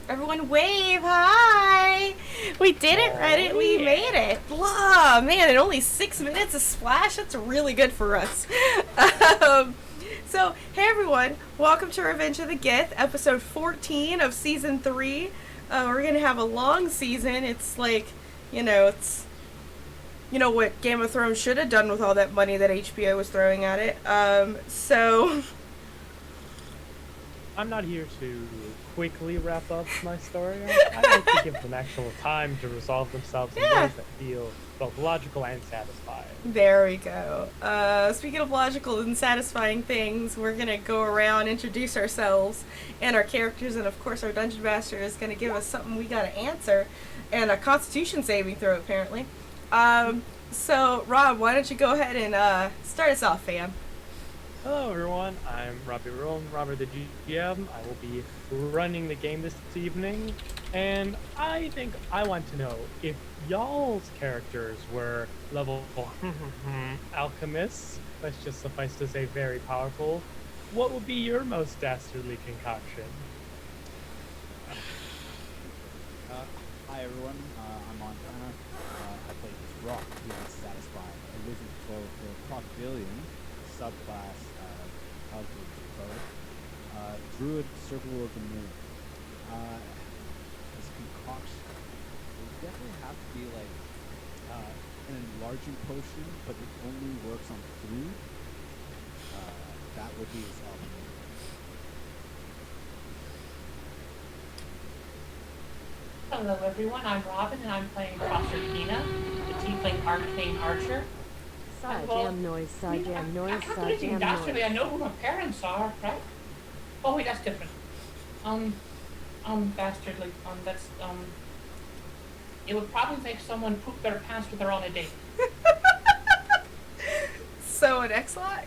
Everyone wave, hi! We did it, Reddit, we made it. Blah, man, in only 6 minutes of Splash, that's really good for us. um, hey everyone, welcome to Revenge of the Gith, episode 14 of season 3. We're gonna have a long season. It's like, it's what Game of Thrones should have done with all that money that HBO was throwing at it. I'm not here to quickly wrap up my story. I like to give them actual time to resolve themselves in ways that feel both logical and satisfying. There we go. Speaking of logical and satisfying things, we're going to go around, introduce ourselves and our characters, and of course our Dungeon Master is going to give us something we got to answer, and a Constitution saving throw, apparently. So, Rob, why don't you go ahead and start us off, fam? Hello everyone, I'm Robbie Rowan, Robert the GM. I will be running the game this evening, and I think I want to know if y'all's characters were level alchemists, let's just suffice to say very powerful, what would be your most dastardly concoction? Hi everyone, I'm Montana. I play this rock here in Satisfy, a wizard for Crocodilian, subclass of the Druid Circle of the Moon. This concoction, it would definitely have to be like an enlarging potion, but it only works on food. That would be his element. Hello everyone, I'm Robin and I'm playing Proserpina, the tiefling arcane archer. Jam noise, jam noise, jam noise. I know who my parents are, right? Oh wait, that's different. Dastardly, that's, it would probably make someone poop their pants with their own a date. So an X-Lock?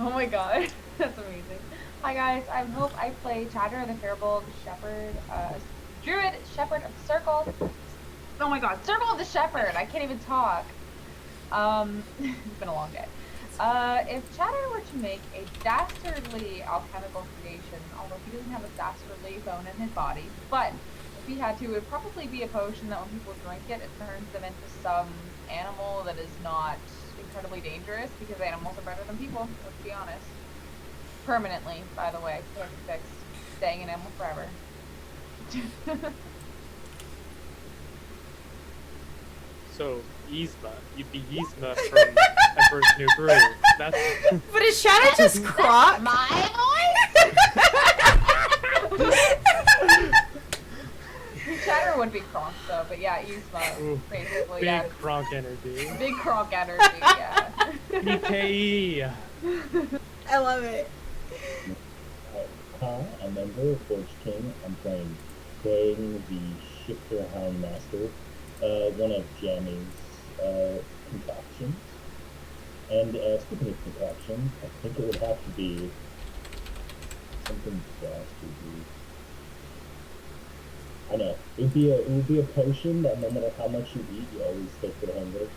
Oh my god, that's amazing. Hi guys, I'm Hope. I play Chatter, the Fairbold Shepherd, Druid, Shepherd of the Circle. Oh my god, Circle of the Shepherd! I can't even talk. It's been a long day. If Chatter were to make a dastardly alchemical creation, although he doesn't have a dastardly bone in his body, but if he had to, it would probably be a potion that when people drink it, it turns them into some animal that is not incredibly dangerous, because animals are better than people, let's be honest. Permanently, by the way, can't be fixed. Staying an animal forever. So, Yzma. You'd be Yzma from Emperor's New Groove. That's... But is Shadow just Croc? My Chatter would be Kronk though, but yeah, Yzma, basically. Big Kronk energy. Big Kronk energy, yeah. BKE! I love it. Hi, I'm member of Forge King. I'm playing the Shifter Hound Master, one of Jammy's concoctions. And speaking of concoctions, I think it would have to be something dastardly. I know. It would be a potion that no matter how much you eat, you always stay for hunger.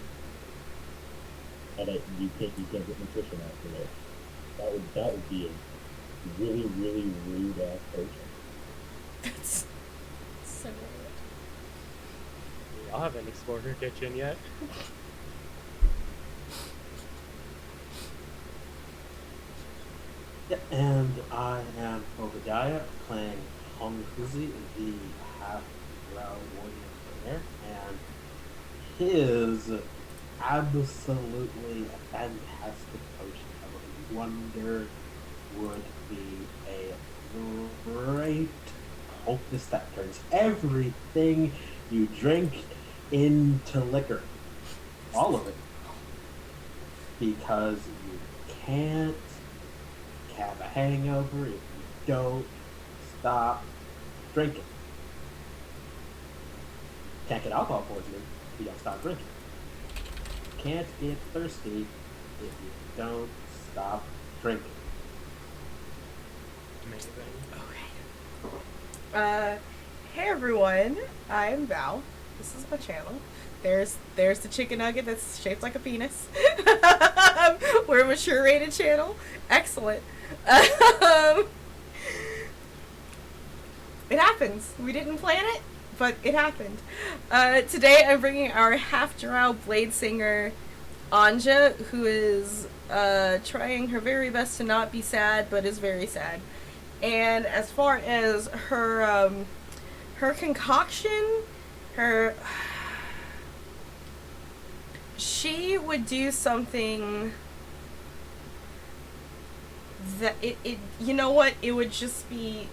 And you can't get nutrition after it. That would be a really, really rude ass potion. That's so weird. Y'all haven't explored her kitchen yet. Yeah, and I am Obadiah, playing Hong Huzi, the half-drow warrior player, and his absolutely fantastic potion of wonder would be a great poultice that turns everything you drink into liquor. All of it. Because you can't have a hangover if you don't stop drinking. Can't get alcohol poisoning if you don't stop drinking. Can't get thirsty if you don't stop drinking. Amazing. Okay. Hey everyone, I'm Val. This is my channel. There's the chicken nugget that's shaped like a penis. We're a mature rated channel. Excellent. It happens. We didn't plan it, but it happened. Today I'm bringing our half-drow blade singer, Anja, who is trying her very best to not be sad, but is very sad. And as far as her concoction, she would do something that it you know what, it would just be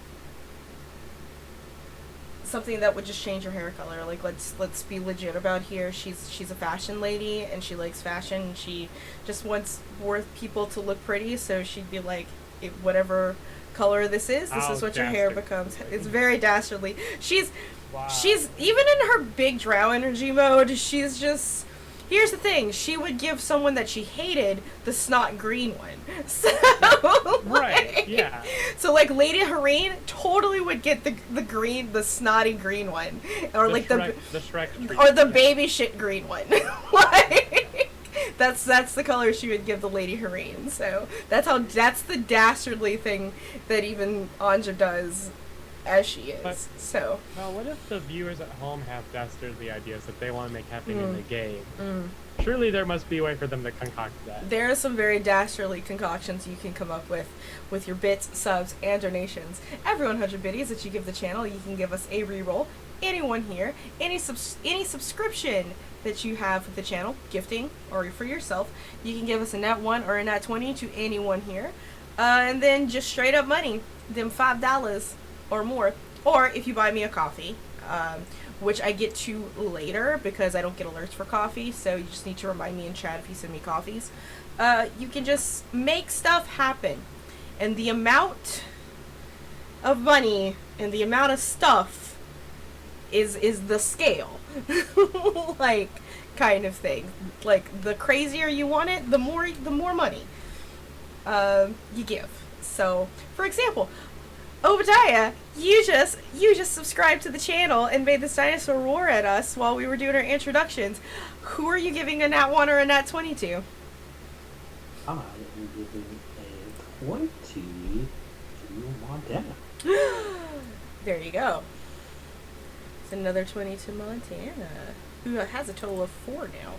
something that would just change her hair color. Like, let's be legit about here. She's a fashion lady and she likes fashion and she just wants more people to look pretty, so she'd be like, whatever color this is what your hair becomes. It's very dastardly. She's even in her big drow energy mode, she's just, here's the thing, she would give someone that she hated the snot green one. So, Right, yeah. So, like, Lady Hareen totally would get the green, the snotty green one. Or, like, the Shrek or the baby shit green one. Like, that's the color she would give the Lady Hareen. So, that's the dastardly thing that even Anja does as she is. But, so. Well, what if the viewers at home have dastardly ideas that they want to make happen in the game? Surely there must be a way for them to concoct that. There are some very dastardly concoctions you can come up with your bits, subs, and donations. Every 100 biddies that you give the channel, you can give us a reroll. Anyone here, any subscription that you have with the channel, gifting, or for yourself, you can give us a nat 1 or a nat 20 to anyone here. And then just straight up money, them $5 or more. Or if you buy me a coffee, which I get to later because I don't get alerts for coffee, so you just need to remind me in chat if you send me coffees. You can just make stuff happen. And the amount of money and the amount of stuff is the scale. Like, kind of thing. Like, the crazier you want it, the more money you give. So, for example, Obadiah, you just subscribed to the channel and made this dinosaur roar at us while we were doing our introductions. Who are you giving a nat 1 or a nat 20 to? I am giving a 20 to Montana. There you go. It's another 20 to Montana, who has a total of 4 now.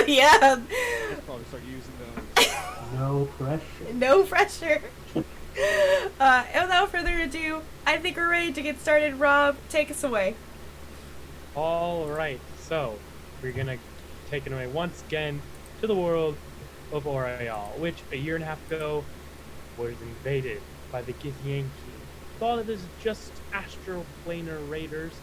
Yeah. I'll probably start using those. No pressure. No pressure. And without further ado, I think we're ready to get started. Rob, take us away. All right, so we're gonna take it away once again to the world of Orial, which a year and a half ago was invaded by the Githyanki. Thought it was just astral planar raiders,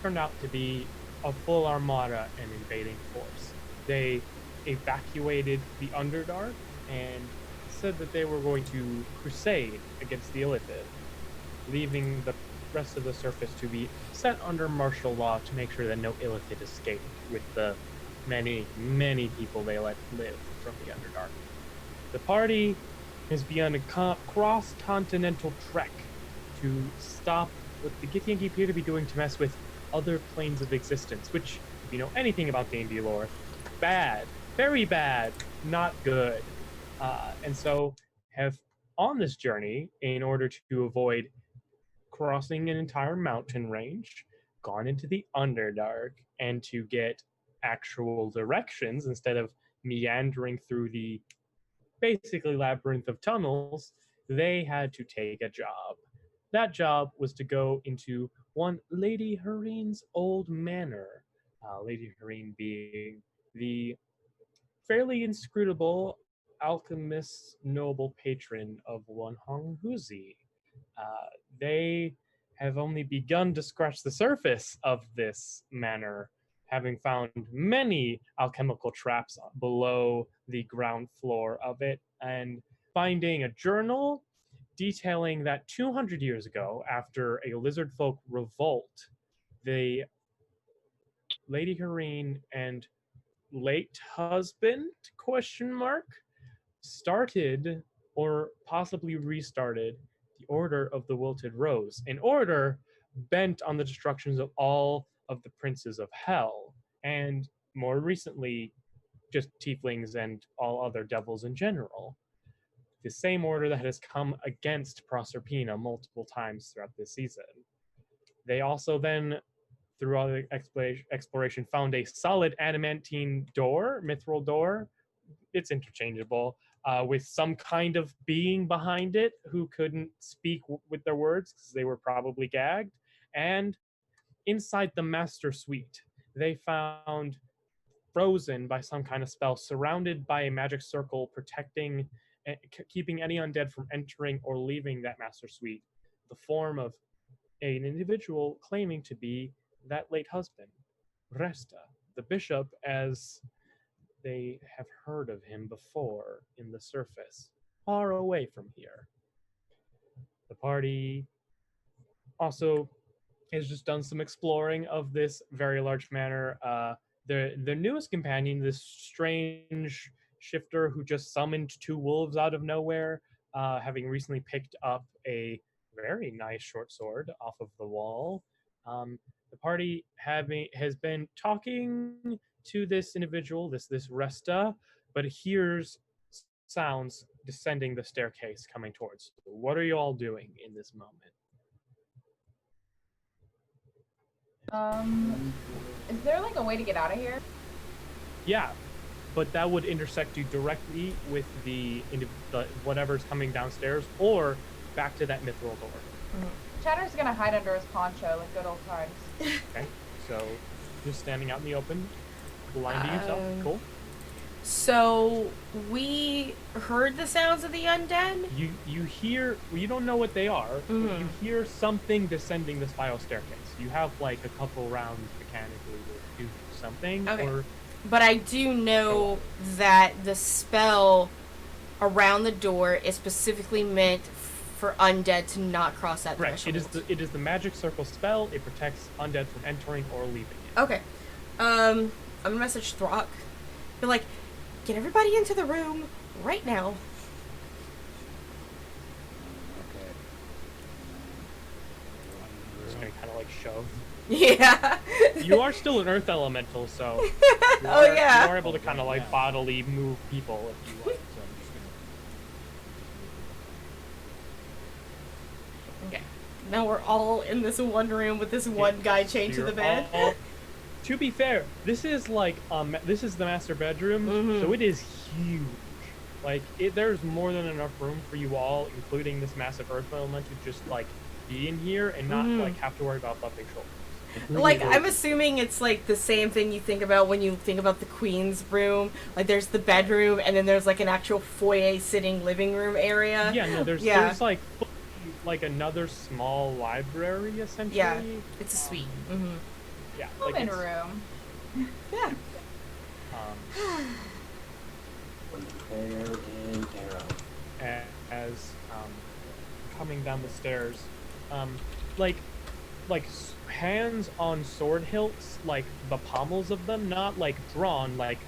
turned out to be a full armada and invading force. They evacuated the Underdark and said that they were going to crusade against the Illithid, leaving the rest of the surface to be set under martial law to make sure that no Illithid escaped with the many, many people they let live from the Underdark. The party has begun a cross-continental trek to stop what the Githyanki appear to be doing to mess with other planes of existence, which, if you know anything about D&D lore, bad, very bad, not good. And so have on this journey, in order to avoid crossing an entire mountain range, gone into the Underdark, and to get actual directions instead of meandering through the basically labyrinth of tunnels, they had to take a job. That job was to go into one Lady Hareen's old manor. Lady Hareen being the fairly inscrutable alchemist noble patron of one Hong Huzi. They have only begun to scratch the surface of this manor, having found many alchemical traps below the ground floor of it, and finding a journal detailing that 200 years ago, after a lizard folk revolt, the Lady Hareen and late husband started or possibly restarted the Order of the Wilted Rose, an order bent on the destructions of all of the princes of hell, and more recently just tieflings and all other devils in general. the same order that has come against Proserpina multiple times throughout this season. They also then, through all the exploration, found a solid adamantine door, mithril door. It's interchangeable, with some kind of being behind it who couldn't speak with their words because they were probably gagged. And inside the master suite, they found, frozen by some kind of spell, surrounded by a magic circle protecting, keeping any undead from entering or leaving that master suite, the form of an individual claiming to be that late husband, Resta, the bishop, as they have heard of him before in the surface, far away from here. The party also has just done some exploring of this very large manor. The newest companion, this strange shifter who just summoned two wolves out of nowhere, having recently picked up a very nice short sword off of the wall. The party has been talking to this individual, this Resta, but hears sounds descending the staircase coming towards. What are you all doing in this moment? Is there like a way to get out of here? Yeah, but that would intersect you directly with the whatever's coming downstairs, or back to that mithril door. Chatter's gonna hide under his poncho like good old times. Okay, so just standing out in the open, blinding yourself. Cool. So we heard the sounds of the undead. You hear. You don't know what they are, but you hear something descending the spiral staircase. You have like a couple rounds mechanically to do something. Okay. Or But I do know that the spell around the door is specifically meant for undead to not cross that right, threshold. it is the magic circle spell. It protects undead from entering or leaving it. Okay. I'm gonna message Throck. Be like, get everybody into the room right now. Okay. Just gonna kind of like shove. Yeah. You are still an earth elemental, so you Oh, are, yeah. you are able to kind of like Yeah. bodily move people if you want. So I'm just gonna. Okay. Now we're all in this one room with this one guy chained to the bed. To be fair, this is like this is the master bedroom, so it is huge. Like there's more than enough room for you all, including this massive earth element, to just like be in here and not like have to worry about bumping shoulders. Like, I'm assuming it's like the same thing you think about when you think about the queen's room. Like, there's the bedroom, and then there's like an actual foyer sitting living room area. Yeah, no, there's like another small library essentially. Yeah, it's a suite. Yeah, Common it's, room. Yeah. Compare and arrow. As coming down the stairs, like hands on sword hilts, like the pommels of them, not like drawn, like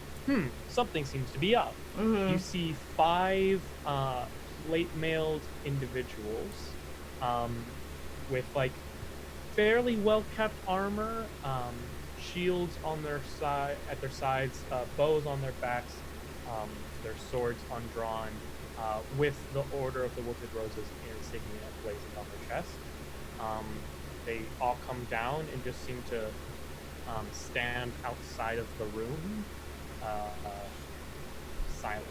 something seems to be up. You see 5 plate-mailed individuals with like fairly well-kept armor, shields on their at their sides, bows on their backs, their swords undrawn, with the Order of the Wilted Roses insignia blazing on their chest. They all come down and just seem to stand outside of the room, silent.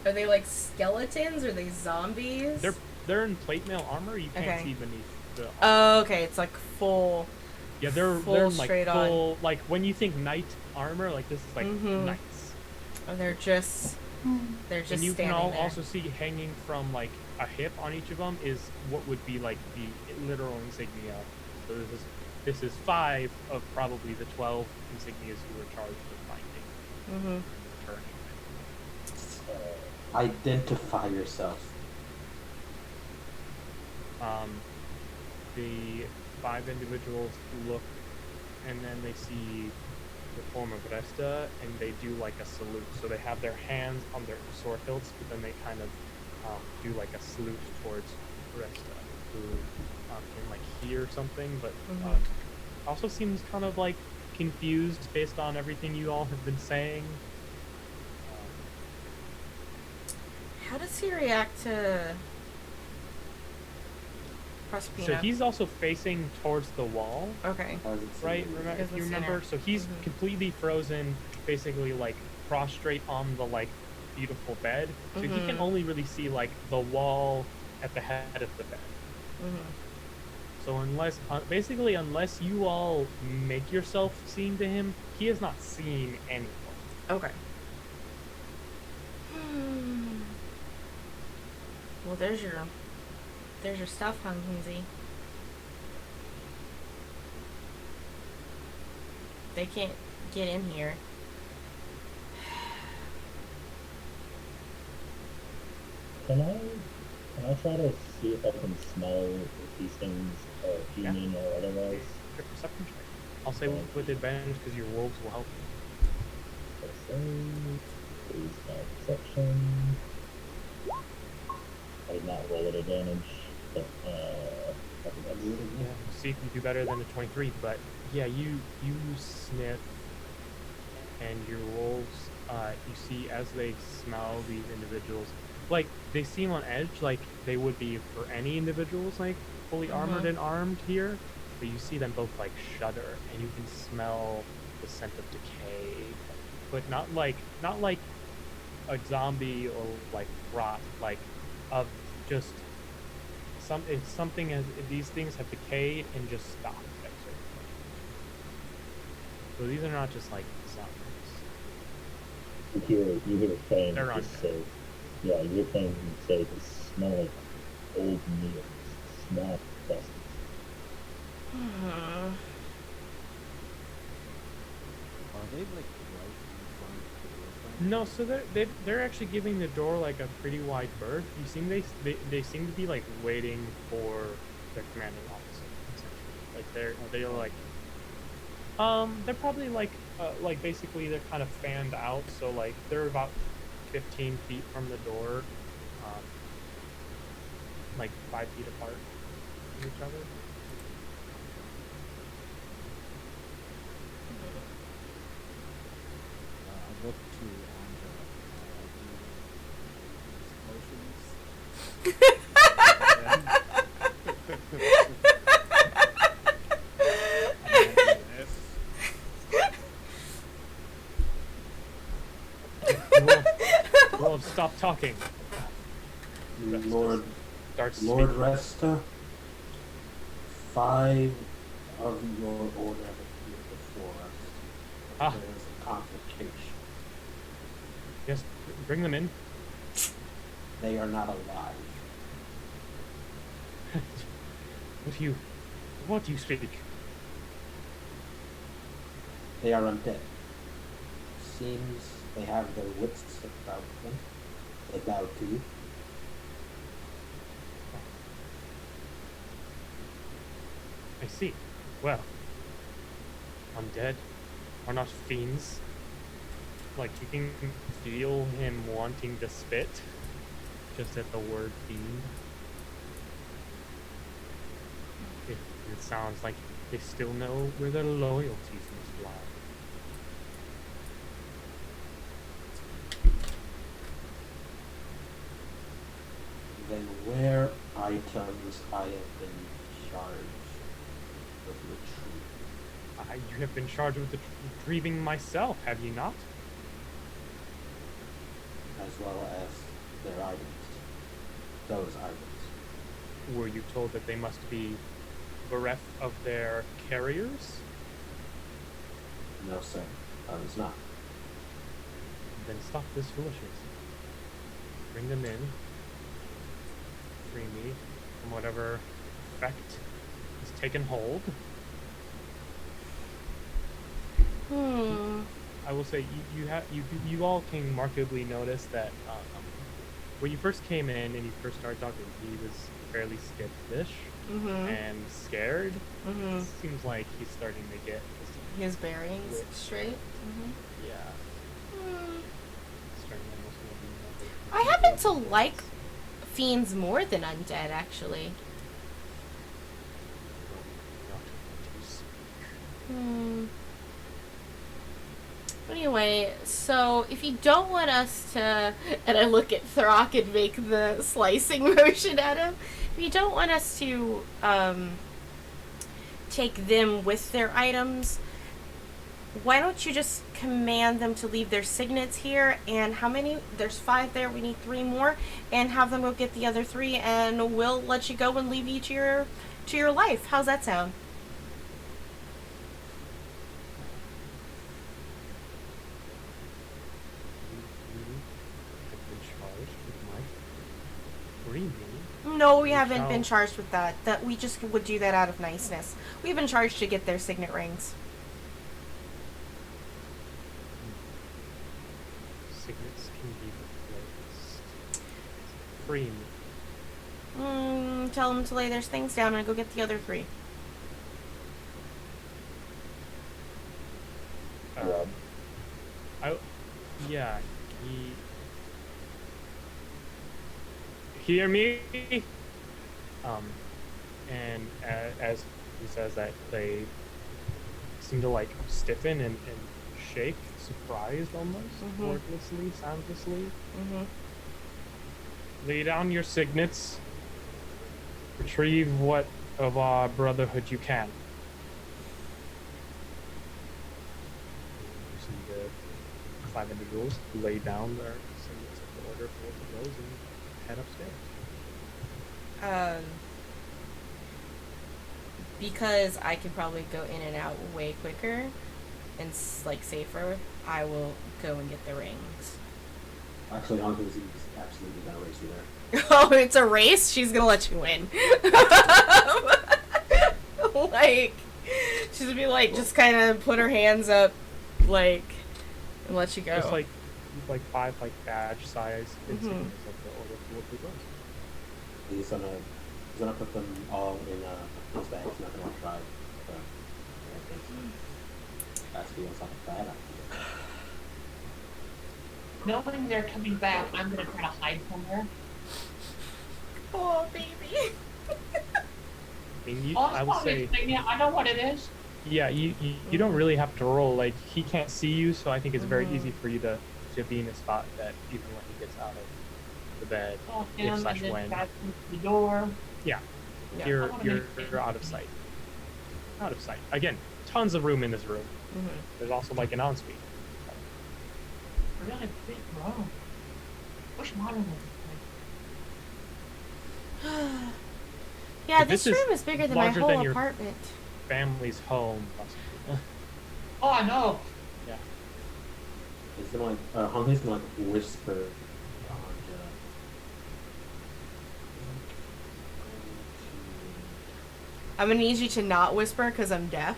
Are they like skeletons? Are they zombies? They're in plate mail armor. You can't Okay. see beneath the. Oh, okay. It's like full. Yeah, they're like straight full. Like when you think knight armor, like this is like knights. Oh, they're just And you can standing there. also see hanging from like a hip on each of them is what would be like the literal insignia. So this is 5 of probably the 12 insignias you were charged with finding. And returning. Identify yourself. The 5 individuals look, and then they see the form of Resta, and they do like a salute. So they have their hands on their sword hilts, but then they kind of do like a salute towards Resta, who can like hear something, but also seems kind of like confused based on everything you all have been saying. How does he react to So Proserpina? he's also facing towards the wall, Okay. How does it seem right? to you? Remember, if Doesn't you see remember, now. so he's Mhm. completely frozen, basically like prostrate on the like beautiful bed. So he can Mhm. only really see like the wall at the head of the bed. Mhm. So unless, basically, unless you all make yourself seen to him, he has not seen anyone. Okay. Hmm. Well, there's your stuff, Hunkinsy. They can't get in here. Can I try to see if I can smell if these things are Yeah. human or otherwise? Your perception check. I'll say with advantage because your wolves will help you. Let's say, please my perception. I did not roll at advantage, but I think that's Yeah, see if you do better than a 23. But yeah, you sniff, and your wolves, you see as they smell these individuals, like they seem on edge, like they would be for any individuals like fully armored and armed here. But you see them both like shudder, and you can smell the scent of decay, but not like a zombie or like rot, like of just it's something as these things have decayed and just stopped at a certain point. So these are not just like zombies. you hear Fang They're just undead. say, yeah, you hear Fang say, "They smell like old meals, snack crusts." Hmm. Are they like right in front of the door frame? No, so they're actually giving the door like a pretty wide berth. You seem they seem to be like waiting for their commanding officer, essentially. Like they're like they're probably like basically they're kind of fanned out, so like they're about 15 feet from the door, um, like 5 feet apart from each other. I look to Anja. Do these potions. We'll have stopped talking. Lord, Starts Lord speaking. Resta, 5 of your order have appeared before us. Ah. There is a complication. Yes, bring them in. They are not alive. What do you speak? They are undead. Seems they have their wits about them. They bow to you. I see. Well, undead are not fiends. Like, you can feel him wanting to spit just at the word fiend. It sounds like they still know where their loyalties must lie. Then where items I have been charged with retrieving. You have been charged with retrieving myself, have you not? As well as their items. Those items. Were you told that they must be bereft of their carriers? No, sir. I was not. Then stop this foolishness. Bring them in. Free me from whatever effect has taken hold. I will say you all can markedly notice that when you first came in and you first started talking, he was fairly skittish and scared. Seems like he's starting to get His bearings straight. yeah. Starting to almost want to I happen to like fiends more than undead, actually. Anyway, so if you don't want us to, and I look at Throck and make the slicing motion at him, if you don't want us to take them with their items, why don't you just command them to leave their signets here, and how many? There's 5 there, we need 3 more, and have them go get the other 3, and we'll let you go and leave you to your life. How's that sound? I've been charged with my freebie. No, we haven't been charged with that. That we just would do that out of niceness. We've been charged to get their signet rings. Signets can be replaced. Free me. Tell them to lay their things down and go get the other 3. Rob. Yeah, hear me? And as he says that, they seem to like stiffen and shake, surprised almost, wordlessly, soundlessly. Lay down your signets. Retrieve what of our brotherhood you can. You see the 5 individuals lay down their signets in order for both of those and head upstairs. Because I can probably go in and out way quicker and like safer, I will go and get the rings. Actually, Hunter's absolutely gonna race you there. Oh, it's a race? She's gonna let you win. Like, she's gonna be like, just kind of put her hands up, like, and let you go. Just like 5 like badge size insignias of the order of the Blue Rose. He's gonna put them all in his bag. He's not gonna try. That feels like a bad idea. Knowing they're coming back, I'm gonna try to hide somewhere. Oh, baby. I mean, Oh, I would say, yeah, I know what it is. yeah, you don't really have to roll. Like, he can't see you, so I think it's very easy for you to be in a spot that even when he gets out of the bed, Talk if him, slash and then when, back into the door. yeah, Yeah. you're I wanna you're make- you're out of sight. Out of sight. Again, tons of room in this room. There's also like an ensuite. Really big room. Wish modern was Yeah, But this this is room is bigger than my larger whole than your- apartment. Family's home, possibly. Oh, I know. Yeah. He's gonna like, Hunter's gonna like whisper. I'm gonna need you to not whisper because I'm deaf.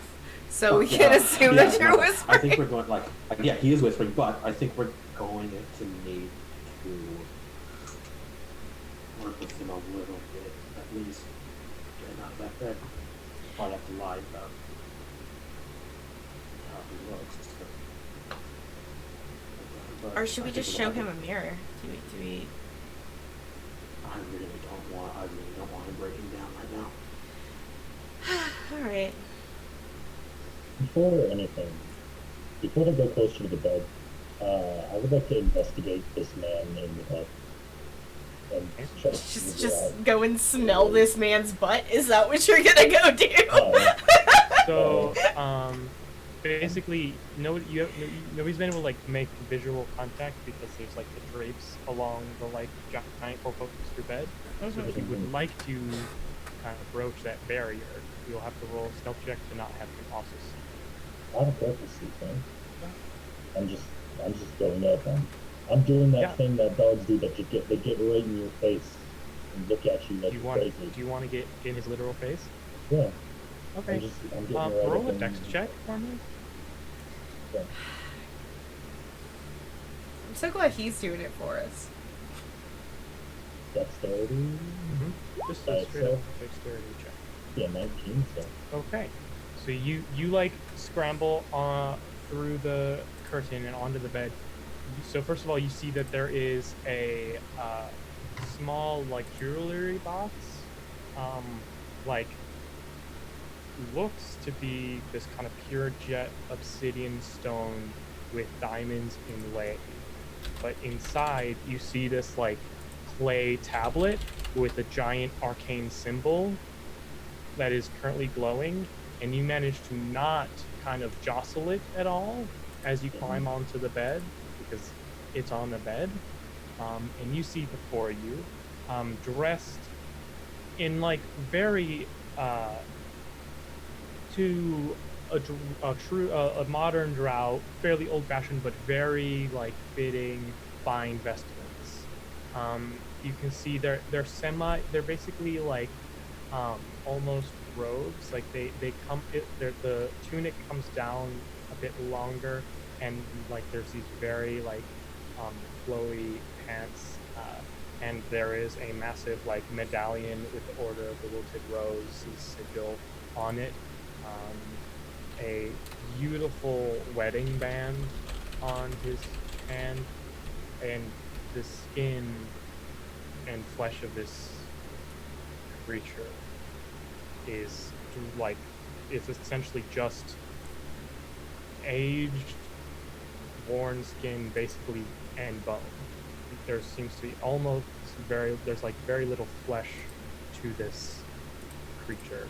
So we Yeah. can assume Yeah, that you're no, whispering. I think we're going like yeah, he is whispering, but I think we're going to need to work with him a little bit, at least getting out of that bed. Probably have to lie about how he looks. But Or should we I just think show we're him gonna a mirror? Do we? I really don't want him breaking down right now. All right. Before anything, before they go closer to the bed, I would like to investigate this man in the bed. And try to figure out. Just go and smell this man's butt. Is that what you're gonna go do? So, basically, nobody's been able to like make visual contact because there's like the drapes along the like giant 4-poster bed. So if you would like to kind of broach that barrier, you'll have to roll a stealth check to not have your losses. Out of purpose, man. I'm just going up. I'm doing that thing that dogs do that they get right in your face and look at you like crazy. Do you want to get in his literal face? Yeah. Okay. I'm getting right Roll a up dex check for me. Yeah. I'm so glad he's doing it for us. Dexterity. Just By a straight up itself. dexterity check. Yeah, 19. So. Okay. So you like scramble through the curtain and onto the bed. So first of all, you see that there is a small like jewelry box, like looks to be this kind of pure jet obsidian stone with diamonds inlaid. But inside, you see this like clay tablet with a giant arcane symbol that is currently glowing, and you manage to not kind of jostle it at all as you climb onto the bed, because it's on the bed. And you see before you, dressed in like very to a modern drow, fairly old-fashioned but very like fitting fine vestments. You can see they're basically like almost robes. Like the tunic comes down a bit longer, and like there's these very like flowy pants, and there is a massive like medallion with the Order of the Wilted Rose sigil on it. A beautiful wedding band on his hand, and the skin and flesh of this creature is like, it's essentially just aged, worn skin, basically, and bone. There seems to be there's like very little flesh to this creature.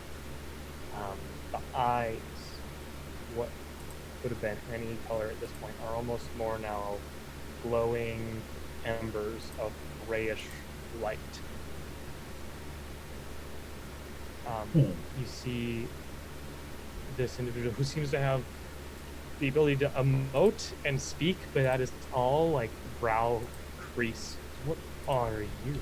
The eyes, what would have been any color at this point, are almost more now glowing embers of grayish light. You see this individual who seems to have the ability to emote and speak, but that is all like brow crease. What are you?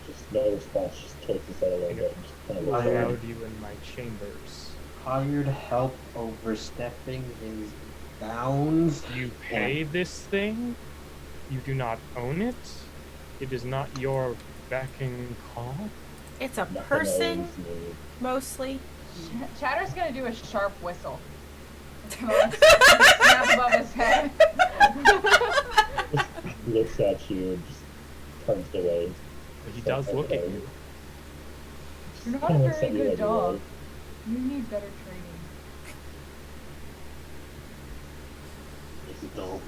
Just no response, just tilts his head a little bit. And just kind of looks around. Allowed you in my chambers. Hired help overstepping his bounds. You pay this thing. You do not own it. It is not your beck and call. It's a Nothing person, else needed. mostly. Chatter's gonna do a sharp whistle. Snap above his head. Just looks at you and just turns away. But he does look at you. You're not Kinda a looks very at you good like you're dog. like, You need better training. He's a dog.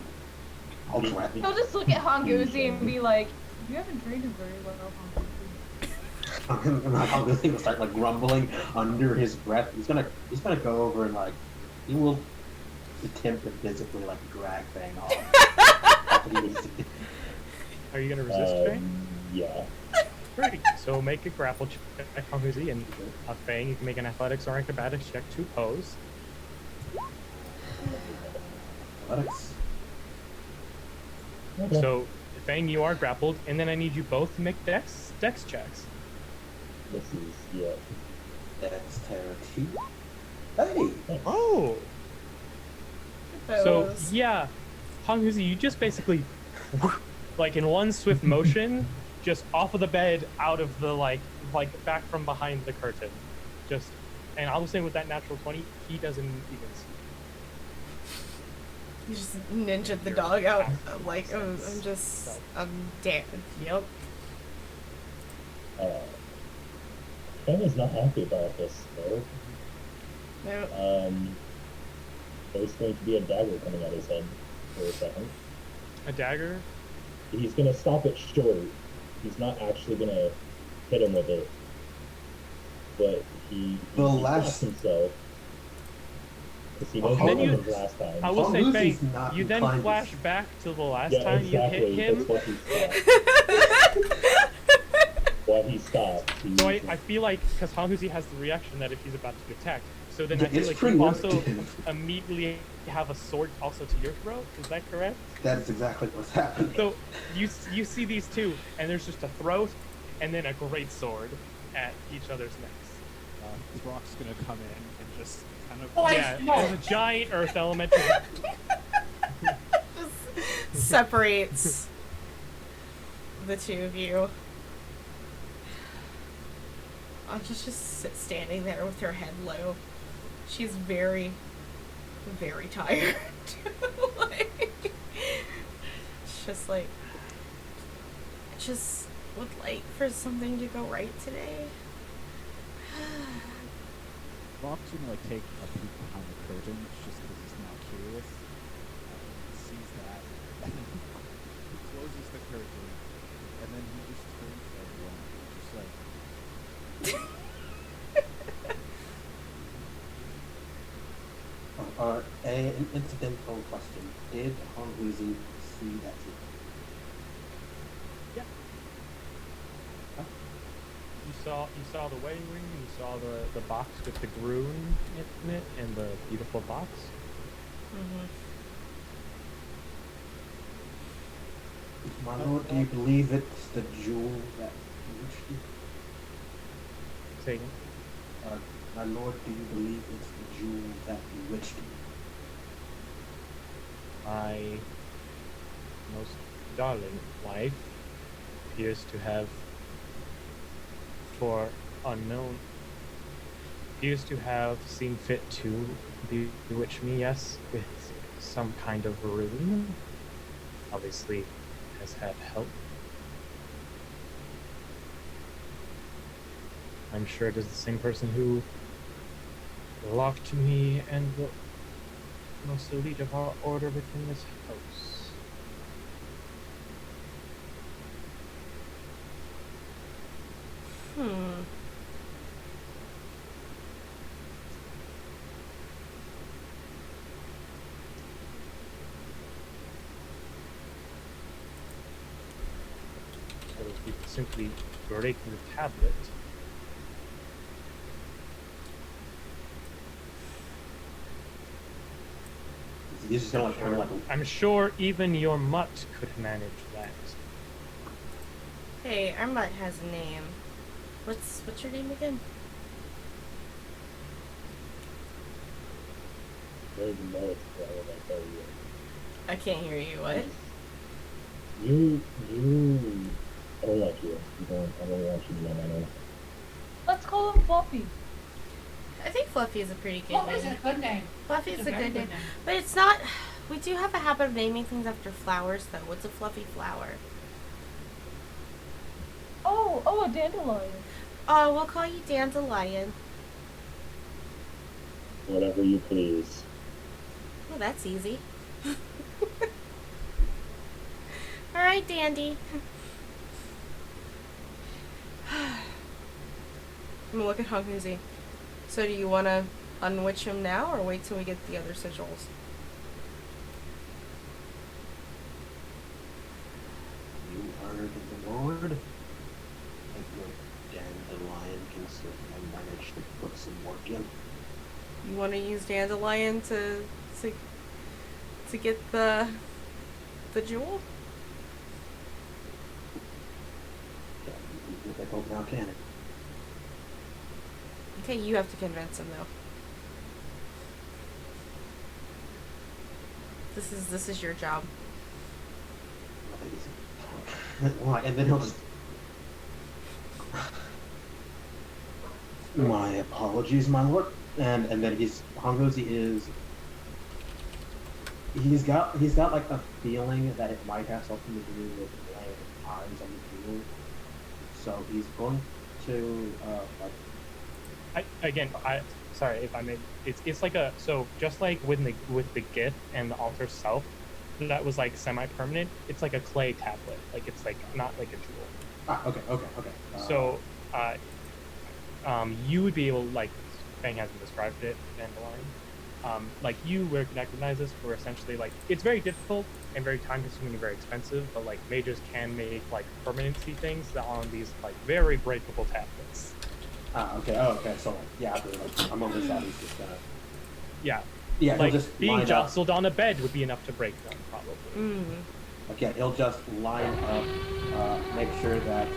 I'll try it. He'll just look at Hanguzi and be like, "You haven't trained him very well, Hanguzi." And like how this thing will start like grumbling under his breath. He's gonna go over and like he will attempt to physically like drag Fang off. Are you gonna resist Fang? Yeah. Great. So make a grapple check, Hanguzi, and Fang, you can make an athletics or acrobatics check to pose. Athletics. Okay. So, Fang, you are grappled, and then I need you both to make dex checks. This is, yeah. Dexterity. Hey! Thanks. Oh! So, Those. yeah, Hanguzi, you just basically, like in one swift motion, just off of the bed, out of the, like back from behind the curtain. Just, and I was saying with that natural 20, he doesn't even see. You just ninja the dog out. Like, I'm dead. Yep. Fang is not happy about this, though. No. There's going to be a dagger coming out of his head for a second. A dagger? He's gonna stop it short. He's not actually gonna hit him with it. But he stops himself. Because he knows And what then happened last time. I will say, Hanguzi's Fang, not you then inclined to- flash back to the last Yeah, time exactly. you hit him. That's what he stopped. While he stopped. So I feel like, because Hanguzi has the reaction that if he's about to attack, so then Yeah, I feel it's like pretty you also effective. immediately have a sword also to your throat. Is that correct? That's exactly what's happening. So you see these two, and there's just a throat, and then a great sword at each other's necks. Rock's gonna come in and just kind of. Oh, Yeah, there's a giant earth elemental. Just separates the two of you. I'm just standing there with her head low. She's very, very tired. Like, it's just like, I just would like for something to go right today. Rock's gonna like take a peek behind the curtain just because he's now curious. He sees that, and then he closes the curtain, and then he just turns to everyone, just like. An incidental question. Did Hongwuzi see that too? Yeah. Huh? You saw the wedding ring, you saw the box with the groom in it, and the beautiful box. My lord, do you believe it's the jewel that bewitched you? Say again. My lord, do you believe it's the jewel that bewitched you? My most darling wife appears to have, appears to have seen fit to bewitch me, yes, with some kind of rune. Obviously, has had help. I'm sure it is the same person who locked me and the most elite of our order within this house. So if you simply break the tablet, He's just gonna like kind of like. I'm sure even your mutt could manage that. Hey, our mutt has a name. What's your name again? There's no what I tell you. I can't hear you. What? You, I don't like you. I don't want you to know my name. Let's call him Fluffy. I think Fluffy is a pretty good Fluffy's name. a good name. Fluffy is It's a very good name. name. But it's not. We do have a habit of naming things after flowers, though. What's a fluffy flower? Oh, a dandelion. Oh, we'll call you Dandelion. Whatever you please. Well, that's easy. Alright, Dandy. I'm gonna look at Hongwuzi. So do you want to unwitch him now, or wait till we get the other sigils? You heard the Lord. I think your dandelion can certainly manage to put some work in. You want to use Dandelion to get the jewel? Can't be difficult now, can it? Okay, you have to convince him though. This is your job. Why? And then he'll just. My apologies, my lord. And then Hongwuzi is. He's got like a feeling that it might have something to do with laying eyes on the jewel. So he's going to Sorry if I may. It's like just like with the Gith and the altar self, that was like semi-permanent. It's like a clay tablet. Like it's like not like a jewel. Okay. So, you would be able, like Fang hasn't described it, Dandelion. Like you would recognize this for essentially like it's very difficult and very time-consuming and very expensive, but like mages can make like permanency things on these like very breakable tablets. Okay. Oh, okay. So yeah, I'm on this side. He's just gonna. Yeah. Yeah. Like he'll just being line up. jostled on a bed would be enough to break them, probably. Again, he'll just line up, make sure that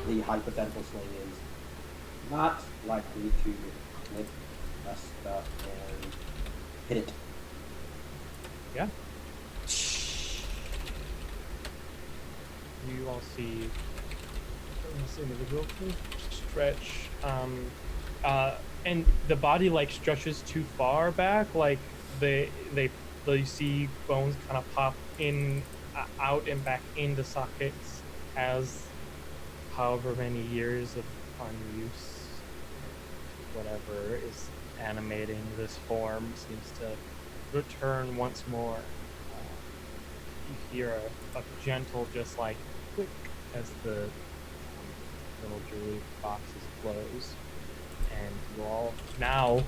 the hypothetical sling is not likely to clip stuff and hit it. Yeah. You all see this individual stretch, and the body like stretches too far back, like they see bones kind of pop in, out and back into sockets as however many years of unuse, whatever is animating this form seems to return once more. You hear a gentle, just like click as the little jewelry boxes close, and you all now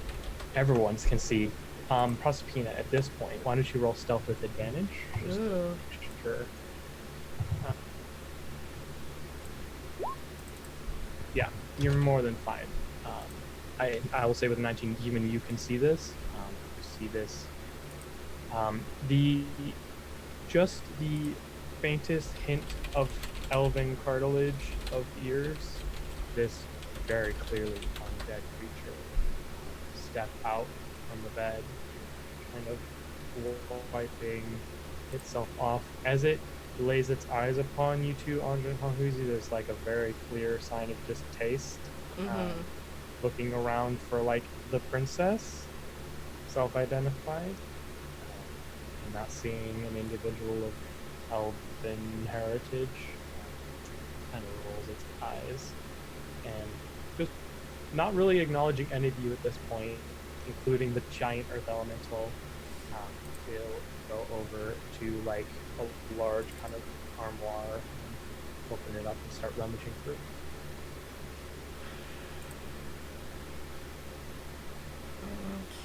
everyone can see. Proserpina, at this point, why don't you roll stealth with advantage? Just Ooh. sure. Yeah, you're more than fine. I will say with 19, even you can see this. You see this. Just the faintest hint of elven cartilage of ears. This very clearly undead creature step out from the bed, kind of wiping itself off as it lays its eyes upon you two, Andre and Hanhuzi. There's like a very clear sign of distaste. Looking around for like the princess, self-identified, and not seeing an individual of elven heritage. Kind of rolls its eyes and just not really acknowledging any of you at this point, including the giant earth elemental. Will go over to like a large kind of armoire and open it up and start rummaging through.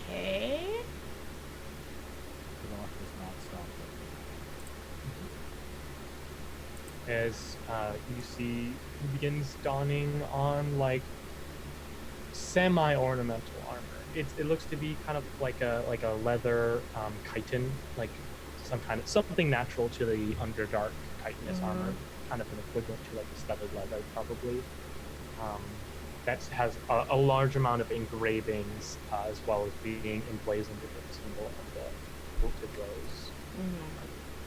Okay. The rock does not stop As you see, he begins donning on like semi-ornamental armor. It looks to be kind of like a leather chitin, like something natural to the Underdark chitinous armor, kind of an equivalent to like a studded leather probably. That has a large amount of engravings as well as being emblazoned with the symbol of the wilted rose.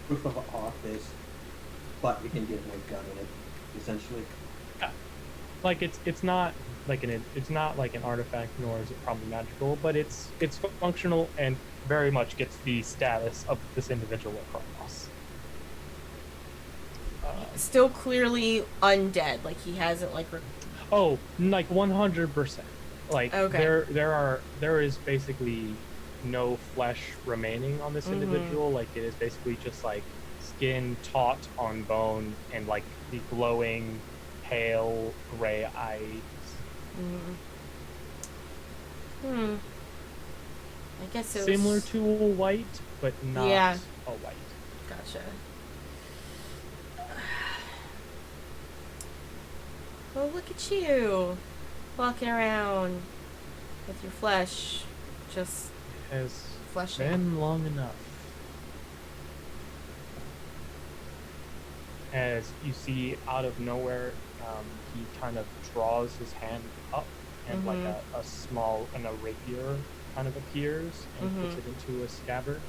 Proof of office, but you can get no gun in it, essentially. Yeah. Like it's not like an artifact, nor is it probably magical, but it's functional and very much gets the status of this individual across. Still clearly undead. Like he hasn't like. Oh, like 100%. Like Okay. there is basically no flesh remaining on this individual. Like it is basically just like skin taut on bone and like the glowing pale gray eyes. I guess it was Similar to a white, but not Yeah. a white. Gotcha. Well, look at you, walking around with your flesh, just It has fleshing. been long enough. As you see, out of nowhere, he kind of draws his hand up, and like a rapier kind of appears and puts it into a scabbard.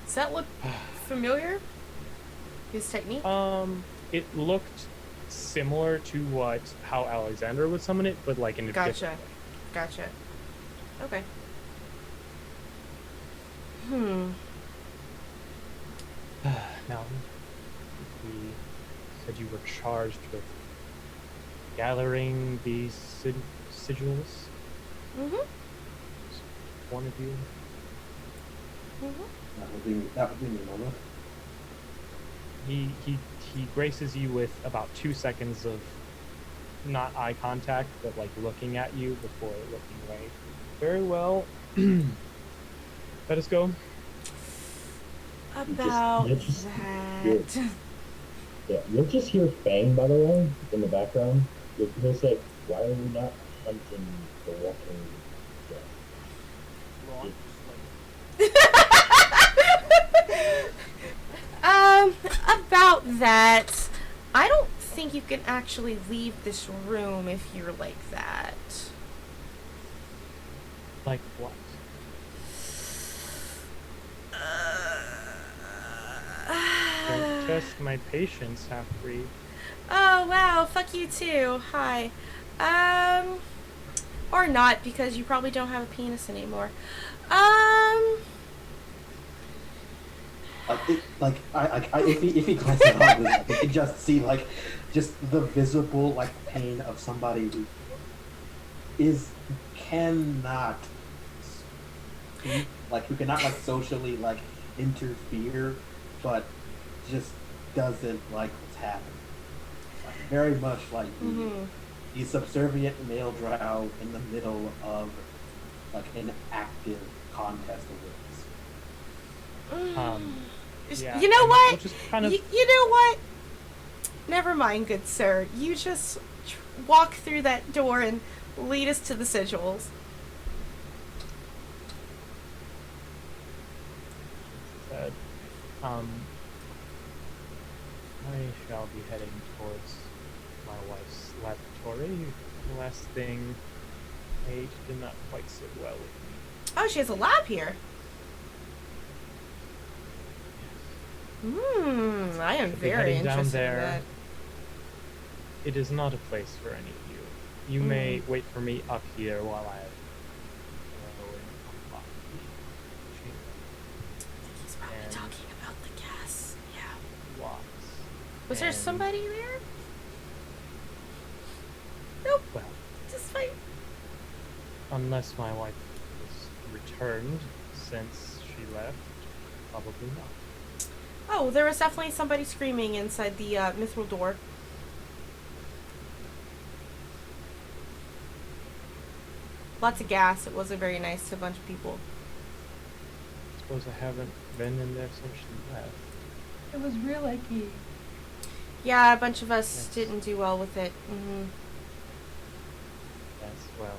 Does that look familiar? His technique? It looked similar to how Alexander would summon it, but like in a different way. Gotcha. Okay. Now, we said you were charged with gathering these sigils. One of you. That would be me, Mama. He graces you with about 2 seconds of not eye contact, but like looking at you before looking away. Very well. Let us go. About you'll just that. Yeah, you'll just hear Fang, by the way, in the background. He'll say, "Why are we not hunting the walking dead?" About that, I don't think you can actually leave this room if you're like that. Like what? Don't test my patience, half-breed. Oh, wow, fuck you too. Hi. Or not, because you probably don't have a penis anymore. If he glances on this, you can just see just the visible pain of somebody who who cannot speak, like who cannot like socially like interfere, but just doesn't like what's happening. Like very much like the subservient male drow in the middle of like an active contest of wills. Yeah, You know and what? we'll just kind of You know what? Never mind, good sir. You just walk through that door and lead us to the sigils. said, I shall be heading towards my wife's laboratory. The last thing I ate did not quite sit well with me. Oh, she has a lab here. I am Should be very heading down interested in there. that. It is not a place for any of you. You may wait for me up here while I go and unlock the chamber. He's probably And talking about the gas. Yeah. locks. Was there And, somebody there? Nope. Well, Just fine. unless my wife has returned since she left, probably not. Oh, there was definitely somebody screaming inside the mithril door. Lots of gas. It wasn't very nice to a bunch of people. Suppose I haven't been in there since she left. It was real icky. Yeah, a bunch of us Yes. didn't do well with it. Yes, well,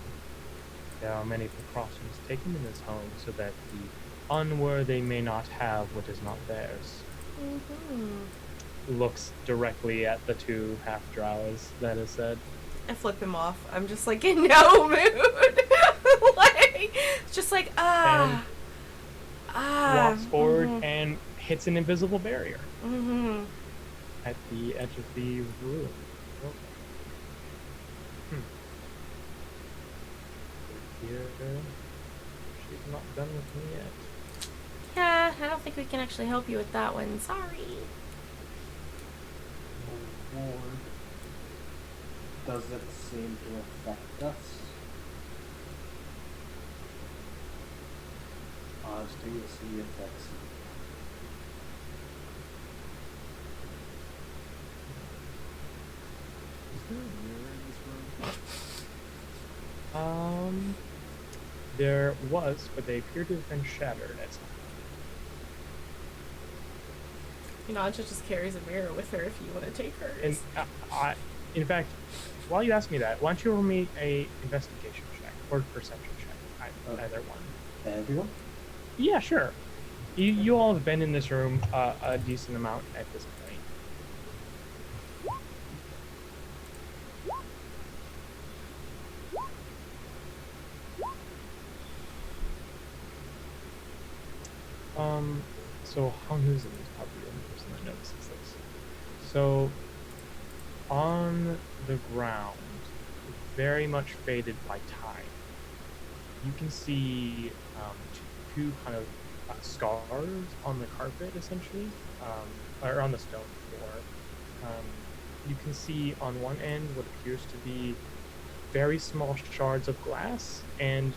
there are many precautions taken in this home so that the unworthy may not have what is not theirs. Looks directly at the two half-drows, that is said. I flip him off. I'm just like in no mood. Like, it's just like, Walks forward and hits an invisible barrier Mm-hmm. at the edge of the room. Here, she's not done with me yet. Yeah, I don't think we can actually help you with that one. Sorry. The ward doesn't seem to affect us. Mysteriously affects me. Is there a mirror in this room? There was, but they appear to have been shattered at some point. Anja just carries a mirror with her if you want to take hers. And in fact, while you ask me that, why don't you roll me a investigation check or perception check? Either one. Everyone? Yeah, sure. You all have been in this room a decent amount at this point. So Honghuzen is probably the only person that notices this. So, on the ground, very much faded by time, you can see two kind of scars on the carpet, essentially, or on the stone floor. You can see on one end what appears to be very small shards of glass and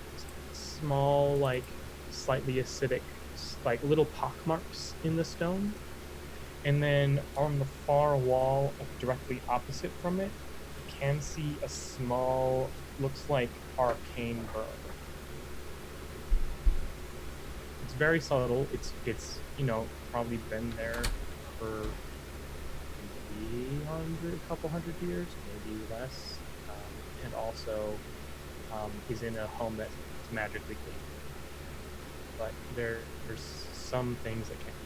small, like, slightly acidic, like little pockmarks in the stone. And then on the far wall, directly opposite from it, you can see a small, looks like arcane burn. It's very subtle. It's probably been there for maybe a couple hundred years, maybe less, and also is in a home that's magically clean. But there's some things that can't be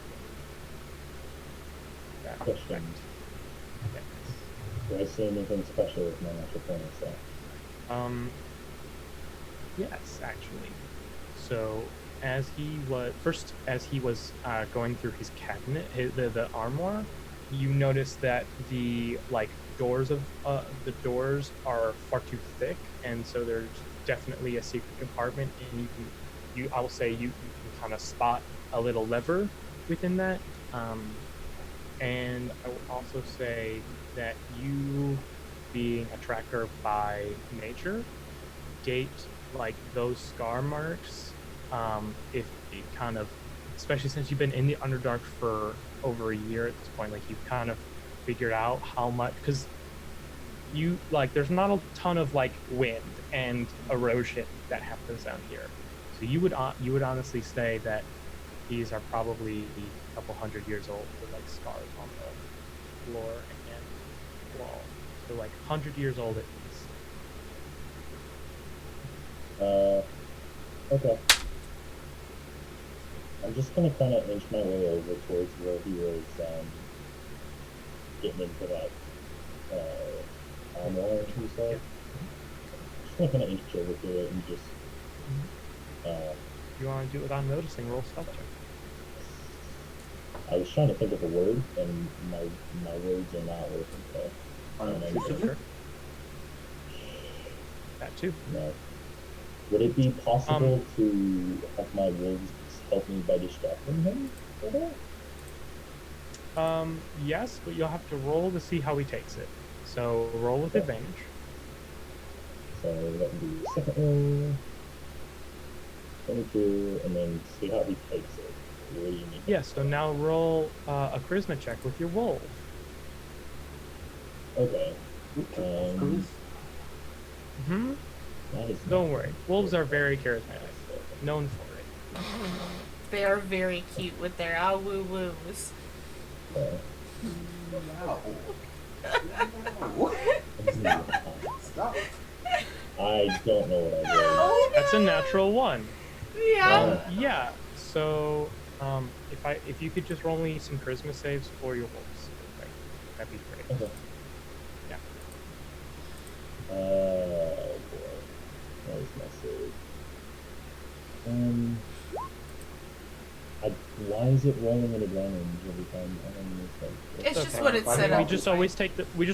that Question. affect. Yes. Do I see anything special with my natural 20 set? Yes, actually. So as he was going through his cabinet, the armoire, you notice that the doors are far too thick, and so there's definitely a secret compartment, and I will say you can kind of spot a little lever within that. And I will also say that you, being a tracker by nature, date like those scar marks, if it kind of, especially since you've been in the Underdark for over a year at this point, like you've kind of figured out how much, because you like there's not a ton of like wind and erosion that happens down here, so you would honestly say that these are probably a couple hundred years old with like scars on the floor and wall, so like 100 years old at least. Okay. I'm just gonna kind of inch my way over towards where he was getting into that armor, he said. Just gonna kind of inch over to it and just. You want to do it without noticing? Roll stealth check. I was trying to think of a word, and my words are not working. So I don't know. Sure. That too. No. Would it be possible to have my wolves help me by distracting him? Yes, but you'll have to roll to see how he takes it. So roll with advantage. So that would be second roll. 22, and then see how he takes it. What do you need? Yeah, so now roll a charisma check with your wolf. Okay. Don't worry. Wolves are very charismatic. Known for it. They are very cute with their woo woos. Stop. I don't know what I did. That's a natural one. Yeah. Yeah. So, if you could just roll me some charisma saves for your wolves, that'd be great. Okay. Yeah. Oh boy. Where's my save? Why is it rolling at advantage every time? I don't understand. It's just what it said. We just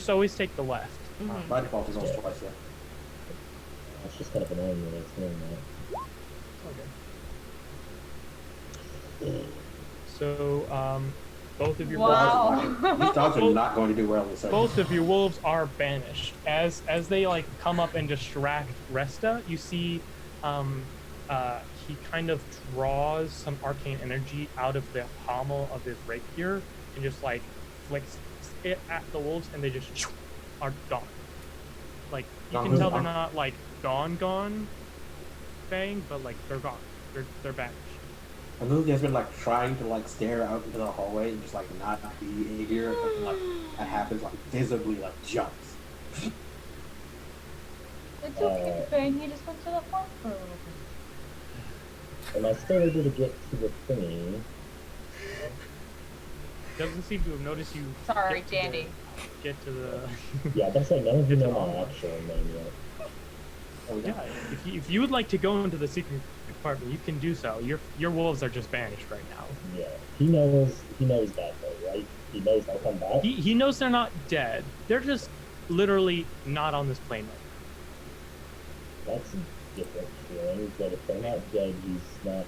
always take the left. By default, is also twice, yeah. It's just kind of annoying that it's doing that. Okay. So, both of your These dogs are not going to do well in this segment. both of your wolves are banished. As they like come up and distract Resta, you see he kind of draws some arcane energy out of the pommel of his rapier and just like flicks it at the wolves, and they just are gone. Like you can tell they're not like gone, bang, but like they're gone. They're banished. And Lily has been like trying to like stare out into the hallway and just like not be here. And, like that happens, like visibly like jumps. It's okay, Fang. He just went to the farm for a little bit. Am I still able to get to the thingy? Doesn't seem to have noticed you. Sorry, Dandy. Get to the. Yeah, that's like none of you know my actual name yet. Oh Yeah, if you would like to go into the secret department, you can do so. Your wolves are just banished right now. Yeah, he knows that though, right? He knows they'll come back. He knows they're not dead. They're just literally not on this plane right That's different feelings, but if they're not dead, he's not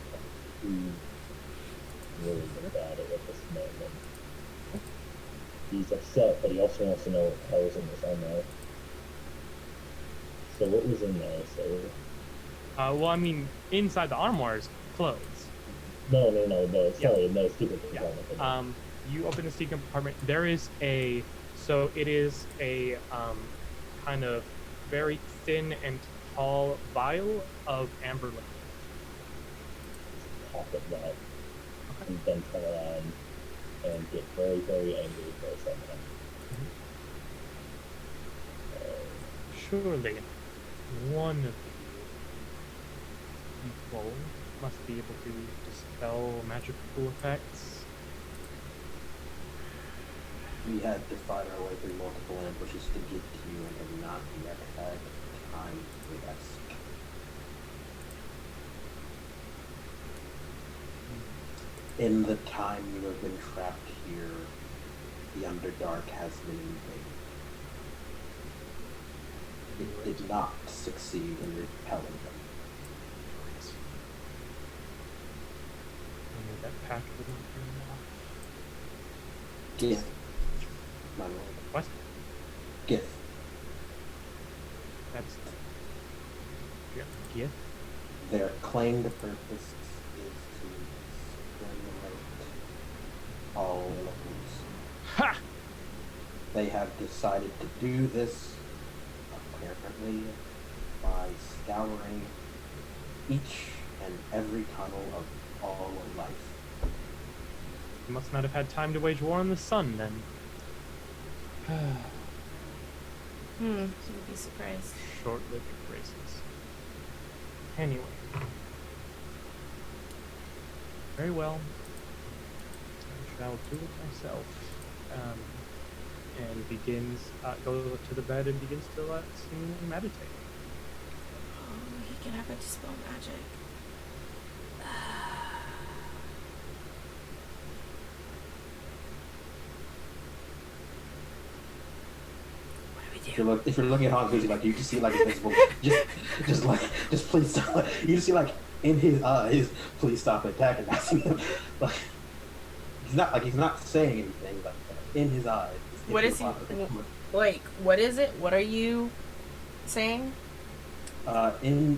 too worried about it at this moment. He's upset, but he also wants to know what the hell's in this armor. So what was in there? So well, I mean, inside the armoire is clothes. no, sorry, no stupid Yeah. compartment. You open the secret compartment. There is it is a kind of very thin and tall vial of amber liquid. Pocket that, and then turn around and get very, very angry for a second. Surely, one of you people must be able to dispel magical effects. We had to fight our way through multiple ambushes to get to you and have not yet had time to rest. In the time you have been trapped here, the Underdark has been invaded. It did not succeed in repelling them. I knew that pact would not be enough. Gith. My lord. What? Gith. That's Gith. Their claimed purpose is to stimulate all levels. Ha! They have decided to do this, apparently, by scouring each and every tunnel of all of life. You must not have had time to wage war on the sun, then. Shouldn't be surprised. Short-lived races. Anyway. Very well. I shall do it myself. And goes to the bed and begins to meditate. Oh, he can have a dispel magic. What do we do? If you're looking at Hanzuzi, like you can see like invisible, just please stop. You just see like in his eyes, please stop attacking. I see him like he's not saying anything, but in his eyes. What is he? Like, what is it? What are you saying? He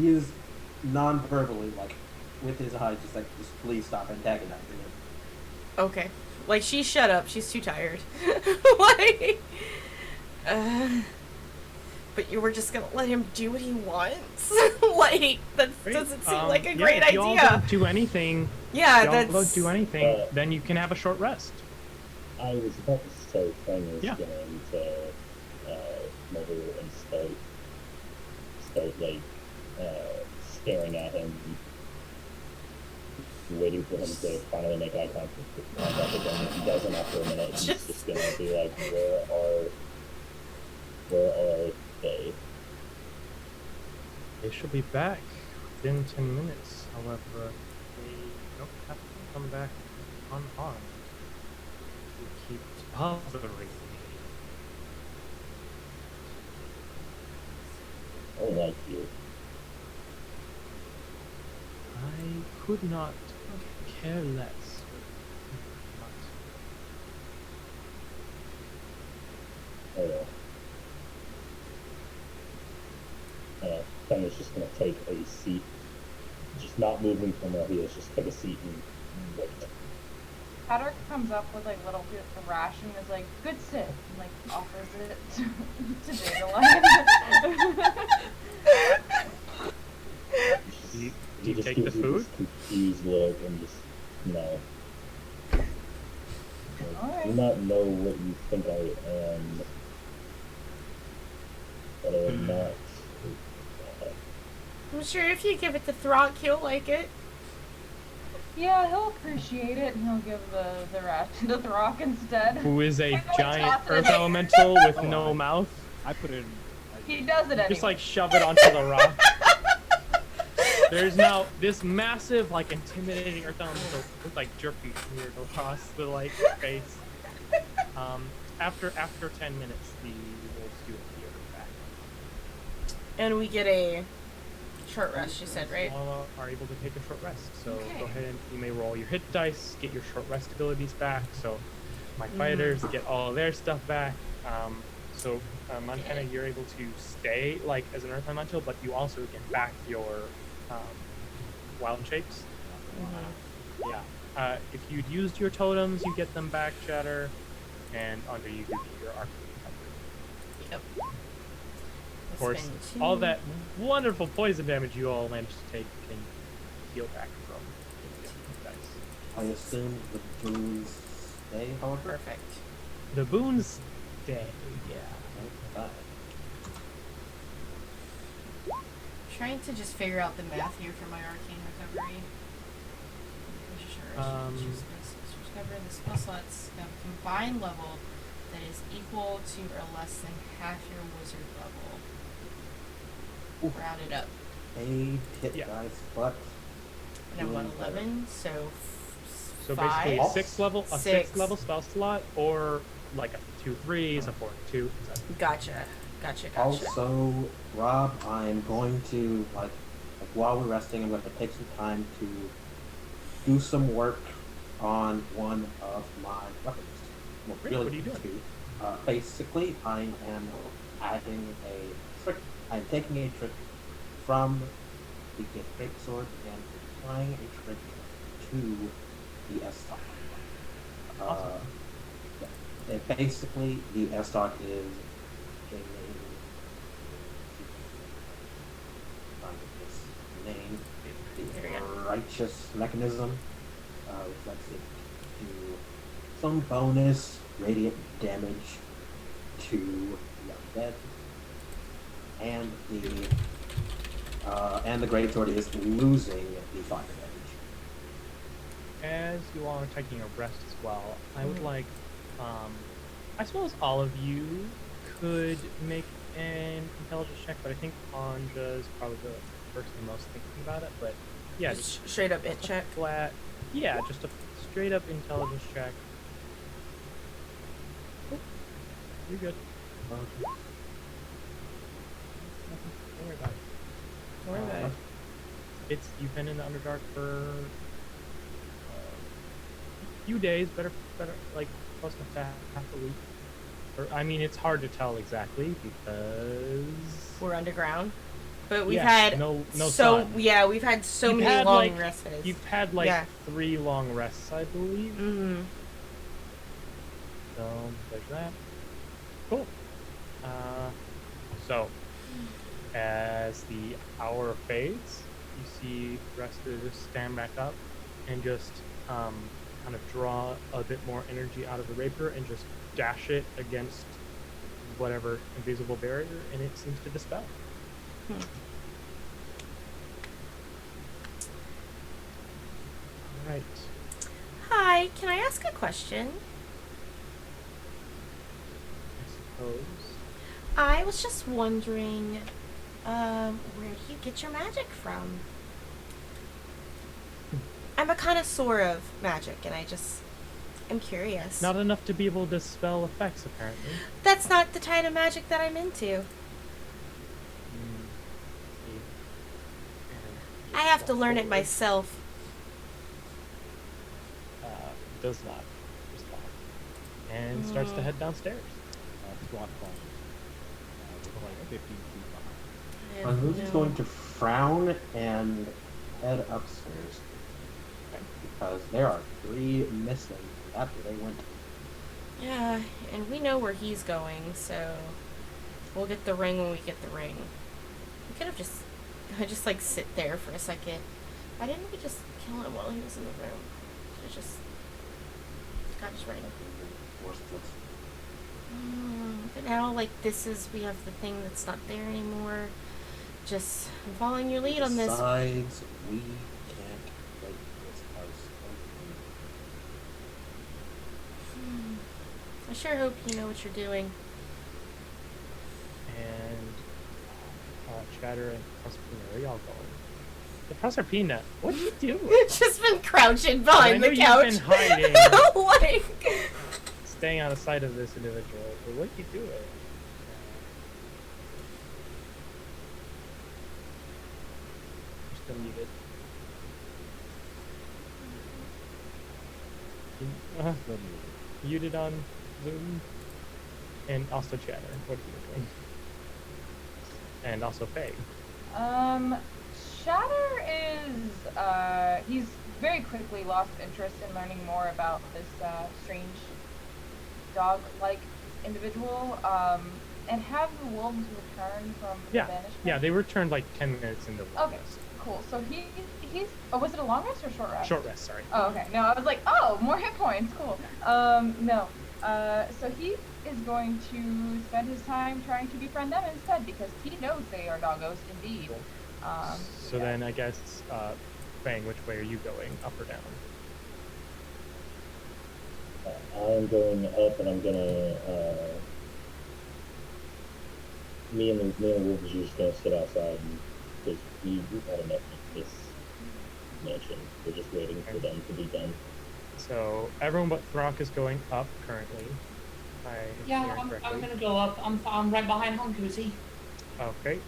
is non-verbally, like with his eyes, just please stop antagonizing him. Okay. Like, shut up. She's too tired. Like, but you were just gonna let him do what he wants? Like, that doesn't seem like a great if idea. Y'all don't do anything. Yeah, y'all that's... don't do anything, then you can have a short rest. I was about to say Fang was Yeah. going to murder and start like staring at him, waiting for him to finally make eye contact with him. If he doesn't after a minute, he's just gonna be like, where are they? They should be back within 10 minutes. However, they don't have to come back unharmed. You keep bothering me. Oh, like you. I could not care less. Oh, yeah. Fang is just gonna take a seat, just not moving from where he is, just take a seat and wait. Patrick comes up with like little bit of ration and is like, good sit, and like offers it to Dandelion. Do you He just take the gives you food? this confused look and just, no. Alright. Do not know what you think I am, but I am not. I'm sure if you give it to Throck, he'll like it. Yeah, he'll appreciate it and he'll give the ration to Throck instead. Who is a Like, giant toss it earth in. elemental with no mouth? I put it in. He does it anyway. Just like shove it onto the rock. There's now this massive, like, intimidating earth elemental with like jerky weird across the like face. After 10 minutes, the wolves do appear back. And we get a short rest, you said, right? All are able to take a short rest. So Okay. go ahead and you may roll your hit dice, get your short rest abilities back. So my fighters get all their stuff back. Montana, you're able to stay like as an earth elemental, but you also get back your wild shapes. If you'd used your totems, you get them back, Shatter, and under you get your arcane recovery. Yep. Of course, all that wonderful poison damage you all managed to take can heal back from dice. I assume the boons stay, however. Perfect. The boons stay, yeah. Okay. Trying to just figure out the math here for my arcane recovery. Recover the spell slots have a combined level that is equal to or less than half your wizard level. Round it up. 8 hit Yeah. dice, but And I'm 111, so So five. basically a Six. 6 level spell slot, or like a 2 3s, a 4 2. Gotcha. also, Rob, I'm going to like while we're resting, I'm going to take some time to do some work on one of my weapons. Well, Great, really what are you doing? two. Basically, I am adding a trick. I'm taking a trick from the Gith Greatsword and applying a trick to the S-Stock. Awesome. Basically, the S-Stock is a name, the righteous mechanism, which lets it do some bonus radiant damage to the undead, and the greatsword is losing the fire damage. As you all are taking a rest as well, I would like, I suppose all of you could make an intelligence check, but I think Anja's probably the person most thinking about it. But yeah, Just straight up it check. flat. Yeah, just a straight up intelligence check. Oh, you're good. Okay. Don't worry about it. Don't worry about it. You've been in the Underdark for a few days, better, like close to half a week. Or, I mean, it's hard to tell exactly because We're underground, but we've yeah, had no so sun. yeah, we've had so You've many had, long like- rests. You've had like Yeah. 3 long rests, I believe. Mm-hmm. So there's that. Cool. So as the hour fades, you see the rest of just stand back up and just kind of draw a bit more energy out of the rapier and just dash it against whatever invisible barrier, and it seems to dispel. All right. Hi, can I ask a question? I suppose. I was just wondering, where do you get your magic from? I'm a connoisseur of magic, and I'm curious. Not enough to be able to spell effects, apparently. That's not the kind of magic that I'm into. I have to learn it myself. Does not respond. And starts to head downstairs. Rock falls. With like 15 feet behind. I don't Moon's know. going to frown and head upstairs because there are 3 missing after they went. Yeah, and we know where he's going, so we'll get the ring when we get the ring. We could have just like sit there for a second. Why didn't we just kill him while he was in the room? Should have just got his ring. But now, like, we have the thing that's not there anymore. Just, I'm following your lead on this. Besides, we can't break this house open. I sure hope you know what you're doing. And Chatter and Proserpina, where y'all going? The Proserpina, what are you doing? Just been crouching I behind know the couch. you've been hiding, like, staying out of sight of this individual, but what are you doing? You're still muted. Still muted. Muted on Zoom. And also Chatter, what are you doing? And also Faye. Shatter is, he's very quickly lost interest in learning more about this, strange dog-like individual, and have the wolves returned from Yeah, banishment? yeah, they returned like 10 minutes into one Okay, rest. cool. So he's, oh, was it a long rest or short rest? Short rest, sorry. Oh, okay. No, I was like, oh, more hit points, cool. No. So he is going to spend his time trying to befriend them instead because he knows they are doggos indeed. So yeah. then I guess, Fang, which way are you going, up or down? I'm going up, and I'm gonna. Me and the wolves are just gonna sit outside because we've had enough of this mansion. We're just waiting for them to be done. So everyone but Throck is going up currently. Yeah, I'm gonna go up. I'm right behind Home Koozie. Okay.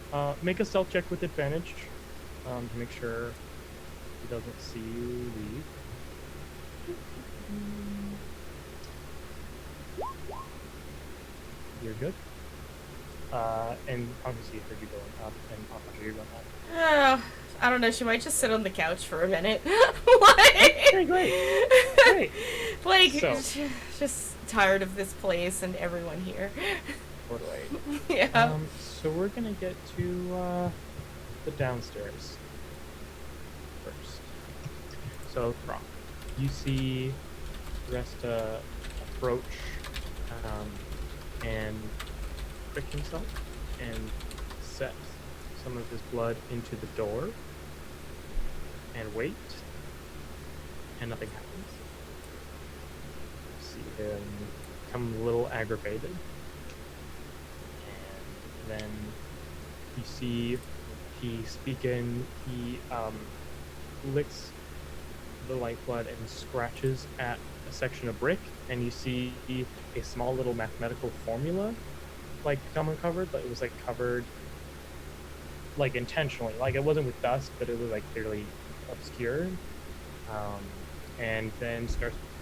Make a stealth check with advantage to make sure he doesn't see you leave. You're good. And obviously heard you going up, and I'll hear you going up. I don't know. She might just sit on the couch for a minute. Okay, great. Great. Like, So. just tired of this place and everyone here. Totally. Yeah. So we're gonna get to the downstairs first. So, Croc, you see Resta approach and prick himself and set some of his blood into the door and wait, and nothing happens. You see him become a little aggravated, and then you see he licks the lifeblood and scratches at a section of brick, and you see a small little mathematical formula like become uncovered, but it was like covered like intentionally, like it wasn't with dust, but it was like clearly obscured. And then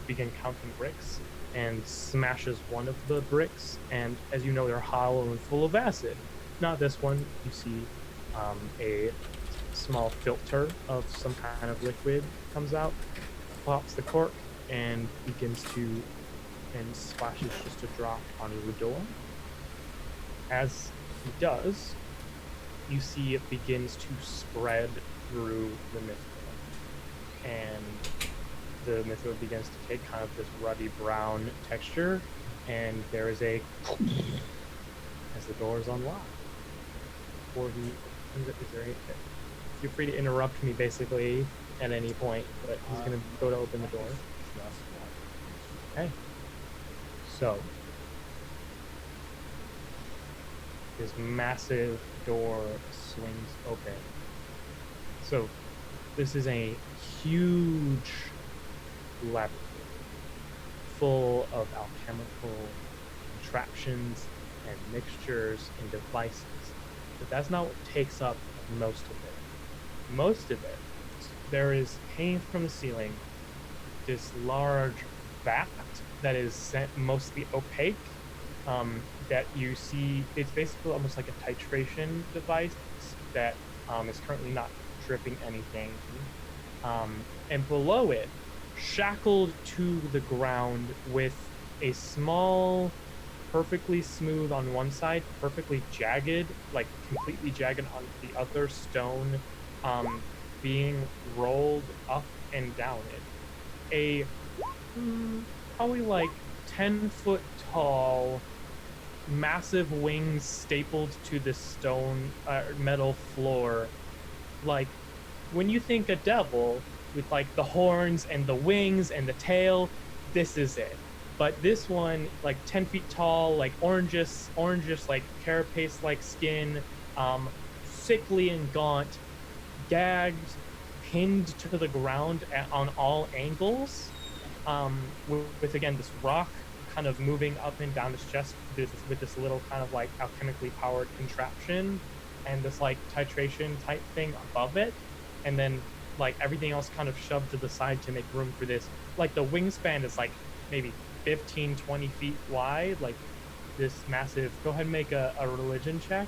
begin counting bricks and smashes one of the bricks, and as you know, they're hollow and full of acid. Not this one. You see a small filter of some kind of liquid comes out, pops the cork, and splashes just a drop onto the door. As he does, you see it begins to spread through the mithril, and the mithril begins to take kind of this ruddy brown texture, and there is a as the door is unlocked. Before he is there any, feel free to interrupt me basically at any point, but he's gonna go to open the door. Okay. So this massive door swings open. So this is a huge laboratory full of alchemical contraptions and mixtures and devices. But that's not what takes up most of it. Most of it, there is hanging from the ceiling this large vat that is mostly opaque, that you see. It's basically almost like a titration device that is currently not dripping anything. And below it, shackled to the ground with a small, perfectly smooth on one side, perfectly jagged, like completely jagged on the other stone, being rolled up and down it. A probably like 10-foot tall, massive wings stapled to the stone metal floor. Like when you think a devil with like the horns and the wings and the tail, this is it. But this one, like 10 feet tall, like orangish like carapace like skin, sickly and gaunt, gagged, pinned to the ground on all angles, with again this rock kind of moving up and down his chest with this little kind of like alchemically powered contraption, and this like titration type thing above it, and then like everything else kind of shoved to the side to make room for this. Like the wingspan is like maybe 15-20 feet wide, like this massive. Go ahead and make a religion check.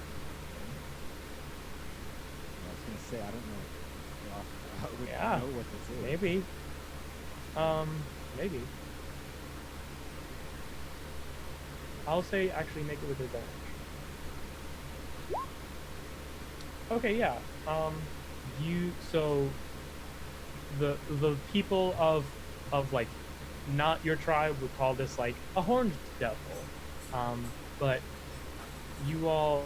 I was gonna say, I don't know. I would Yeah, know what this is. maybe. Maybe. I'll say actually make it with advantage. Okay, yeah. So the people of like not your tribe would call this like a horned devil. But you all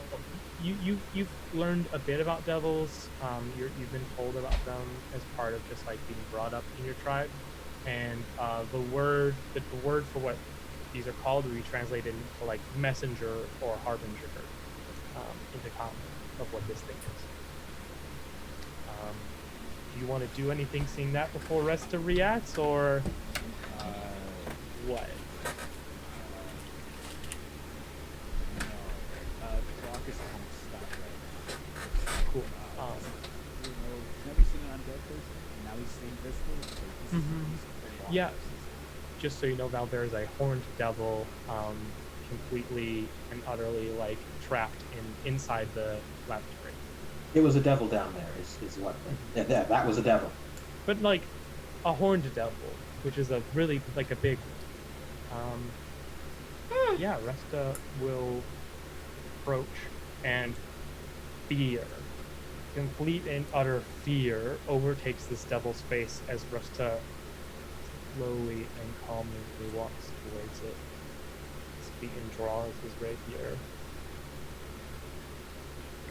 you've learned a bit about devils. You've been told about them as part of just like being brought up in your tribe, and the word for what these are called would be translated into like messenger or harbinger, into common of what this thing is. Do you want to do anything seeing that before Resta reacts, or what? No. The rock is kind of stuck right now. Cool. You know, he's never seen an undead person, and now he's seeing visible, so he's Yeah. Just so you know, Val, there is a horned devil completely and utterly like trapped inside the laboratory. It was a devil down there, is what. That was a devil. But like a horned devil, which is a really like a big one. Yeah, Resta will approach, and fear, complete and utter fear, overtakes this devil's face as Resta slowly and calmly walks towards it. His feet and draws his rapier.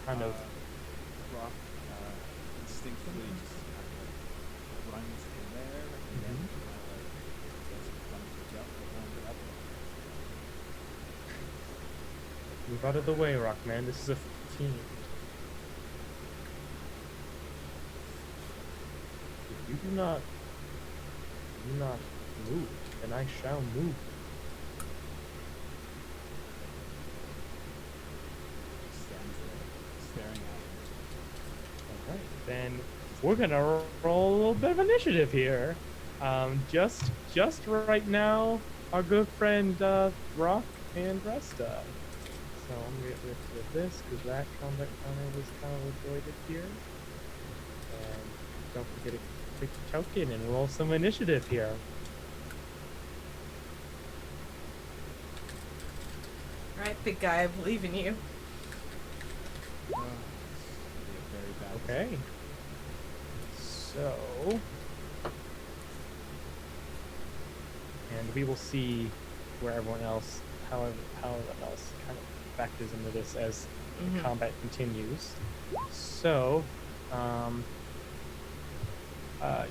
Kind of. Rock instinctively just kind of like runs in there and then kind of like just plunges up the horn devil. Move out of the way, Rockman. This is a fiend. If you do not move, then I shall move. Stands there staring at him. Alright, then we're gonna roll a little bit of initiative here. Just right now, our good friend Rock and Resta. So I'm gonna get rid of this because that combat counter was kind of avoided here. And don't forget to click the token and roll some initiative here. Alright, big guy, I believe in you. It'll be a very bad Okay. So, and we will see where everyone else, how everyone else kind of factors into this as the combat continues. So,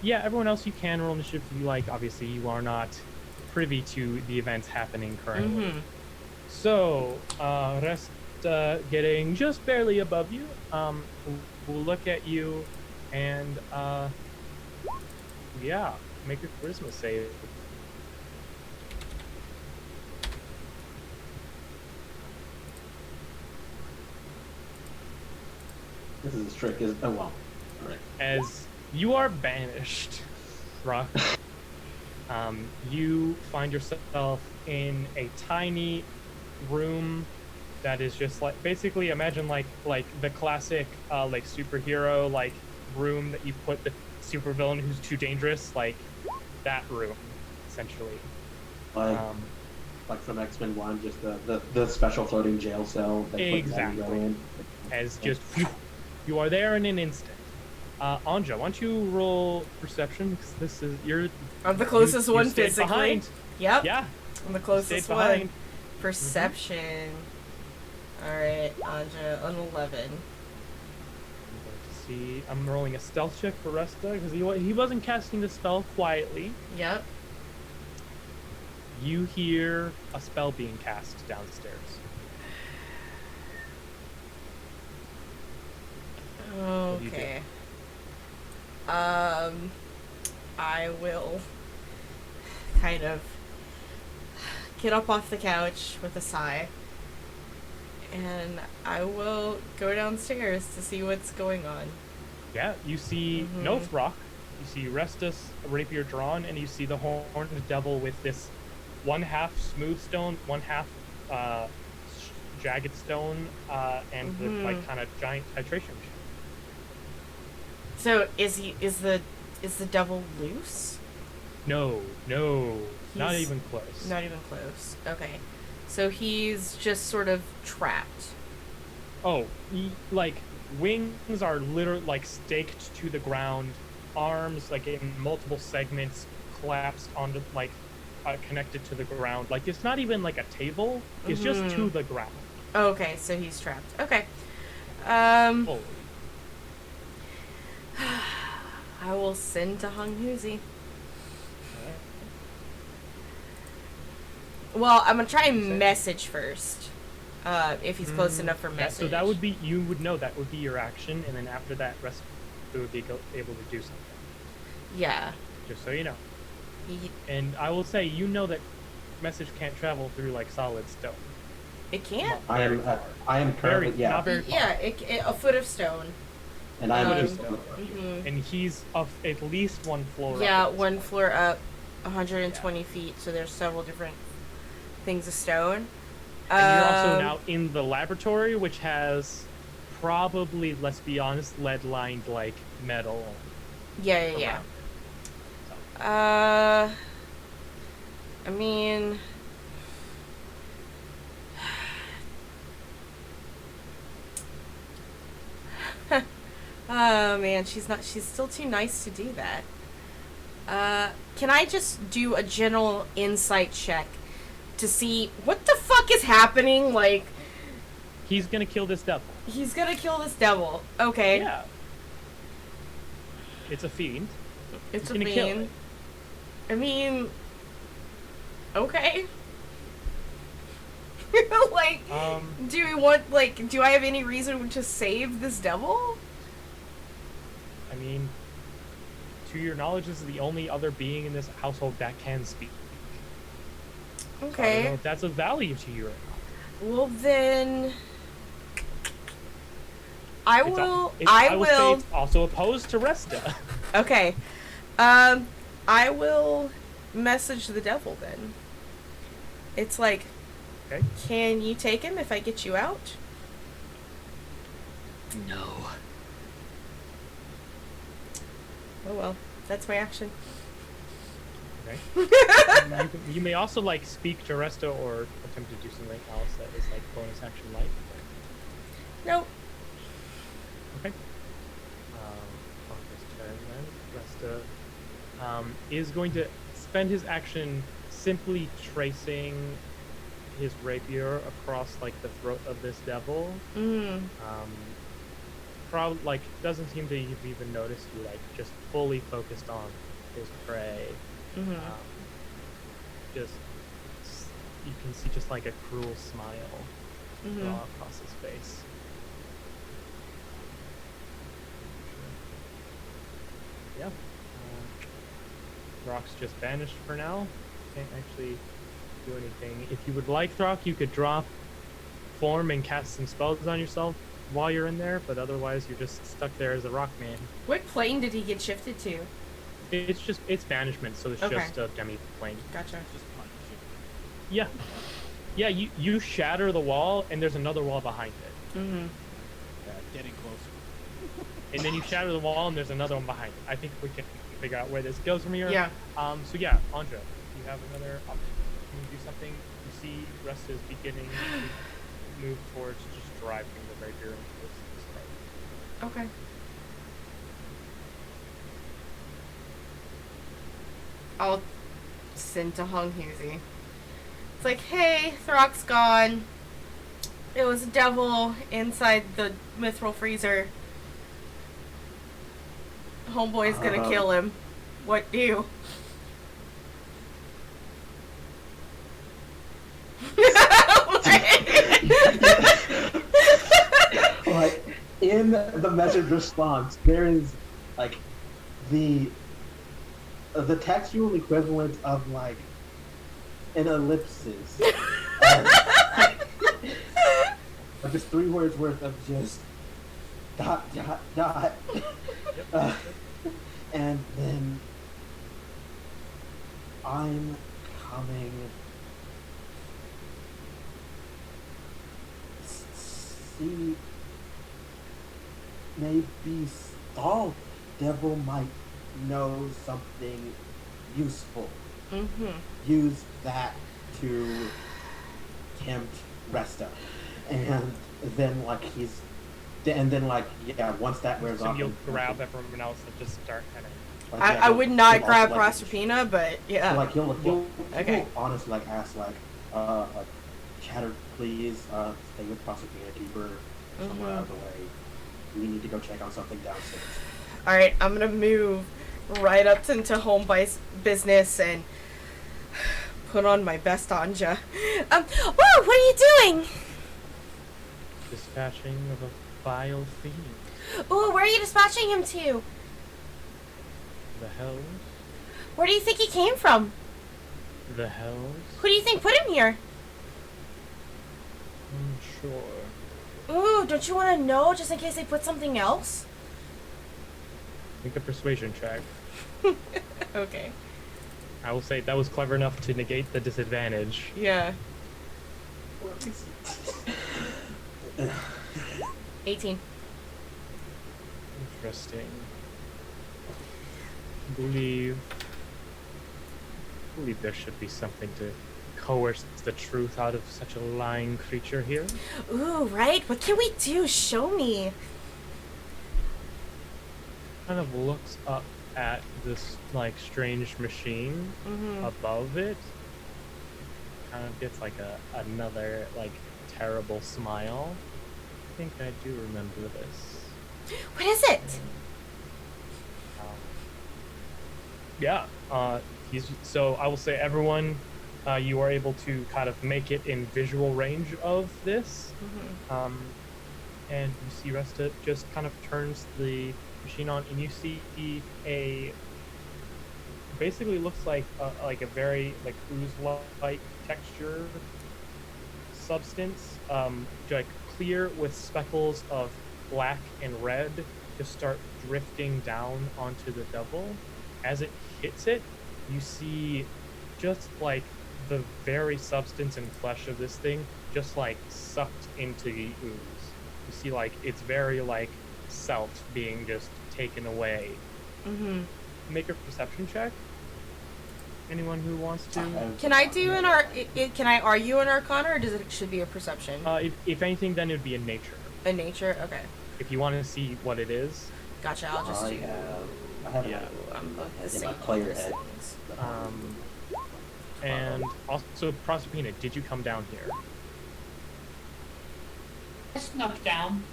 yeah, everyone else, you can roll initiative if you like. Obviously, you are not privy to the events happening currently. So, Rest getting just barely above you, will look at you and, yeah, make a charisma save. This is a trick, is oh well. Alright. As you are banished, Rock, you find yourself in a tiny room that is just like, basically imagine like the classic like superhero like room that you put the supervillain who's too dangerous, like that room essentially. Like from X-Men 1, just the special floating jail cell that Exactly. go in. As just you are there in an instant. Anja, why don't you roll perception, because this is I'm the closest you one stayed physically. behind. Yep. Yeah, I'm the you closest stayed one. behind. Perception. Alright, Anja, an 11. I'm going to see. I'm rolling a stealth check for Resta because he wasn't casting the spell quietly. Yep. You hear a spell being cast downstairs. do you do? Okay. I will kind of get up off the couch with a sigh, and I will go downstairs to see what's going on. Yeah, you see Noth Rock, you see Restus, rapier drawn, and you see the horned devil with this one half smooth stone, one half jagged stone, and the like kind of giant titration machine. So is the devil loose? No, not even close. Not even close. Okay. So he's just sort of trapped. Oh, like wings are literally like staked to the ground, arms like in multiple segments collapsed onto like connected to the ground. Like it's not even like a table; it's just to the ground. Okay, so he's trapped. Okay. Holy. I will send to Hung Huzi. Well, I'm gonna try and message first. If he's close enough for message. Yeah, so that would be, you would know that would be your action, and then after that, rest would be able to do something. Yeah. Just so you know. And I will say, you know that message can't travel through like solid stone. It can't? I am currently, not very far. Yeah, a foot of stone. And I'm And he's at least one floor Yeah, up. one floor up, 120 feet, so there's several different things of stone. And you're also now in the laboratory, which has probably, let's be honest, lead-lined like metal. Yeah. around it. So, I mean, oh man, she's still too nice to do that. Can I just do a general insight check to see what the fuck is happening? Like, he's gonna kill this devil. he's gonna kill this devil. Okay. Yeah. It's a fiend. It's a He's gonna kill fiend. it. I mean, okay. Like, do we want, like, do I have any reason to save this devil? I mean, to your knowledge, this is the only other being in this household that can speak. So I don't know Okay. if that's of value to you or not. Well then, I It's will. I I will say will. it's also opposed to Resta. Okay. I will message the devil then. It's like, Okay. can you take him if I get you out? No. Oh well, that's my action. Okay. You may also like speak to Resta or attempt to do something else that is like bonus action light. Nope. Okay. On his turn then, Resta is going to spend his action simply tracing his rapier across like the throat of this devil. Probably like doesn't seem to have even noticed you, like just fully focused on his prey. Just you can see just like a cruel smile draw across his face. Yeah. Throck's just vanished for now. Can't actually do anything. If you would like, Throck, you could drop form and cast some spells on yourself while you're in there, but otherwise you're just stuck there as a rock man. What plane did he get shifted to? It's banishment, so it's Okay. just a demi plane. Gotcha. Just punch it. Yeah. Yeah, you shatter the wall and there's another wall behind it. Getting closer. And then you shatter the wall and there's another one behind it. I think we can figure out where this goes from here. Yeah. So yeah, Andra, you have another opportunity to do something. You see Rest is beginning to move towards just driving the rapier into this throat. Okay. I'll send to Hung Hoozy. It's like, hey, Throck's gone. It was a devil inside the mithril freezer. Homeboy's gonna kill him. What do? Like in the message response, there is like the textual equivalent of like an ellipsis. Of just 3 words worth of just ... and then I'm coming. See, maybe Stall Devil might know something useful. Use that to tempt Resta. And then once that wears So off, you'll grab everyone else and just start kind of. I would not grab Proserpina, but yeah. So, like he'll Okay. honestly like ask like Chatter, please stay with Proserpina, keep her somewhere out of the way. We need to go check on something downstairs. Alright, I'm gonna move right up into Homeboy's business and put on my best Anja. Whoa, what are you doing? Dispatching of a vile fiend. Ooh, where are you dispatching him to? The hells? Where do you think he came from? The hells? Who do you think put him here? Sure. Ooh, don't you want to know just in case they put something else? Make a persuasion check. Okay. I will say that was clever enough to negate the disadvantage. Yeah. 18. Interesting. Believe there should be something to coerce the truth out of such a lying creature here. Ooh, right? What can we do? Show me. Kind of looks up at this like strange machine above it. Kind of gets like another like terrible smile. I think I do remember this. What is it? Yeah. So I will say, everyone, you are able to kind of make it in visual range of this. And you see Resta just kind of turns the machine on, and you see basically looks like a very like ooze-like texture substance, like clear with speckles of black and red, just start drifting down onto the devil. As it hits it, you see just like the very substance and flesh of this thing just like sucked into the ooze. You see like its very like self being just taken away. Make a perception check. Anyone who wants to? Can I do can I argue an arcana, or does it should be a perception? If anything, then it would be in nature. A nature? Okay. If you want to see what it is. Gotcha, I'll just do... I have in my player head. And also, Proserpina, did you come down here? I snuck down.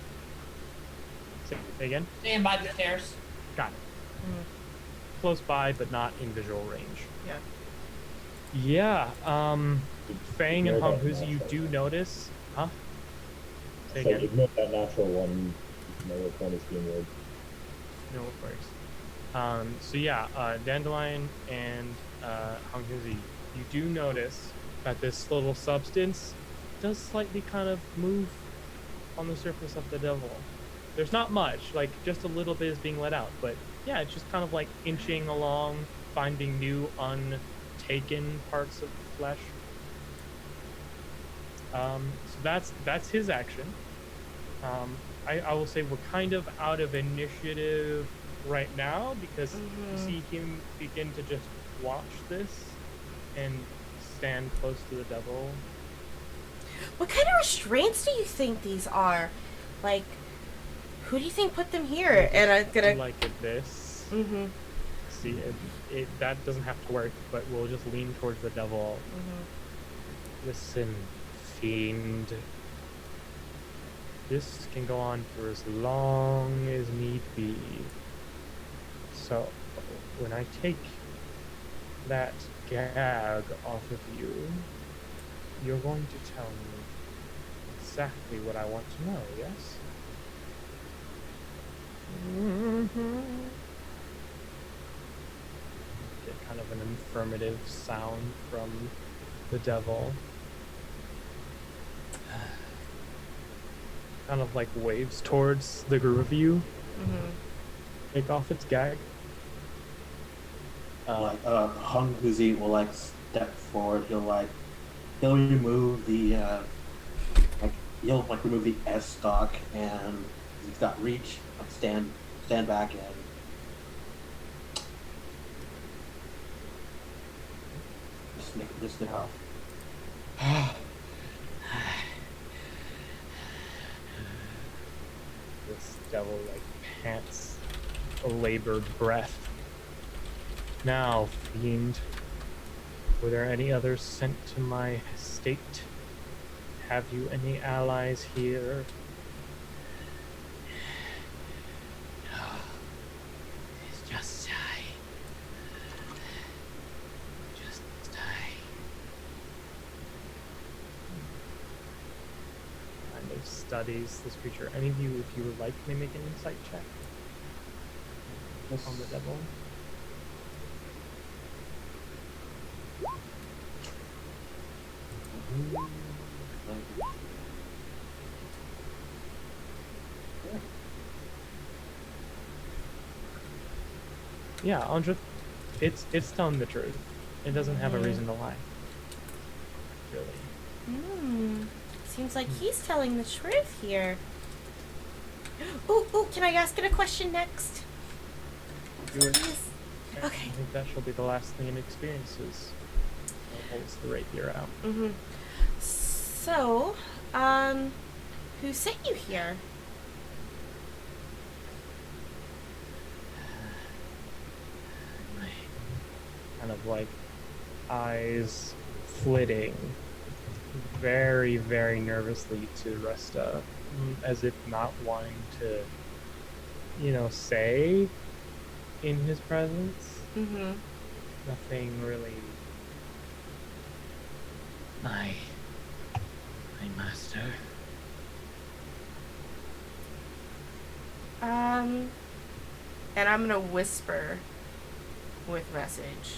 Say again? Stand by the stairs. Got it. Close by, but not in visual range. Yeah. Fang and Honghuzi, you do notice. Huh? Say So again. ignore that natural one. No, which one is being weird. No worries. So yeah, Dandelion and Honghuzi, you do notice that this little substance does slightly kind of move on the surface of the devil. There's not much, like just a little bit is being let out, but yeah, it's just kind of like inching along, finding new untaken parts of the flesh. So that's his action. I will say we're kind of out of initiative right now because you see him begin to just watch this and stand close to the devil. What kind of restraints do you think these are? Like, who do you think put them here? And I'm gonna... Like this. See, that doesn't have to work, but we'll just lean towards the devil. Listen, fiend. This can go on for as long as need be. So, when I take that gag off of you, you're going to tell me exactly what I want to know, yes? Get kind of an affirmative sound from the devil. Kind of like waves towards the group of you. Take off its gag. Honghuzi will like step forward. He'll remove the he'll remove the S stock, and he's got reach. Like stand back and just snip off. This devil like pants a labored breath. Now, fiend, were there any others sent to my estate? Have you any allies here? No. It's just I. Just I. Kind of studies this creature. Any of you, if you would like, may make an insight check on the devil. Yeah, Andra, it's telling the truth. It doesn't have a reason to lie. Really. Seems like he's telling the truth here. Ooh, can I ask it a question next? Do it. Please. I Okay. think that shall be the last thing it experiences. It holds the rapier out. Mm-hmm. So, who sent you here? My Kind of like eyes flitting very, very nervously to Resta, as if not wanting to, say in his presence. Mm-hmm. Nothing really. my master. And I'm gonna whisper with message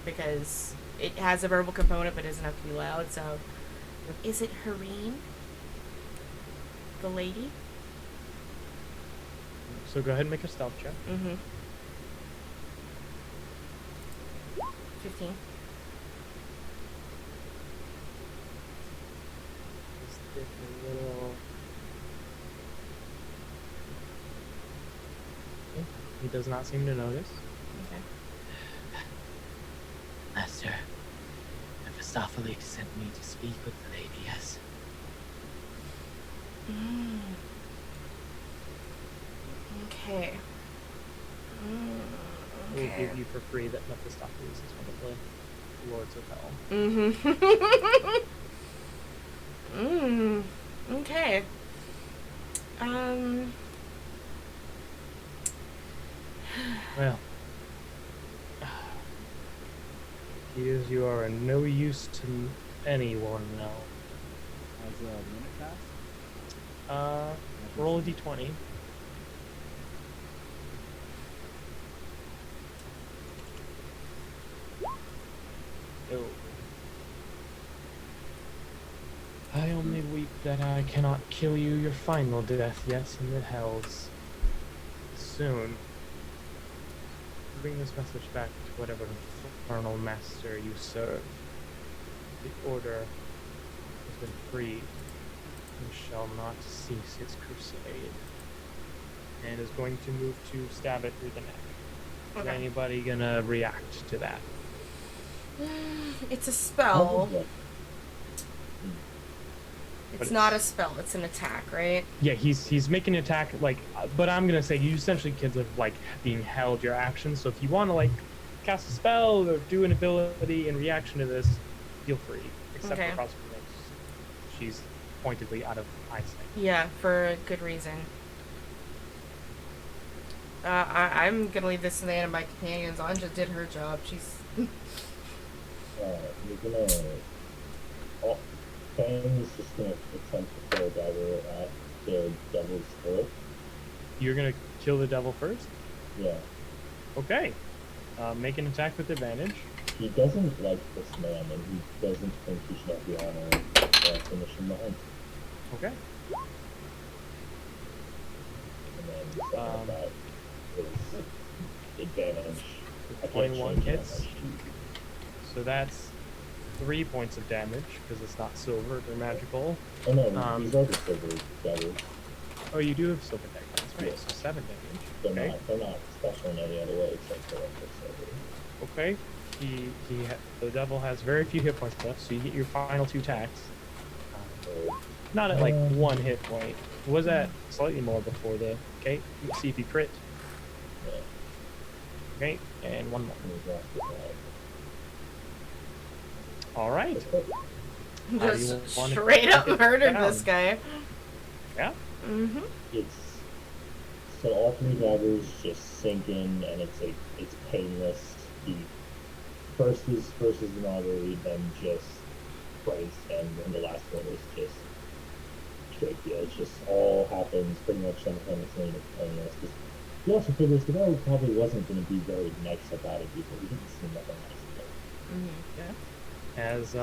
because it has a verbal component but doesn't have to be loud. So, is it Hareen, the lady? So go ahead and make a stealth check. Mm-hmm. 15. Just get a little. Okay. He does not seem to notice. Okay. Master, Mephistopheles sent me to speak with the lady, yes. Okay. We'll Okay. give you for free that Mephistopheles is one of the lords of hell. Okay. Well, Hughes, you are no use to anyone now. As a minute pass? Roll a d20. Oh. I only weep that I cannot kill you your final death, yes, in the hells. Soon. Bring this message back to whatever infernal master you serve. The order has been freed and shall not cease its crusade. And is going to move to stab it through the neck. Is Okay. anybody gonna react to that? It's a spell. Probably. It's not a spell. It's an attack, right? Yeah, he's making an attack, like, but I'm gonna say you essentially kids are like being held your actions. So if you want to like cast a spell or do an ability in reaction to this, feel free. Except Okay. for Crossbow, she's pointedly out of eyesight. Yeah, for a good reason. I'm gonna leave this in the hand of my companions. Anja did her job. She's. You're gonna. Oh, Fang is just gonna attempt to throw a dagger at the devil's throat. You're gonna kill the devil first. Yeah. Okay. Make an attack with advantage. He doesn't like this man, and he doesn't think he should have the honor of finishing the hunt. Okay. And then second of that is advantage. I can't 21 change it on hits. my sheet. So that's 3 points of damage because it's not silver; they're magical. Oh no, these are the silver daggers. Oh, you do have silver daggers. That's right. Yes. So 7 damage. They're Okay. they're not special in any other way except for like the silver. Okay. The devil has very few hit points left, so you get your final 2 attacks. So, Not at like 1 hit point. Was at slightly more before the. Okay. Let's see if you crit. yeah, Okay. And 1 more. move off the side. All right. How do you Just wanna straight up take it murdered down? this guy. Yeah. Mm-hmm. It's so all 3 daggers just sink in, and it's painless. He first is an augury, then just Christ, and then the last one is just straight deal. It's just all happens pretty much simultaneously, and it's painless. Because he also figures the guy probably wasn't going to be very nice about it either. He didn't seem like a nice guy. Mm-hmm. Yeah. As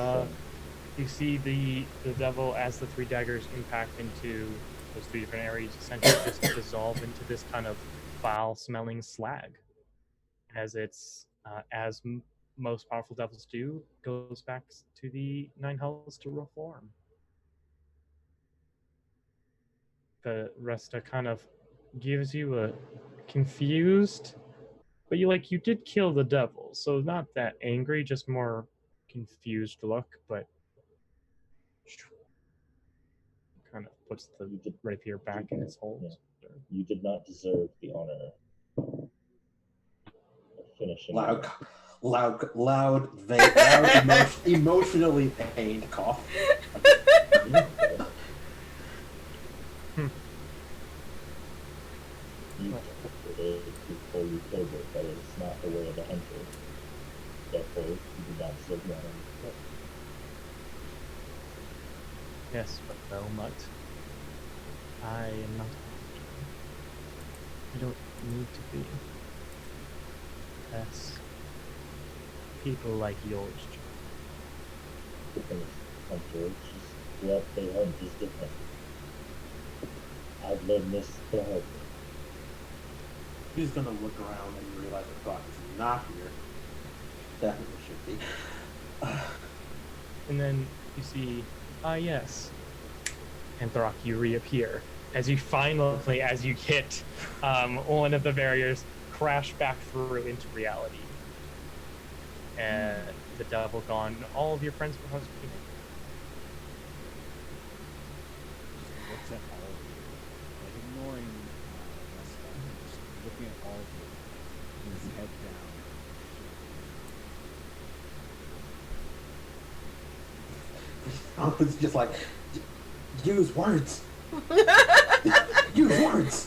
you see the devil, as the 3 daggers impact into those 3 different areas, essentially just dissolve into this kind of foul-smelling slag. As it's most powerful devils do, goes back to the 9 hells to reform. the Resta kind of gives you a confused, but you did kill the devil, so not that angry, just more confused look, but kind of puts the rapier back in its hold. Yeah. You did not deserve the honor of finishing. Loud, emotionally pained cough. You before you killed it, but it's not the way of the hunter. Therefore, you did not deserve the honor. Yes, but Belmont, I am not. I don't need to be. That's people like yours. Different hunter, it's just what they hunt is different. I've learned this the hard way. He's gonna look around and realize that Brock is not here. Definitely should be. And then you see, yes, Anthrok, you reappear. As you finally, as you hit one of the barriers, crash back through into reality. And the devil gone. All of your friends were husband. Looks at all of you, like ignoring Resta, just looking at all of you, and his head down. It's just like, use words. Use words.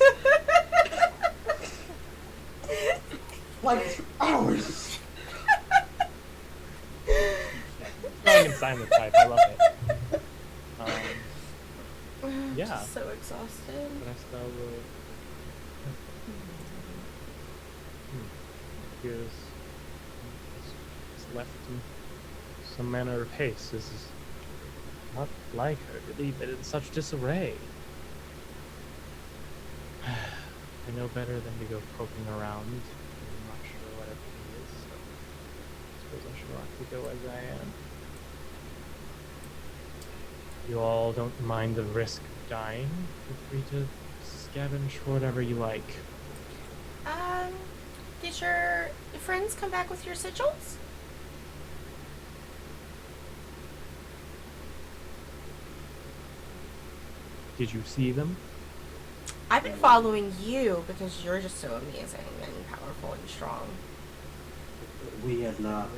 Like hours. Strong and silent type. I love it. Yeah. Just so exhausted. Resta will. Here's left in some manner of haste. This is not like her to leave it in such disarray. I know better than to go poking around. I'm not sure what everything is, so I suppose I should have to go as I am. You all don't mind the risk of dying? Feel free to scavenge for whatever you like. Did your friends come back with your sigils? Did you see them? I've been following you because you're just so amazing and powerful and strong. We had not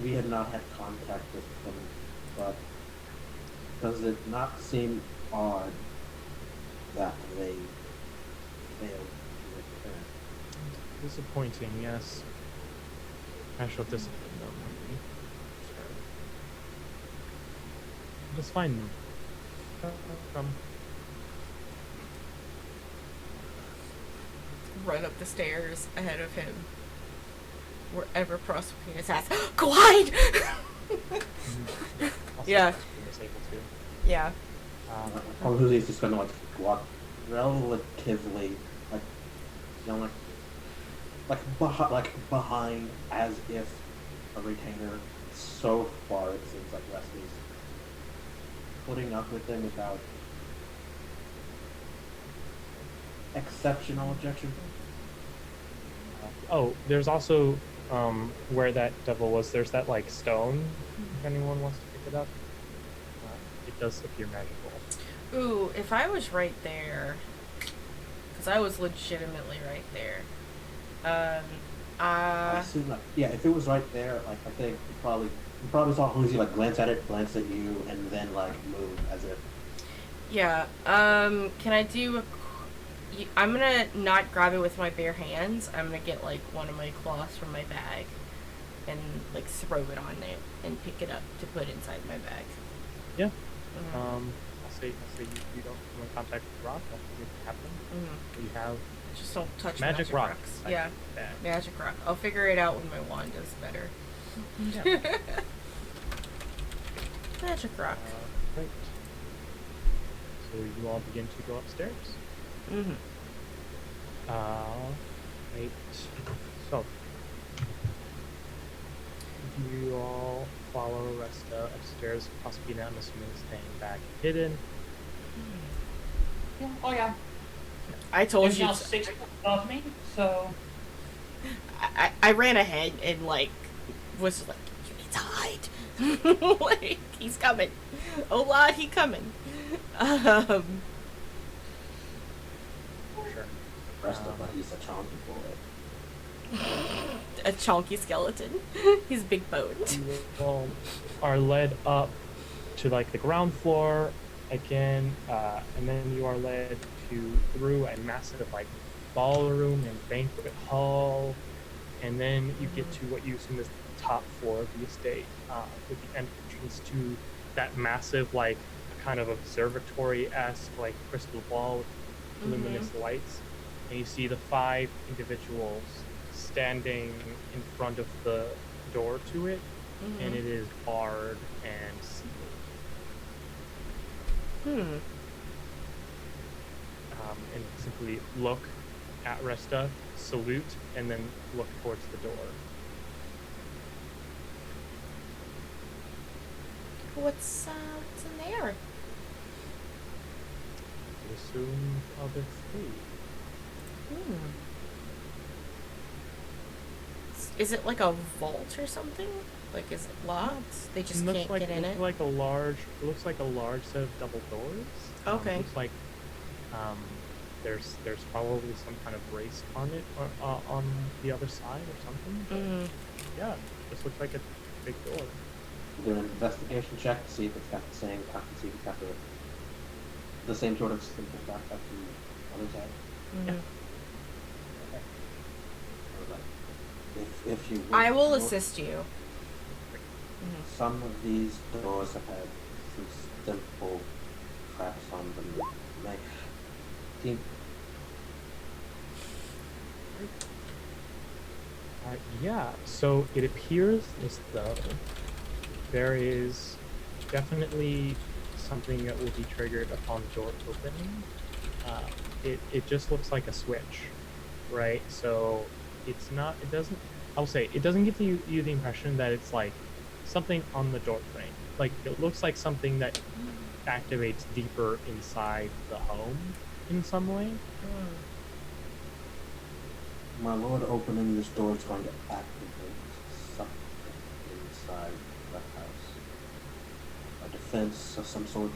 had contact with them, but does it not seem odd that they failed to return? Disappointing, yes. I shall discipline them. Sure. Let's find them. Come. Run up the stairs ahead of him. Wherever Proserpina's at. Glide! Yeah. Yeah. Probably he's just gonna like walk relatively behind as if a retainer. So far it seems like Wesley's putting up with them without exceptional objection. Oh, there's also where that devil was. There's that like stone. If anyone wants to pick it up, it does appear magical. Ooh, if I was right there, because I was legitimately right there. I assume if it was right there, like I think you probably saw Lucy like glance at it, glance at you, and then like move as if. Yeah. Can I do I'm gonna not grab it with my bare hands. I'm gonna get like one of my cloths from my bag and like throw it on it and pick it up to put inside my bag. Yeah. I'll say you don't come in contact with rock. That's what can happen. You have just don't touch magic rocks. Yeah. Magic rock. I'll figure it out when my wand does better. Yeah. Magic rock. Great. So you all begin to go upstairs. Right. So you all follow Resta upstairs. Proserpina, I'm assuming, staying back hidden. Yeah. Oh yeah. I told There's you. now 6 above me, so I ran ahead and like was like, you need to hide. Like he's coming. Oh Lord, he coming. Sure. Rest of but he's a chunky boy. A chunky skeleton. He's big boned. You all are led up to like the ground floor again, and then you are led through a massive like ballroom and banquet hall, and then you get to what you assume is the top floor of the estate, with the entrance to that massive like kind of observatory-esque like crystal ball with luminous lights, and you see the 5 individuals standing in front of the door to it, and it is barred and sealed. And simply look at Resta, salute, and then look towards the door. What's in there? I assume other 3. Is it like a vault or something? Like, is it locked? They just can't get in it? It looks like a large set of double doors. Okay. It looks like there's probably some kind of race on it, or on the other side or something. Yeah, this looks like a big door. Do an investigation check to see if it's got the same, see if it's got the same sort of symptoms that the other side. Yeah. If you I will note, assist you. some of these doors have had some simple cracks on them. Like, yeah, so it appears as though there is definitely something that will be triggered upon the door opening. It just looks like a switch, right? So it's not, it doesn't, I'll say, it doesn't give you the impression that it's like something on the door frame. Like, it looks like something that activates deeper inside the home in some way. my lord, opening this door is going to activate something inside the house. A defense of some sort.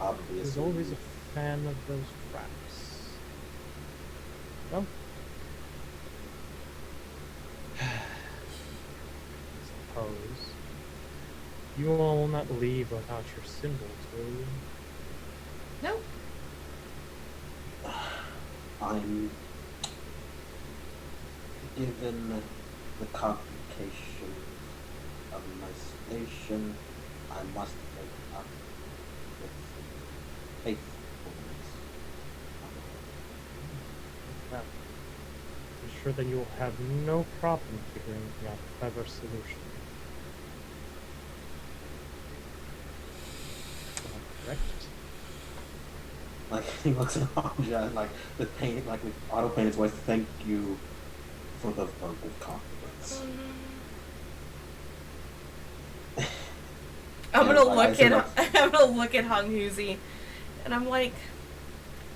Obviously. There's always a fan of those traps. Well, suppose you all will not leave without your symbols, will you? Nope. I'm given the complication of my station. I must make up with faithfulness. Well, I'm sure that you will have no problem figuring out a clever solution. Correct? Like, he looks at Anja, like, with pain, like, with auto pain his voice, thank you for the verbal compliments. I'm Yeah, gonna like, look at I'm gonna look at Hung Huzi, and I'm like,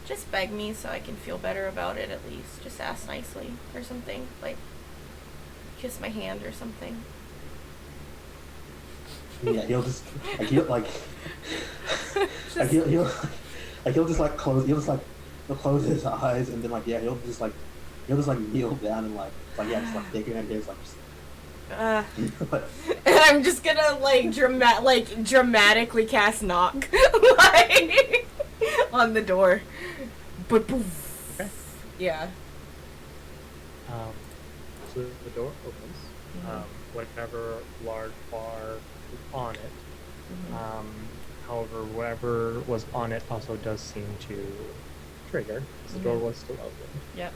just beg me so I can feel better about it at least. Just ask nicely or something, like kiss my hand or something. Yeah, he'll just, like, he'll, like, like, he'll just, like, he'll close his eyes, and then, like, yeah, he'll just, like, kneel down and, like, yeah, just, like, take your hand, just, like, and I'm just gonna like dramatically cast knock like on the door. But poof. Okay. Yeah. So the door opens. Whatever large bar is on it. However, whatever was on it also does seem to trigger, because the door was still open. Yep.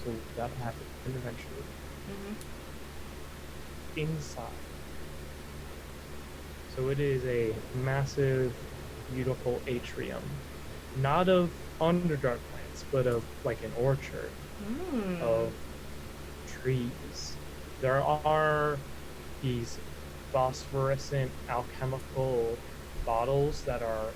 So that happened eventually. Inside. So it is a massive, beautiful atrium. Not of Underdark plants, but of like an orchard of trees. There are these phosphorescent alchemical bottles that are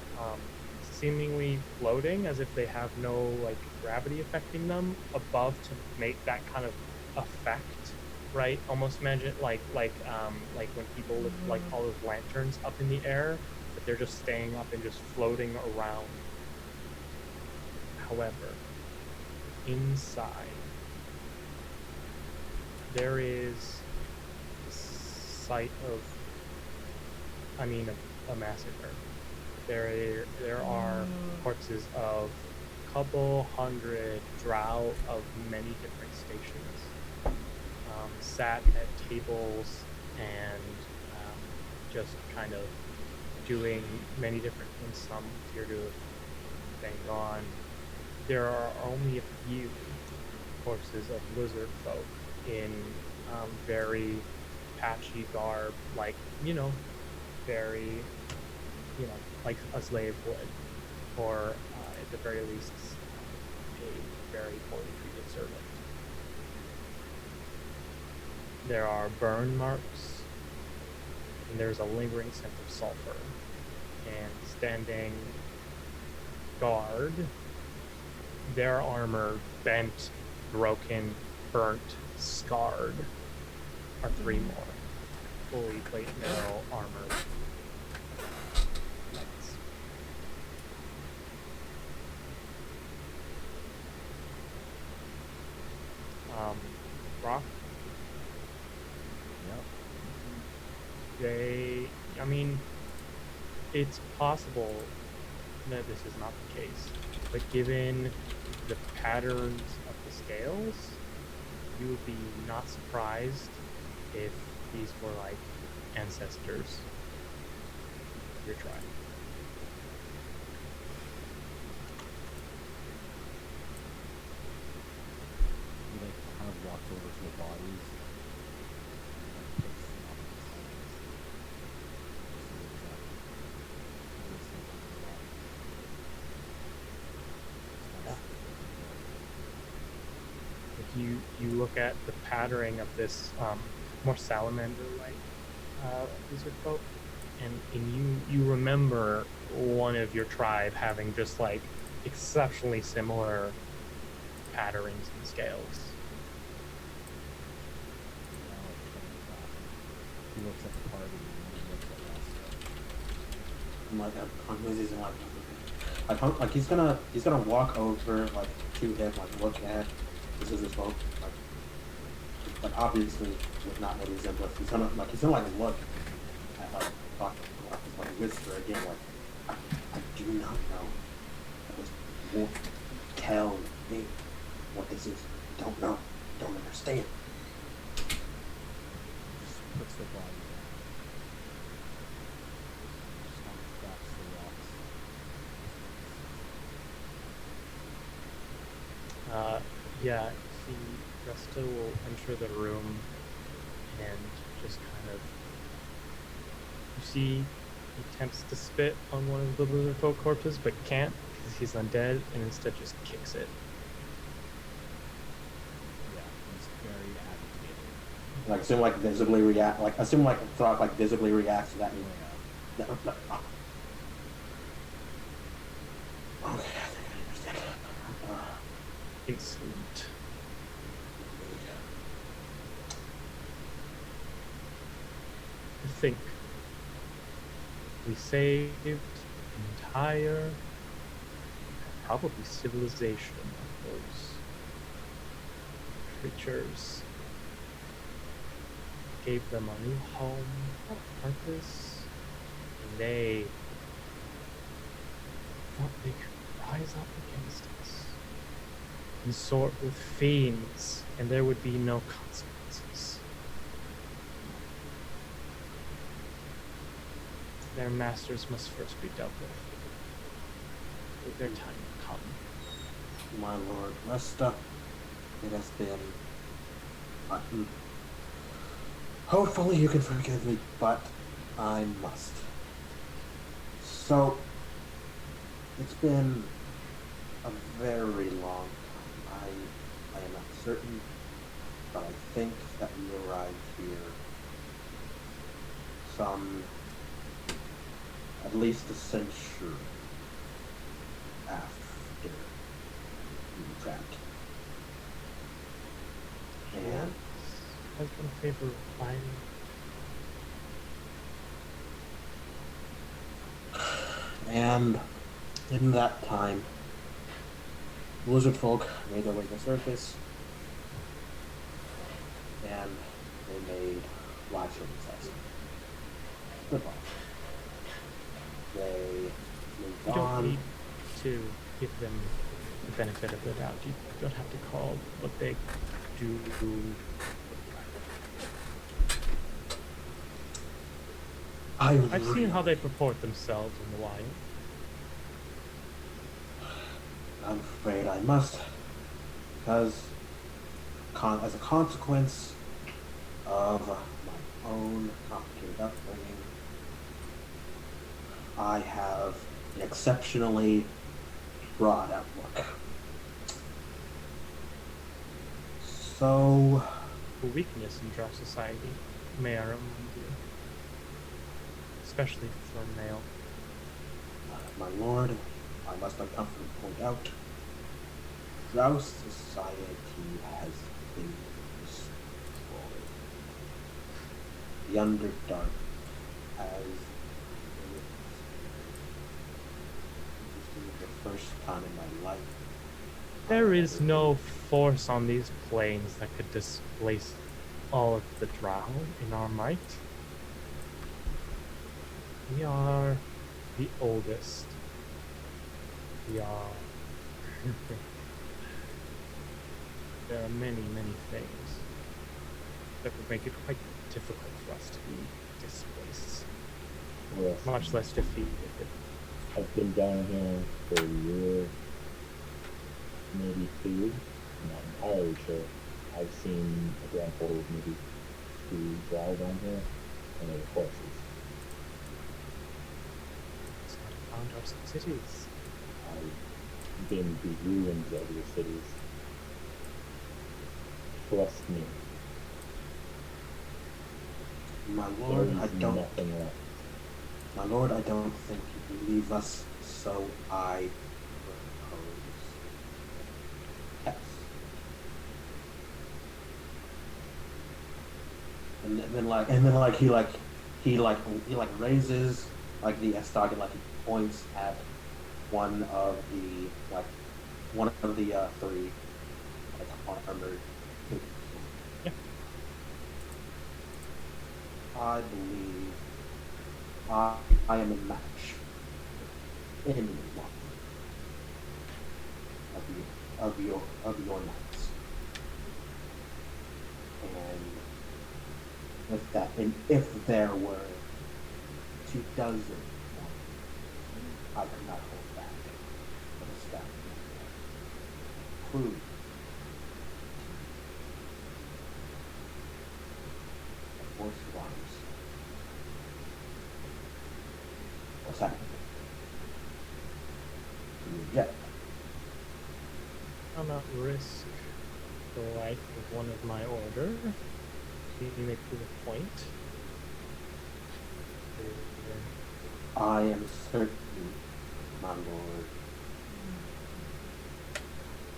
seemingly floating as if they have no like gravity affecting them above to make that kind of effect, right? Almost imagine like when people lift like all those lanterns up in the air, but they're just staying up and just floating around. However, inside there is a site of, I mean, a massacre. There are corpses of a couple hundred drow of many different stations, sat at tables and just kind of doing many different things. Some appear to have been gone. There are only a few corpses of lizard folk in very patchy garb, like, very, like a slave would, or at the very least, a very poorly treated servant. There are burn marks, and there's a lingering scent of sulfur. And standing guard, their armor bent, broken, burnt, scarred, are 3 more fully plate mail armor. Rock. Yep. I mean, it's possible that this is not the case, but given the patterns of the scales, you would be not surprised if these were like ancestors of your tribe. He like kind of walks over to the bodies and like picks them up and You look at the patterning of this more salamander-like lizard folk, and you remember one of your tribe having just like exceptionally similar patterns and scales. he looks at the party and he looks at Rasta. I'm like, he's gonna walk over like to him, like look at this is his boat, like obviously with not what he's in, but he's gonna like look at like talk, like whisper again, like I do not know. This won't tell me what this is. Don't know. Don't understand. Just puts the body down. Stomps back to the rocks. Yeah, Resta will enter the room and just kind of, you see, he attempts to spit on one of the lizard folk corpses, but can't because he's undead, and instead just kicks it. Yeah, he's very agitated. Like assume like visibly react, like assume like Throck like visibly reacts to that. Yeah. Okay, I think I understand. Excellent. I think we saved the entire, probably civilization of those creatures. Gave them a new home, a purpose, and they thought they could rise up against us, consort with fiends, and there would be no consequences. Their masters must first be dealt with their time to come. My lord, Resta, it has been. Hopefully you can forgive me, but I must. So, it's been a very long time. I am not certain, but I think that we arrived here at least a century after being trapped. And Husband favor flying. And in that time, lizard folk made their way to the surface, and they made lives for themselves. Goodbye. They moved You don't on. need to give them the benefit of the doubt. You don't have to call what they do. I've seen how they purport themselves in the wild. I'm afraid I must, because as a consequence of my own complicated upbringing, I have an exceptionally broad outlook. So, A weakness in our society, may I remind you, especially for a male. my lord, I must uncomfortably point out, Drow society has been destroyed. The Underdark has been the first time in my life. There is no force on these planes that could displace all of the Drow in our might. We are the oldest. We are... There are many, many things that would make it quite difficult for us to be displaced, Yes. much less defeated. I've been down here for a year, maybe 2. I'm not entirely sure. I've seen a grand total of maybe 2 drow down here, and they were horses. It's not found our cities. I've been to ruins of the cities. Trust me. My There lord, is I don't. nothing left. My lord, I don't think you believe us, so I propose yes. And then he raises like the S-dog and like he points at one of the 3 like armored. Yeah. I believe I am a match for any one of your knights. And if there were 24, I could not hold back. But a step prove a force of arms. What's happening? You reject. I'll not risk the life of one of my order. You may prove a point. I am certain, my lord,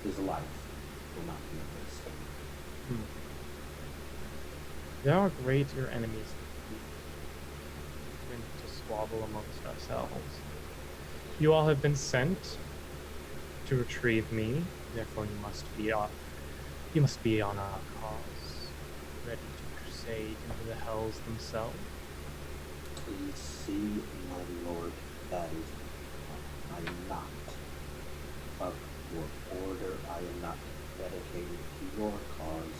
his life will not be at risk. There are greater enemies than to squabble amongst ourselves. You all have been sent to retrieve me, therefore you must be on our cause, ready to crusade into the hells themselves. Please see, my lord, that is, I am not of your order. I am not dedicated to your cause.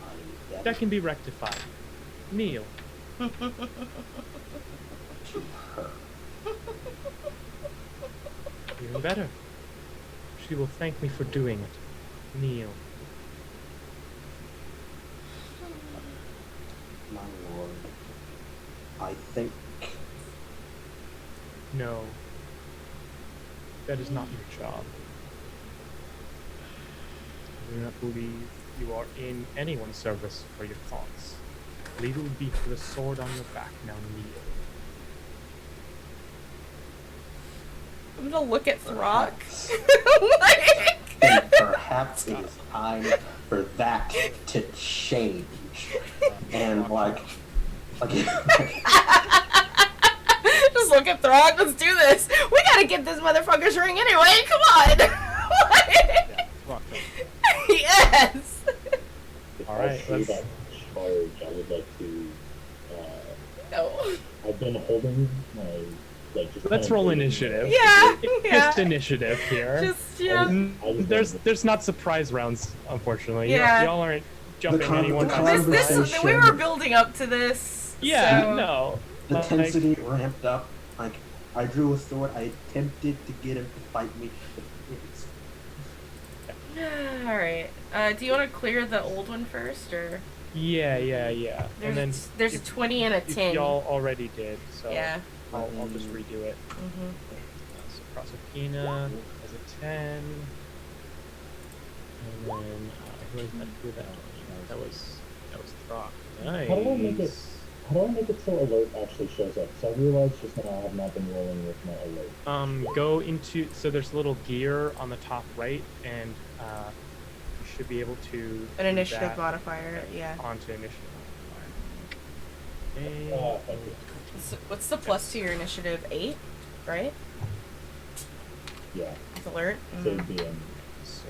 I am dedicated That can be rectified. Kneel. to her. Even better. She will thank me for doing it. Kneel. My lord, I think No. That is not your job. I do not believe you are in anyone's service for your thoughts. Leave it would be for the sword on your back. Now kneel. I'm gonna look at Throck. Then perhaps it is time for that to change. And Just look at Throck. Let's do this. We gotta get this motherfucker's ring anyway. Come on. Yeah, rock them. Yes. If All I right, see let's- that charge, I would like to. No. I've been holding my just. Let's kinda roll waiting. initiative. Yeah. Just initiative here. Just yeah. There's not surprise rounds, unfortunately. Yeah. Y'all aren't jumping con- anyone. the else's This conversation- we were building up to this. Yeah, so- no. The Like, intensity ramped up. Like, I drew a sword. I attempted to get him to fight me. It's- All right. Do you want to clear the old one first, or Yeah. And then there's a if- 20 and a if 10. y'all already did, so Yeah. I'll just redo it. Mhm. So Proserpina as a 10. And then who was that? That was Throck. Nice. How do I make it so alert actually shows up? So I realized just now I have not been rolling with my alert. Go into, so there's a little gear on the top right, and you should be able to An do initiative that modifier, yeah. onto initiative modifier. Thank you. What's the plus to your initiative? 8, right? Yeah. With alert. So Mhm. it'd be So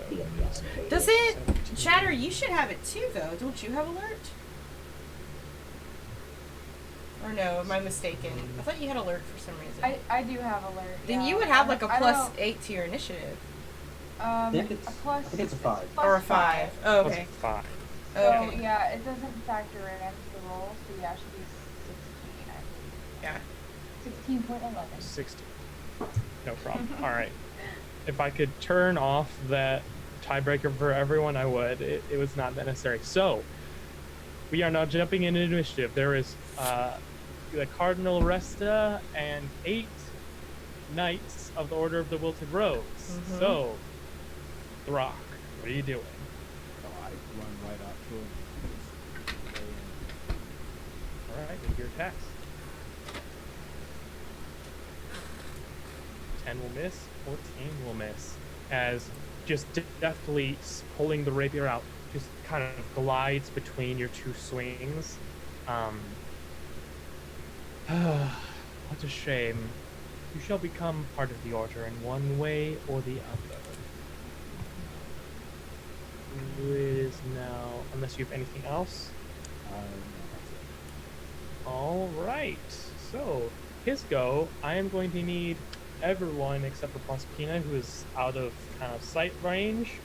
Does it, Chatter? You should have it too, though. Don't you have alert? Or no? Am I mistaken? I thought you had alert for some reason. I do have alert. Then yeah. you would have like a I plus don't- 8 to your initiative. I think a it's- plus. I think it's a 5. plus Or a 5. Oh, plus okay. 5. So Okay. yeah, it doesn't factor into the roll, so yeah, it should be 16. Yeah. 16.11. 60. No problem. All right. If I could turn off that tiebreaker for everyone, I would. It was not that necessary. So, we are now jumping into initiative. There is the Cardinal Resta and 8 Knights of the Order of the Wilted Rose. Mhm. So, Throck, what are you doing? So I run right up to him. All right, make your attacks. 10 will miss, 14 will miss. As just deftly pulling the rapier out, just kind of glides between your two swings. What a shame. You shall become part of the order in one way or the other. Who is now, unless you have anything else? All right. So his go. I am going to need everyone except for Proserpina, who is out of kind of sight range,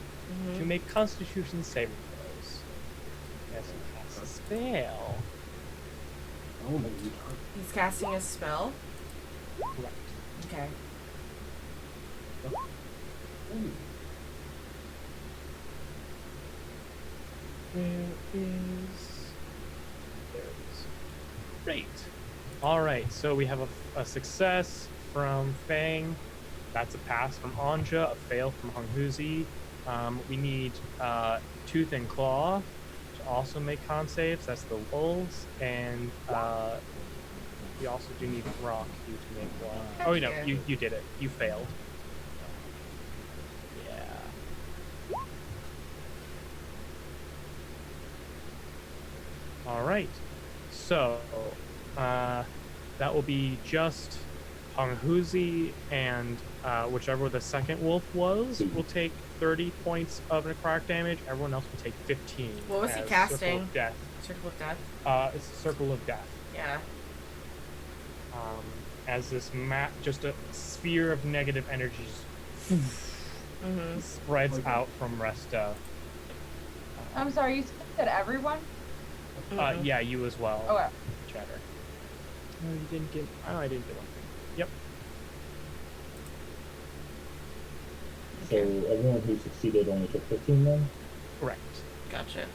to make Constitution saving throws. Yes, he casts a spell. Oh my He's casting a spell. Correct. Okay. There it is. Great. All right. So we have a success from Fang. That's a pass from Anja. A fail from Honghuzi. We need Tooth and Claw to also make con saves. That's the wolves, and we also do need Rock you to make one. Oh no, Yeah. you did it. You failed. Yeah. All right. So that will be just Honghuzi and whichever the second wolf was will take 30 points of necrotic damage. Everyone else will take 15. What was he as casting? Circle of Death. Circle of Death. It's Circle of Death. Yeah. As this just a sphere of negative energies spreads out from Resta. I'm sorry, you said everyone? Yeah, you as well. Okay. Chatter. No, you didn't get. Oh, I didn't get one thing. Yep. So everyone who succeeded only took 15 then? Correct. Gotcha.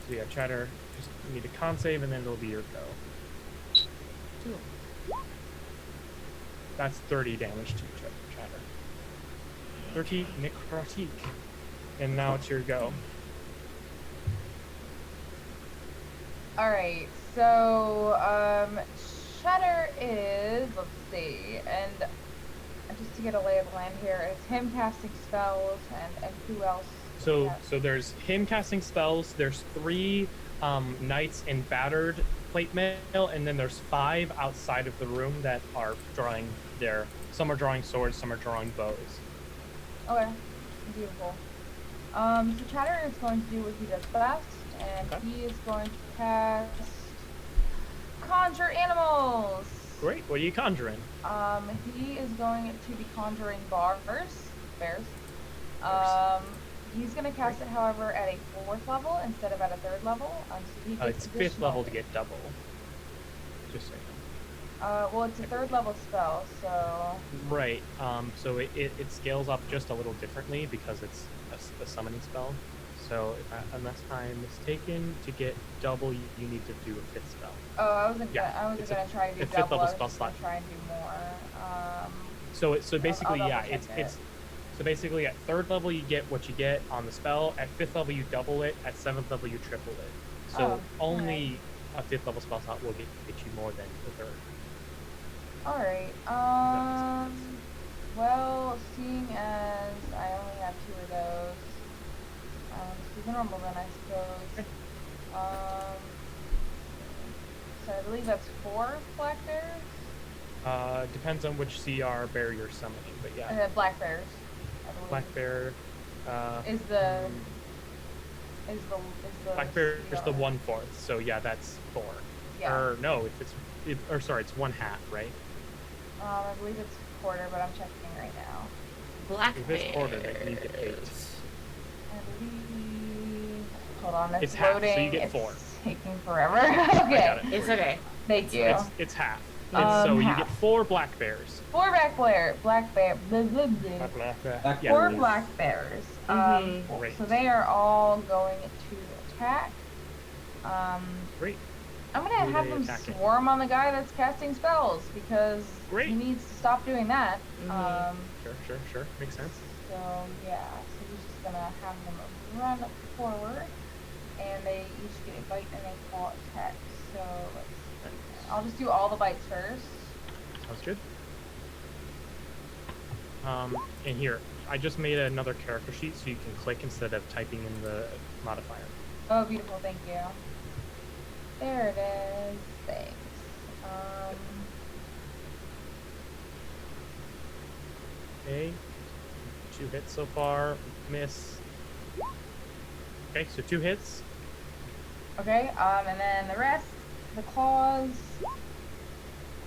So yeah, Chatter, just need a con save and then it'll be your go. That's 30 damage to Chatter. 30 necrotic. And now it's your go. Alright, so, Chatter is, let's see, and just to get a lay of the land here, it's him casting spells, and who else? So Yeah. so there's him casting spells. There's 3 knights in battered plate mail, and then there's 5 outside of the room that are drawing their. Some are drawing swords, some are drawing bows. Okay, beautiful. So Chatter is going to do what he does best, and Okay. he is going to cast Conjure Animals. Great. What are you conjuring? He is going to be conjuring bears. He's going to cast it, however, at a 4th level instead of at a 3rd level. So he gets It's 5th level additional- to get double. Just so you know. Well, it's a 3rd level spell, so Right. So it scales up just a little differently because it's a summoning spell. So unless I'm mistaken, to get double, you need to do a 5th spell. I wasn't Yeah, gonna it's try and do a 5th double. level I was spell just gonna slot. try and do more. So basically, I'll yeah, double-check it's so basically at 3rd level you get what you get on the spell. At 5th level you double it. At 7th level you triple it. So only a 5th level spell slot will get you more than the 3rd. Alright, well, seeing as I only have 2 of those, let's do the normal then, I suppose. So I believe that's 4 black bears? Depends on which CR bear you're summoning, but And yeah. then black bears, I believe. Black bear. Is the Black bear is the CR. 1/4, so yeah, that's 4. Yeah. Or no, it's 1/2, right? I believe it's quarter, but I'm checking right now. Black If it's quarter, then you get 8. I believe. Hold on, It's it's half, so loading. you get it's 4. taking forever. I got Okay, it. It's okay. thank you. It's half. So you half. get 4 black bears. 4 black bear. Blah, blah, blah. Yeah. 4 black bears. Great. So they are all going to attack. Great. I'm gonna Who are have they them attacking? swarm on the guy that's casting spells because Great. he needs to stop doing that. Sure. Makes sense. So yeah, so he's just gonna have them run forward, and they each get a bite and a claw attack. So I'll just do all the bites first. Sounds good. And here, I just made another character sheet so you can click instead of typing in the modifier. Oh, beautiful, thank you. There it is. Thanks. Okay. 2 hits so far. Miss. Okay, so 2 hits. Okay, and then the rest, the claws.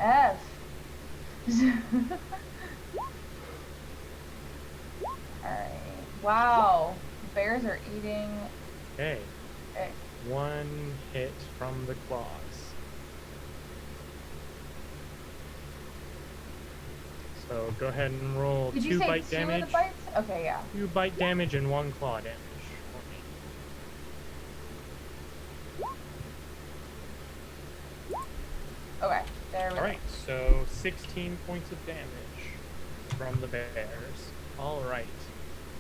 F. Alright. Wow. Bears are eating. Okay. Okay. 1 hit from the claws. So go ahead and roll Did 2 you say bite 2 damage. of the bites? Okay, yeah. 2 bite damage and 1 claw damage. Okay, there we go. Alright, so 16 points of damage from the bears. Alright.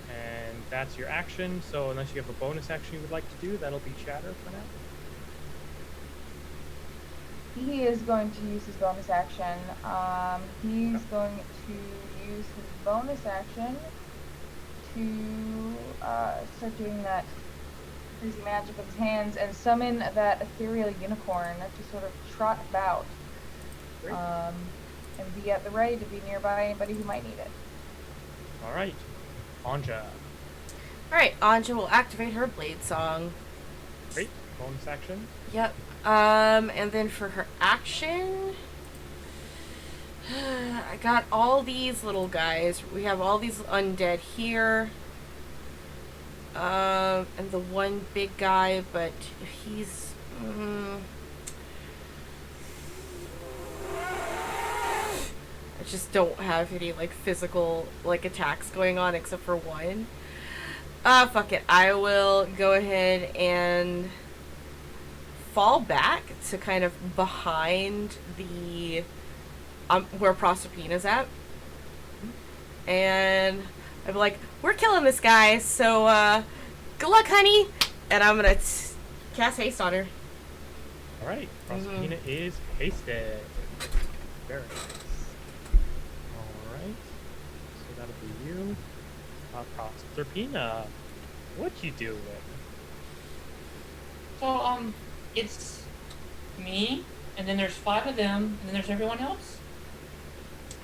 And that's your action, so unless you have a bonus action you would like to do, that'll be chatter for now. He is going to use his bonus action. He's going to use his bonus action to start doing that crazy magic with his hands and summon that ethereal unicorn to sort of trot about and be at the ready to be nearby anybody who might need it. Alright. Anja. Alright, Anja will activate her blade song. Great. Bonus action. Yep. And then for her action, I got all these little guys. We have all these undead here. And the one big guy, but he's... I just don't have any, like, physical, like, attacks going on except for one. Fuck it. I will go ahead and fall back to kind of behind the where Proserpina's at, and I'll be like, we're killing this guy, so good luck, honey. And I'm gonna cast haste on her. All right, Proserpina is hasted. Very nice. All right, so that'll be you. Proserpina, what you doing? So, it's me, and then there's 5 of them, and then there's everyone else?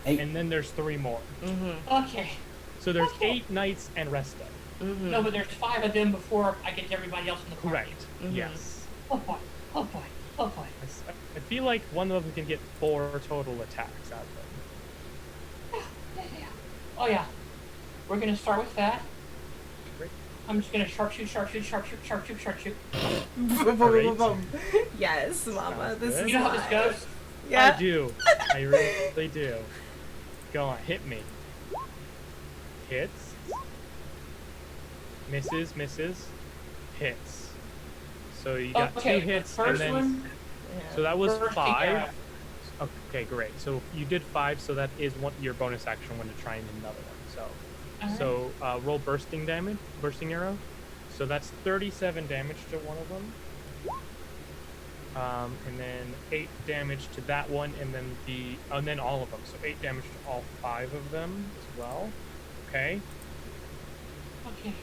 And then there's 3 more. Okay. So there's 8 knights and Resta. No, but there's 5 of them before I get to everybody else in the party. Correct. Yes. Oh boy, oh boy, oh boy. I feel like one of them can get 4 total attacks out of them. Yeah. Oh yeah. We're gonna start with that. Great. I'm just gonna sharpshoot, sharpshoot, sharpshoot, sharpshoot, sharpshoot. Boom, boom, boom, boom. Yes, Mama. Sounds This good. is You know how this live. goes? Yeah. I do. I really do. Go on, hit me. Hits. Misses, misses. Hits. So you got Okay, 2 hits the first and then one. so that was First 5. arrow. Okay, great. So you did 5, so that is your bonus action when to try and another one. Alright. So roll bursting arrow. So that's 37 damage to one of them. And then 8 damage to that one, and then all of them. So 8 damage to all 5 of them as well. Okay. Okay.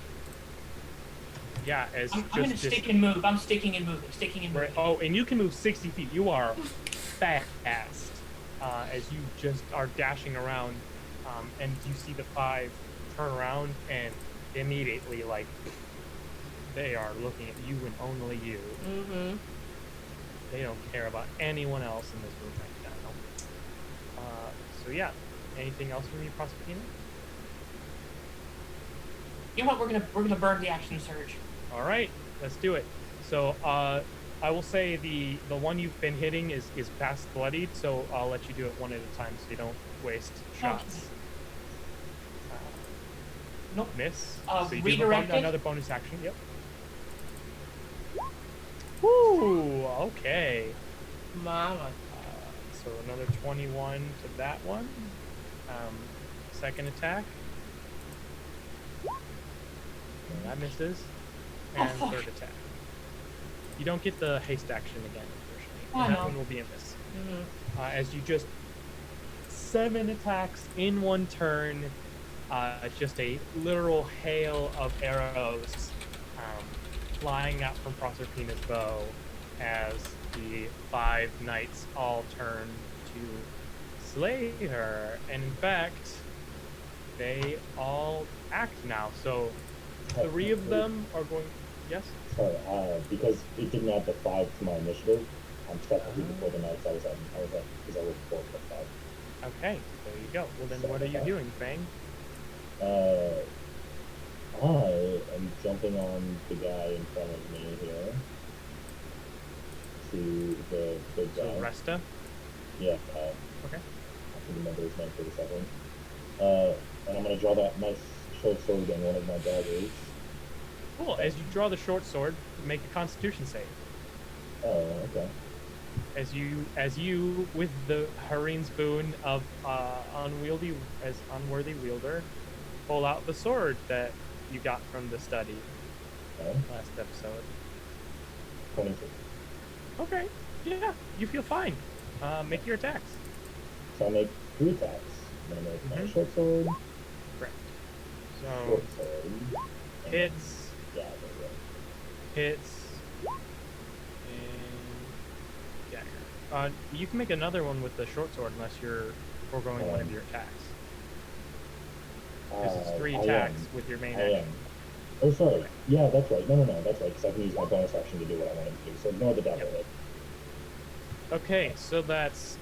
Yeah, as I'm gonna stick and move. I'm sticking and moving. Sticking and moving. Right. Oh, and you can move 60 feet. You are fast as you just are dashing around, and you see the 5 turn around and immediately, like, they are looking at you and only you. They don't care about anyone else in this room right now. So yeah, anything else from you, Proserpina? You know what? We're gonna burn the action surge. All right, let's do it. So I will say the one you've been hitting is past bloodied, so I'll let you do it one at a time so you don't waste shots. Nope. Miss. So you do have Redirect it. another bonus action. Yep. Woo! Okay. Mama. So another 21 to that one. Second attack. That misses. And fuck. third attack. You don't get the haste action again, unfortunately. I And that know. one will be a miss. As you just 7 attacks in one turn, just a literal hail of arrows flying out from Proserpina's bow as the 5 knights all turn to slay her. And in fact, they all act now. So 3 of them are going. Yes? Sorry, because it didn't add the 5 to my initiative, I'm technically before the knights I was at, because I was 4 plus 5. Okay, there you go. Well then, what are you doing, Fang? I am jumping on the guy in front of me here. To the big guy. So Resta? Yeah, Okay. I can remember his name for a second. And I'm gonna draw that nice short sword and one of my daggers. Cool. As you draw the short sword, make a Constitution save. Oh, okay. As you with the Hareen's boon of unworthy wielder, pull out the sword that you got from the study Okay. last episode. 22. Okay. Yeah, you feel fine. Make your attacks. So I make 3 attacks. I'm gonna make my short sword, Correct. short So sword, and hits, dagger. hits, and dagger. You can make another one with the short sword unless you're foregoing one of your attacks. Because it's 3 I attacks am. with your main I action. am. Oh, sorry. Yeah, that's right. No, that's right. Because I can use my bonus action to do what I want to do. So ignore the dagger hit. Okay, so that's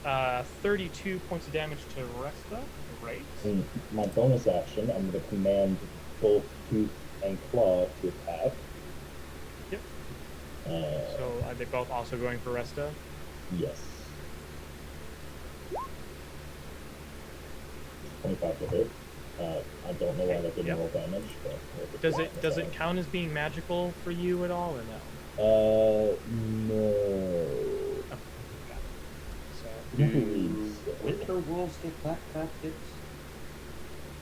32 points of damage to Resta. Great. In my bonus action, I'm going to command both Tooth and Claw to attack. Yep. Uh, So are they both also going for Resta? yes. 25 to hit. I don't know why that didn't Yep. roll damage, but Does it count as being magical for you at all or no? No. So Do winter wolves get black hits?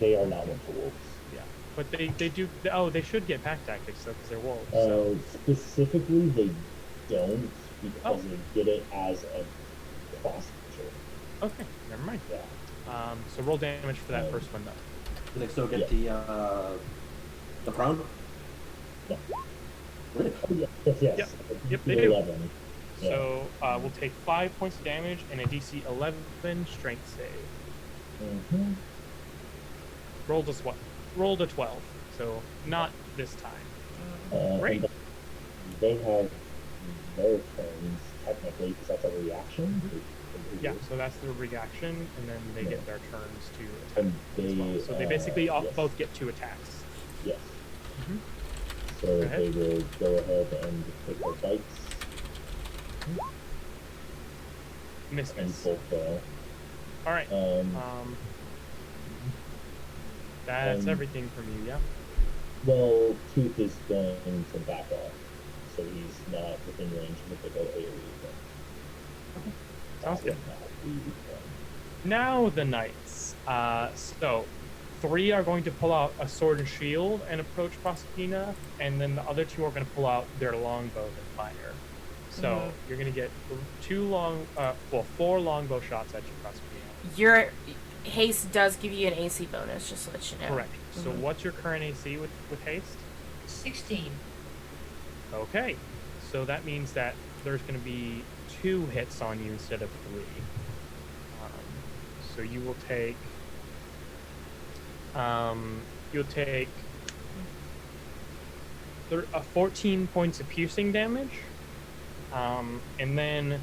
They are not winter wolves. yeah, but they do. They should get pack tactics though because they're wolves. Specifically, they don't because they did it as a class feature. Okay, never mind. Yeah. So roll damage for that first one, though. Do they still get the prone? Yeah. Really? Oh, yes. Yep, they do. 11. Yeah. So we'll take 5 points of damage and a DC 11 strength save. Mm-hmm. Rolled a 12, so not this time. Great. And they have their turns, technically, because that's a reaction. Yeah, so that's the reaction, and then they get their turns to attack And as well. they, So they basically yes. both get 2 attacks. Yes. Mhm. So Go they ahead. will go ahead and take their bites Miss. and full fail. All right. That's and- everything from you, yeah? Well, Tooth is going to back off, so he's not within range of the big AoE thing. Sounds good. Now the knights. So 3 are going to pull out a sword and shield and approach Proserpina, and then the other 2 are going to pull out their longbows and fire. So you're going to get 4 longbow shots at you, Proserpina. Your haste does give you an AC bonus, just to let you know. Correct. So what's your current AC with haste? 16. Okay. So that means that there's going to be 2 hits on you instead of 3. So you will take you'll take 14 points of piercing damage, and then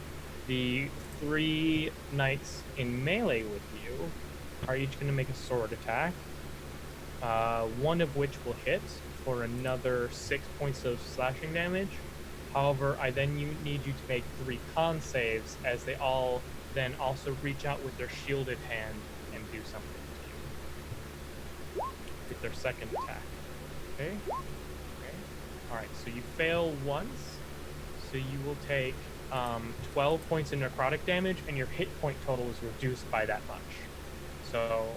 the 3 knights in melee with you are each going to make a sword attack, one of which will hit for another 6 points of slashing damage. However, I then need you to make 3 con saves, as they all then also reach out with their shielded hand and do something to you with their second attack. Okay? Alright, so you fail once, so you will take 12 points of necrotic damage, and your hit point total is reduced by that much. So,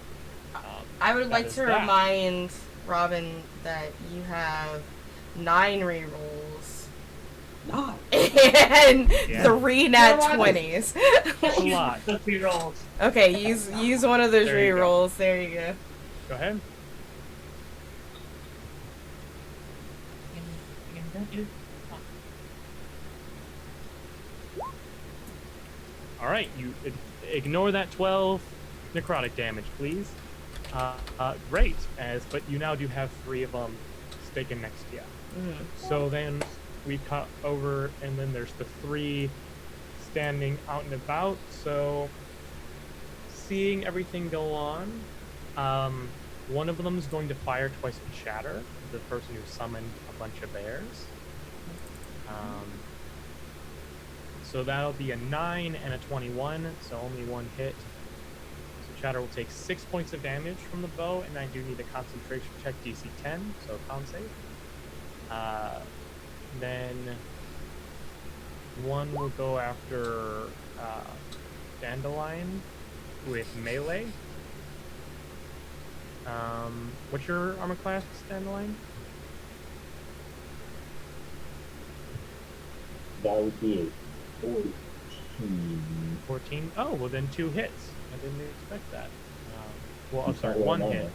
I would like to that. remind Robin that you have 9 rerolls. 9? And Yeah. 3 nat 20s. a lot. The 3 rolls. Okay, use one of those There you go. rerolls. There you go. Go ahead. You can do. Alright, you ignore that 12 necrotic damage, please. Great, but you now do have 3 of them staking next to you. So then we cut over, and then there's the 3 standing out and about. So seeing everything go on, one of them is going to fire twice at Shatter, the person who summoned a bunch of bears. So that'll be a 9 and a 21, so only 1 hit. So Shatter will take 6 points of damage from the bow, and I do need a concentration check, DC 10, so con save. Then 1 will go after Dandelion with melee. What's your armor class, Dandelion? That would be a 14. 14? Oh, well then 2 hits. I didn't expect that. Well, I'm You sorry, can't roll 1 armor. hit.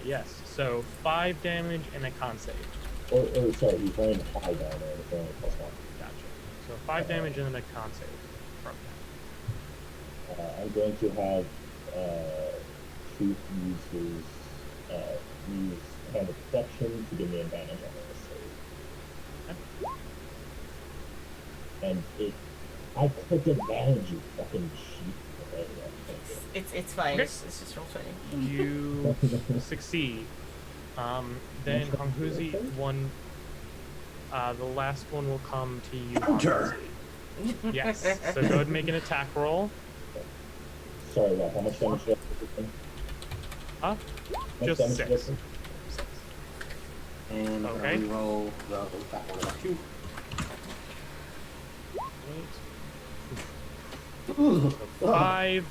Yes. So 5 damage and a con save. Or sorry, he's running high armor, it's only +1. Gotcha. So 5 damage and then a con save from that. I'm going to have Truth use Hand of Protection to give me advantage on this save. And I clicked advantage, you fucking cheat. Okay, yeah, It's fine. Okay. It's just real funny. You succeed. Then Honghuzi, the last one will come to you. Hunter! Honghuzi. Yes. So go ahead and make an attack roll. Sorry, Rob, how much damage did I take? Huh? How much Just damage did I 6. take? And Okay. we roll that one about 2. So 5.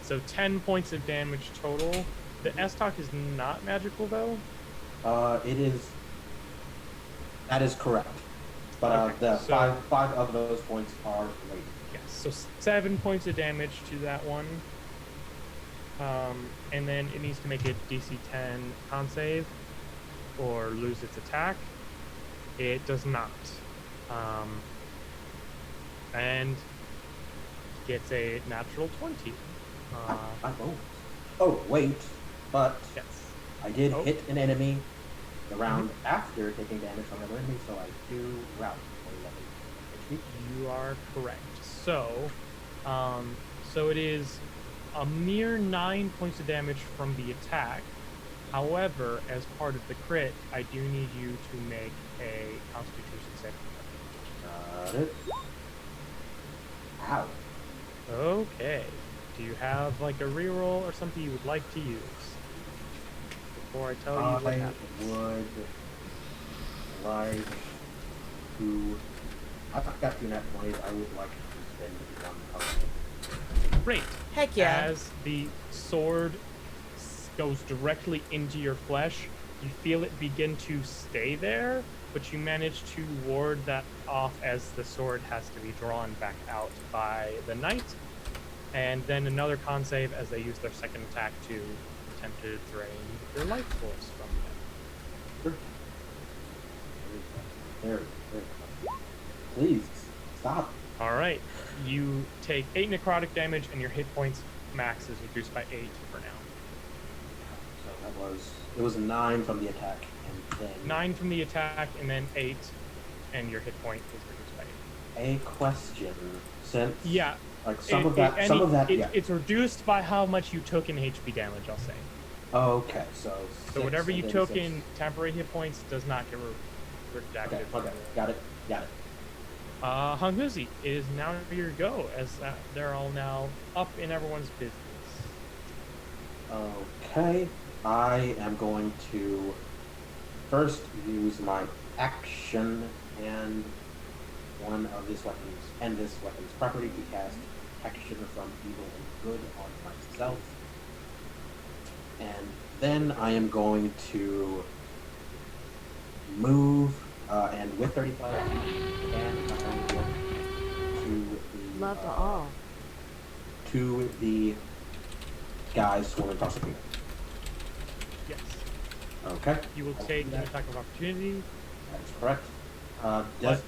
So 10 points of damage total. The S-Talk is not magical though. It is. That is correct. But Okay, the so- five of those points are radiant. Yes, so 7 points of damage to that one. And then it needs to make a DC 10 con save or lose its attack. It does not. And gets a natural 20. I won't. Oh, wait. But Yes. I did Oh. hit an enemy the round after taking damage from another enemy, so I do route for 11 HP. You are correct. So, so it is a mere 9 points of damage from the attack. However, as part of the crit, I do need you to make a Constitution save. Got it. Ow. Okay. Do you have like a reroll or something you would like to use before I tell you what I happens? would like to. I've got 2 net 20s. I would like to spend 1 potion. Great. Heck yeah. As the sword goes directly into your flesh, you feel it begin to stay there, but you manage to ward that off as the sword has to be drawn back out by the knight. And then another con save as they use their second attack to attempt to drain your life force from them. There. Please stop. All right. You take 8 necrotic damage, and your hit points max is reduced by 8 for now. So it was 9 from the attack, and then 9 from the attack, and then 8, and your hit point is reduced by 8. a question. Since Yeah. like some of that, yeah. It's reduced by how much you took in HP damage, I'll say. Okay, so So 6 whatever and you then took 6. in temporary hit points does not get redacted. Okay, got it. Hunghuzi, it is now your go, as they're all now up in everyone's business. Okay, I am going to first use my action and one of this weapon's property to cast Protection from Evil and Good on myself. And then I am going to move, and with 35 and I'm going to look to the Love to all. to the guys swimming across the field. Yes. Okay, You will take an attack of opportunity. that's correct.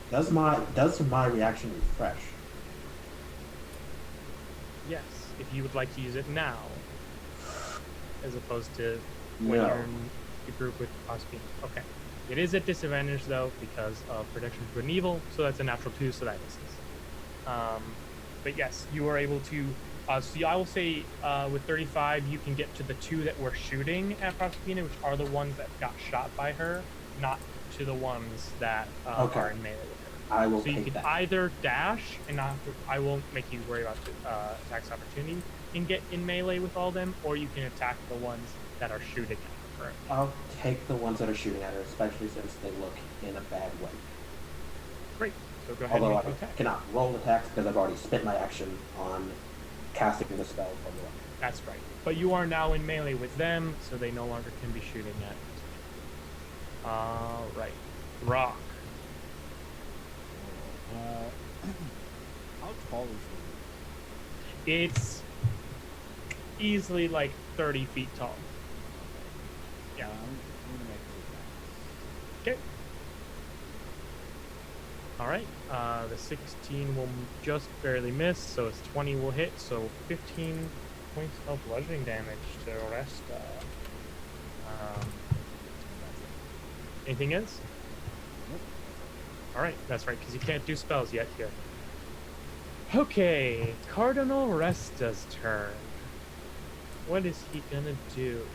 Does my reaction refresh? Yes, if you would like to use it now, as opposed to when No. you're in the group with Prospine. Okay. It is at disadvantage though because of protection from good and evil, so that's a natural 2, so that misses. But yes, you are able to. So I will say with 35, you can get to the 2 that were shooting at Prospina, which are the ones that got shot by her, not to the ones that Okay. are in melee with her. I will So you take can that. either dash and not. I won't make you worry about attacks opportunity and get in melee with all of them, or you can attack the ones that are shooting at her. I'll take the ones that are shooting at her, especially since they look in a bad way. Great. So go ahead Although and I make an attack. cannot roll attacks because I've already spent my action on casting the spell from the weapon. That's right. But you are now in melee with them, so they no longer can be shooting at. All right. Rock. How tall is the roof? It's easily like 30 feet tall. Yeah. I'm gonna make two attacks. Okay. All right. The 16 will just barely miss, so it's 20 will hit, so 15 points of bludgeoning damage to Resta. Anything else? Nope. All right, that's right, because you can't do spells yet here. Okay, Cardinal Resta's turn. What is he gonna do?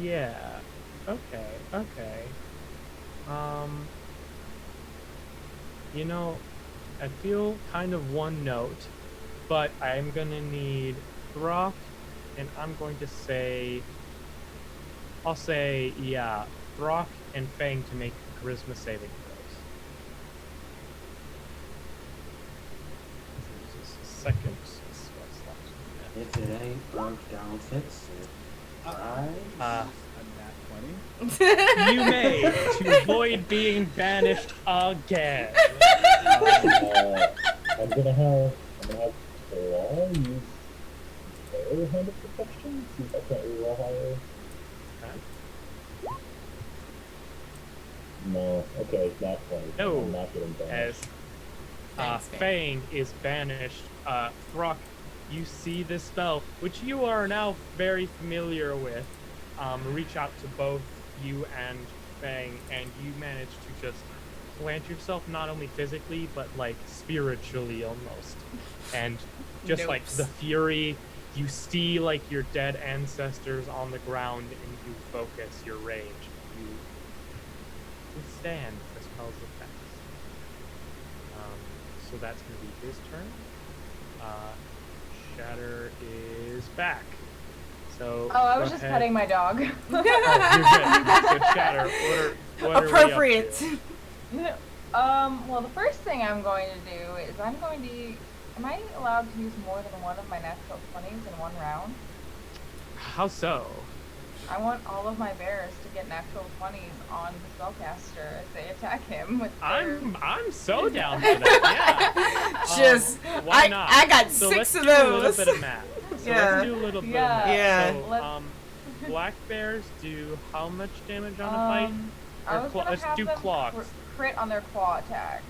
Yeah. Okay. You know, I feel kind of one note, but I'm gonna need Throck, and I'm going to say, I'll say, yeah, Throck and Fang to make charisma saving throws. This is second. If it ain't broke, don't fix it. A nat 20. You may to avoid being banished again. I'm gonna have Claw use their hand of protection. See if I can't reroll higher. Okay. No. Okay, not quite. No. I'm not getting banished. As Thanks, Fang is banished, Throck, you see this spell, which you are now very familiar with, reach out to both you and Fang, and you manage to just plant yourself not only physically, but like spiritually almost. And just like Nopes. the fury, you see like your dead ancestors on the ground, and you focus your rage. You withstand the spell's effects. So that's going to be his turn. Shatter is back. So Oh, I go was just ahead. petting my dog. Oh, you're good. So Shatter, what are we up Appropriate. to? Well, the first thing I'm going to do is am I allowed to use more than one of my natural 20s in one round? How so? I want all of my bears to get natural 20s on the spellcaster as they attack him with their... I'm so down for that. Yeah. Just, Why not? I got So 6 let's of do a little those. bit of math. So Yeah. let's do a little bit of Yeah. math. Yeah. So, black bears do how much damage on a fight? I Or was cla- gonna let's have do them claws. crit on their claw attacks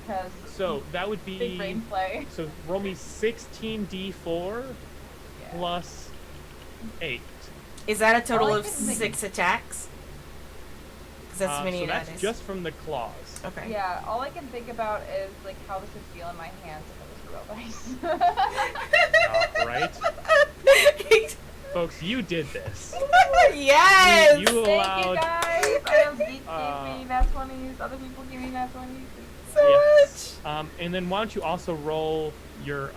because So that would big be. brain play. So roll me 16d4 Yeah. plus 8. Is that a total All I of can think- 6 attacks? Because that's So many that's dice. just from the claws. Okay. Yeah, all I can think about is like how this would feel in my hands if it was real dice. Right? Folks, you did this. Yes! You Thank allowed. you guys. I know Geek gave Uh, me nat 20s. Other people gave me nat 20s. So Yes. much. And then why don't you also roll your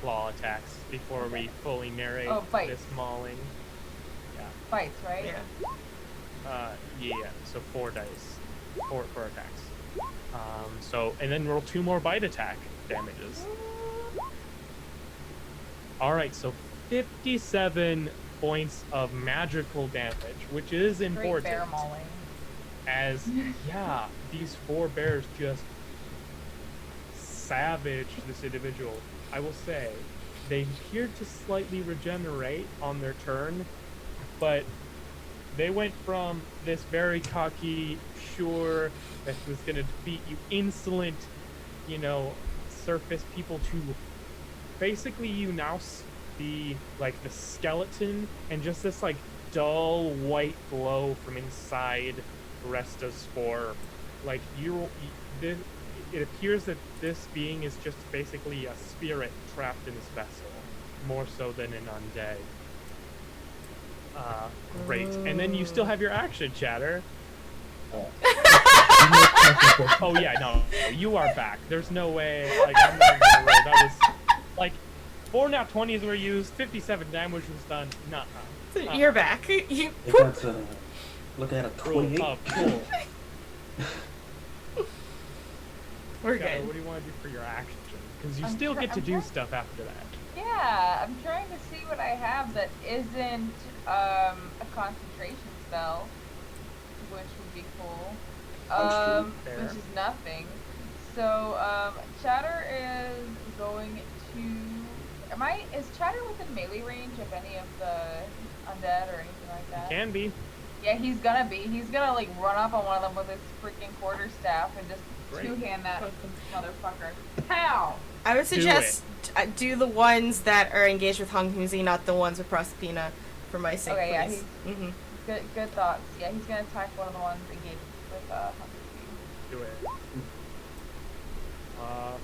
claw attacks before we fully narrate Oh, bite. this mauling? Fights, right? Yeah. Yeah. So 4 dice, four attacks. So and then roll 2 more bite attack damages. All right. So 57 points of magical damage, which is Great important. bear mauling. As these 4 bears just savage this individual. I will say they appeared to slightly regenerate on their turn, but they went from this very cocky, sure that was going to defeat you, insolent, surface people, to basically you now see like the skeleton and just this like dull white glow from inside Resta's spore. Like it appears that this being is just basically a spirit trapped in this vessel, more so than an undead. Great. And then you still have your action, Chatter. Oh yeah, no, you are back. There's no way. Like I'm not gonna roll. That was like 4 nat 20s were used, 57 damage was done. Nuh-uh. So you're back. You That's look at a Roll 28. up, cool. We're Chatter, good. what do you want to do for your action? Because you I'm still get to I'm do try- stuff after that. Yeah, I'm trying to see what I have that isn't a concentration spell, which would be cool. Punch Fair. Which is nothing. So, Chatter is going to. Is Chatter within melee range of any of the undead or anything like that? Can be. Yeah, he's gonna be. He's gonna like run up on one of them with his freaking quarterstaff and just Great. two-hand that motherfucker. Pow! I would Do suggest do the ones that are engaged with Hong Huzi, not the ones with Proserpina, for my sake, Okay, yeah, please. Mm-hmm. Good thoughts. Yeah, he's gonna attack one of the ones engaged with Hunter. Do it.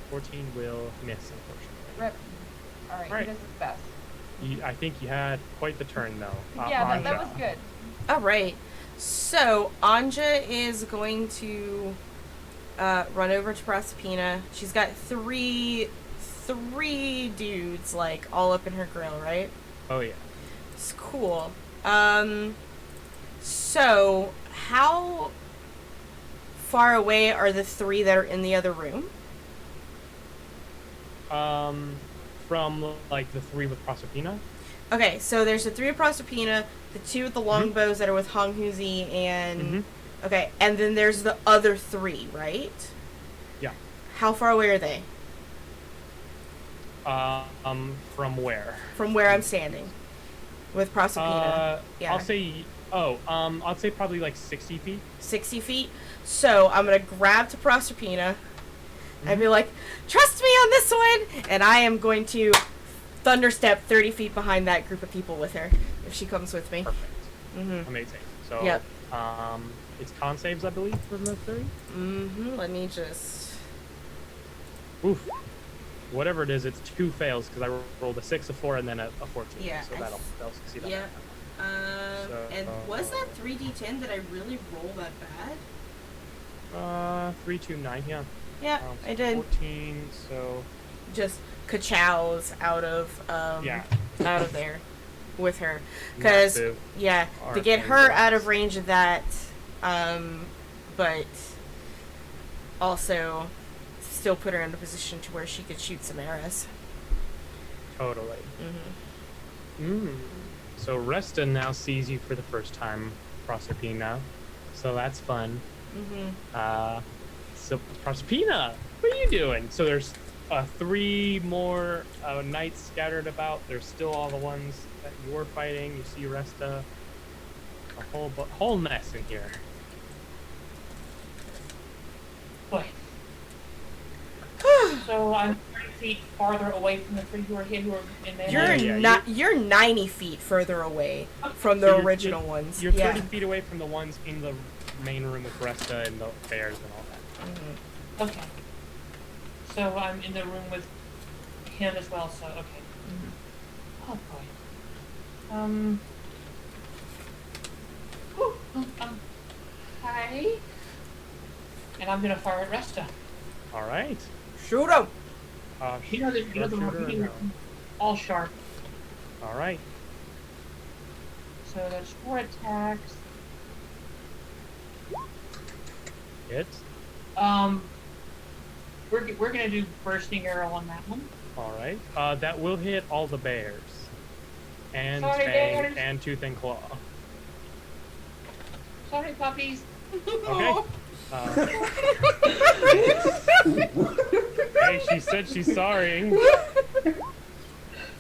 14 will miss, unfortunately. Rip. Alright, Alright. he does his best. I think you had quite the turn, though. Yeah, that Anja. was good. All right. So Anja is going to run over to Proserpina. She's got three dudes like all up in her grill, right? Oh, yeah. It's cool. So how far away are the 3 that are in the other room? From, like, the 3 with Proserpina? Okay, so there's the 3 of Proserpina, the 2 with the longbows that are with Hong Huzi, and... Okay, and then there's the other 3, right? Yeah. How far away are they? From where? From where I'm standing. With Proserpina. Yeah. I'll say probably like 60 feet. 60 feet? So, I'm gonna grab to Proserpina, and be like, trust me on this one! And I am going to thunderstep 30 feet behind that group of people with her, if she comes with me. Perfect. Amazing. So, Yep. it's con saves, I believe, from the 3? Let me just... Oof. Whatever it is, it's 2 fails, because I rolled a 6, a 4, and then a 14. Yeah, So that'll succeed on Yeah. that. And was that 3d10? Did I really roll that bad? 3, 2, 9, yeah. Yeah, I did. 14, so... Just ka-chows out of there with her. Because, Massive to get her out of range of that, but also still put her in a position to where she could shoot some arrows. Totally. So Resta now sees you for the first time, Proserpina. So that's fun. So Proserpina, what are you doing? So there's 3 more knights scattered about. There's still all the ones that you were fighting. You see Resta. A whole mess in here. Boy. So I'm 30 feet farther away from the 3 who are in there. You're 90 feet further away from the original ones. You're 30 feet away from the ones in the main room with Resta and the bears and all that. Okay. So I'm in the room with him as well, so okay. Oh boy. Hi. And I'm gonna fire at Resta. Alright. Shoot him! All sharp. Alright. So there's 4 attacks. Hit. We're gonna do bursting arrow on that one. Alright. That will hit all the bears. And Sorry, Fang bears. and Tooth and Claw. Sorry, puppies. Okay. Hey, she said she's sorry.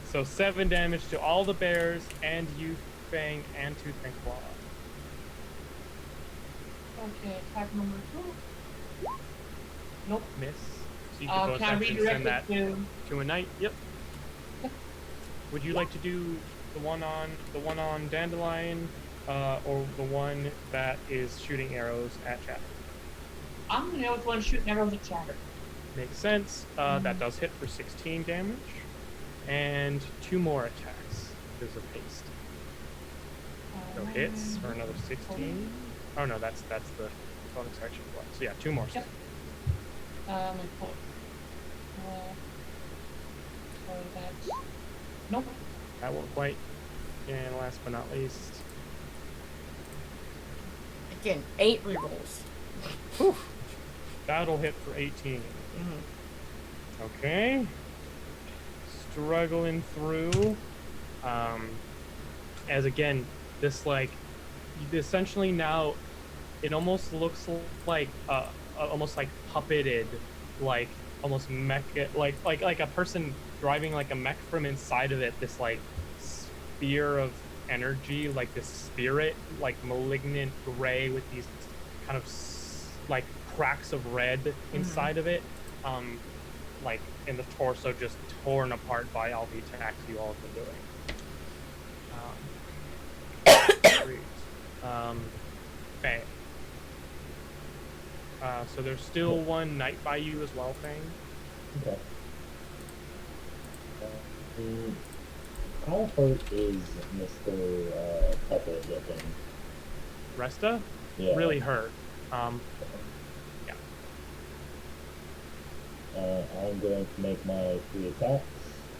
So 7 damage to all the bears and you, Fang, and Tooth and Claw. Okay, attack number 2. Nope. Miss. So you can both can I actually redirect send that it to a knight. Yep. Would you like to do the one on Dandelion, or the one that is shooting arrows at Chatter? I'm gonna go with the one shooting arrows at Chatter. Makes sense. That does hit for 16 damage, and 2 more attacks because of haste. So hits for another 16. Oh no, that's the bonus action one. So yeah, 2 more. Yep. Let me pull it. So that's... Nope. That won't quite. And last but not least. Again, 8 rerolls. Whew. That'll hit for 18. Okay. Struggling through. As again, this essentially now, it almost looks like almost like puppeted, like almost mech, like a person driving like a mech from inside of it. This like sphere of energy, like this spirit, like malignant gray with these kind of like cracks of red inside of it, like in the torso, just torn apart by all the attacks you all have been doing. Fang. So there's still one knight by you as well, Fang. Okay. How hurt is Mr. Pepper looking? Resta? Yeah. Really hurt. Yeah. I'm going to make my 3 attacks,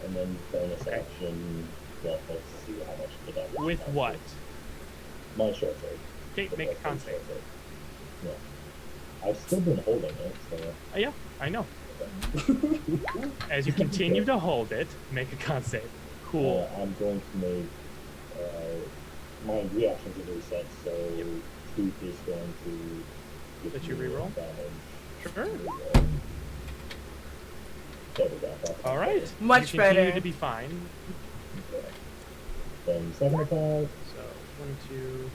and then bonus action. Well, let's see how much the damage. With what? My short sword. Okay, make a con save. Yeah. I've still been holding it, so. Yeah, I know. Okay. As you continue to hold it, make a con save. Cool. I'm going to make my reactions are reset, so Truth is going to give Let you me reroll? advantage. Sure. Reroll. There we go. That's All right. Much you continue better. to be fine. Okay. Then second attack, So 1, 2.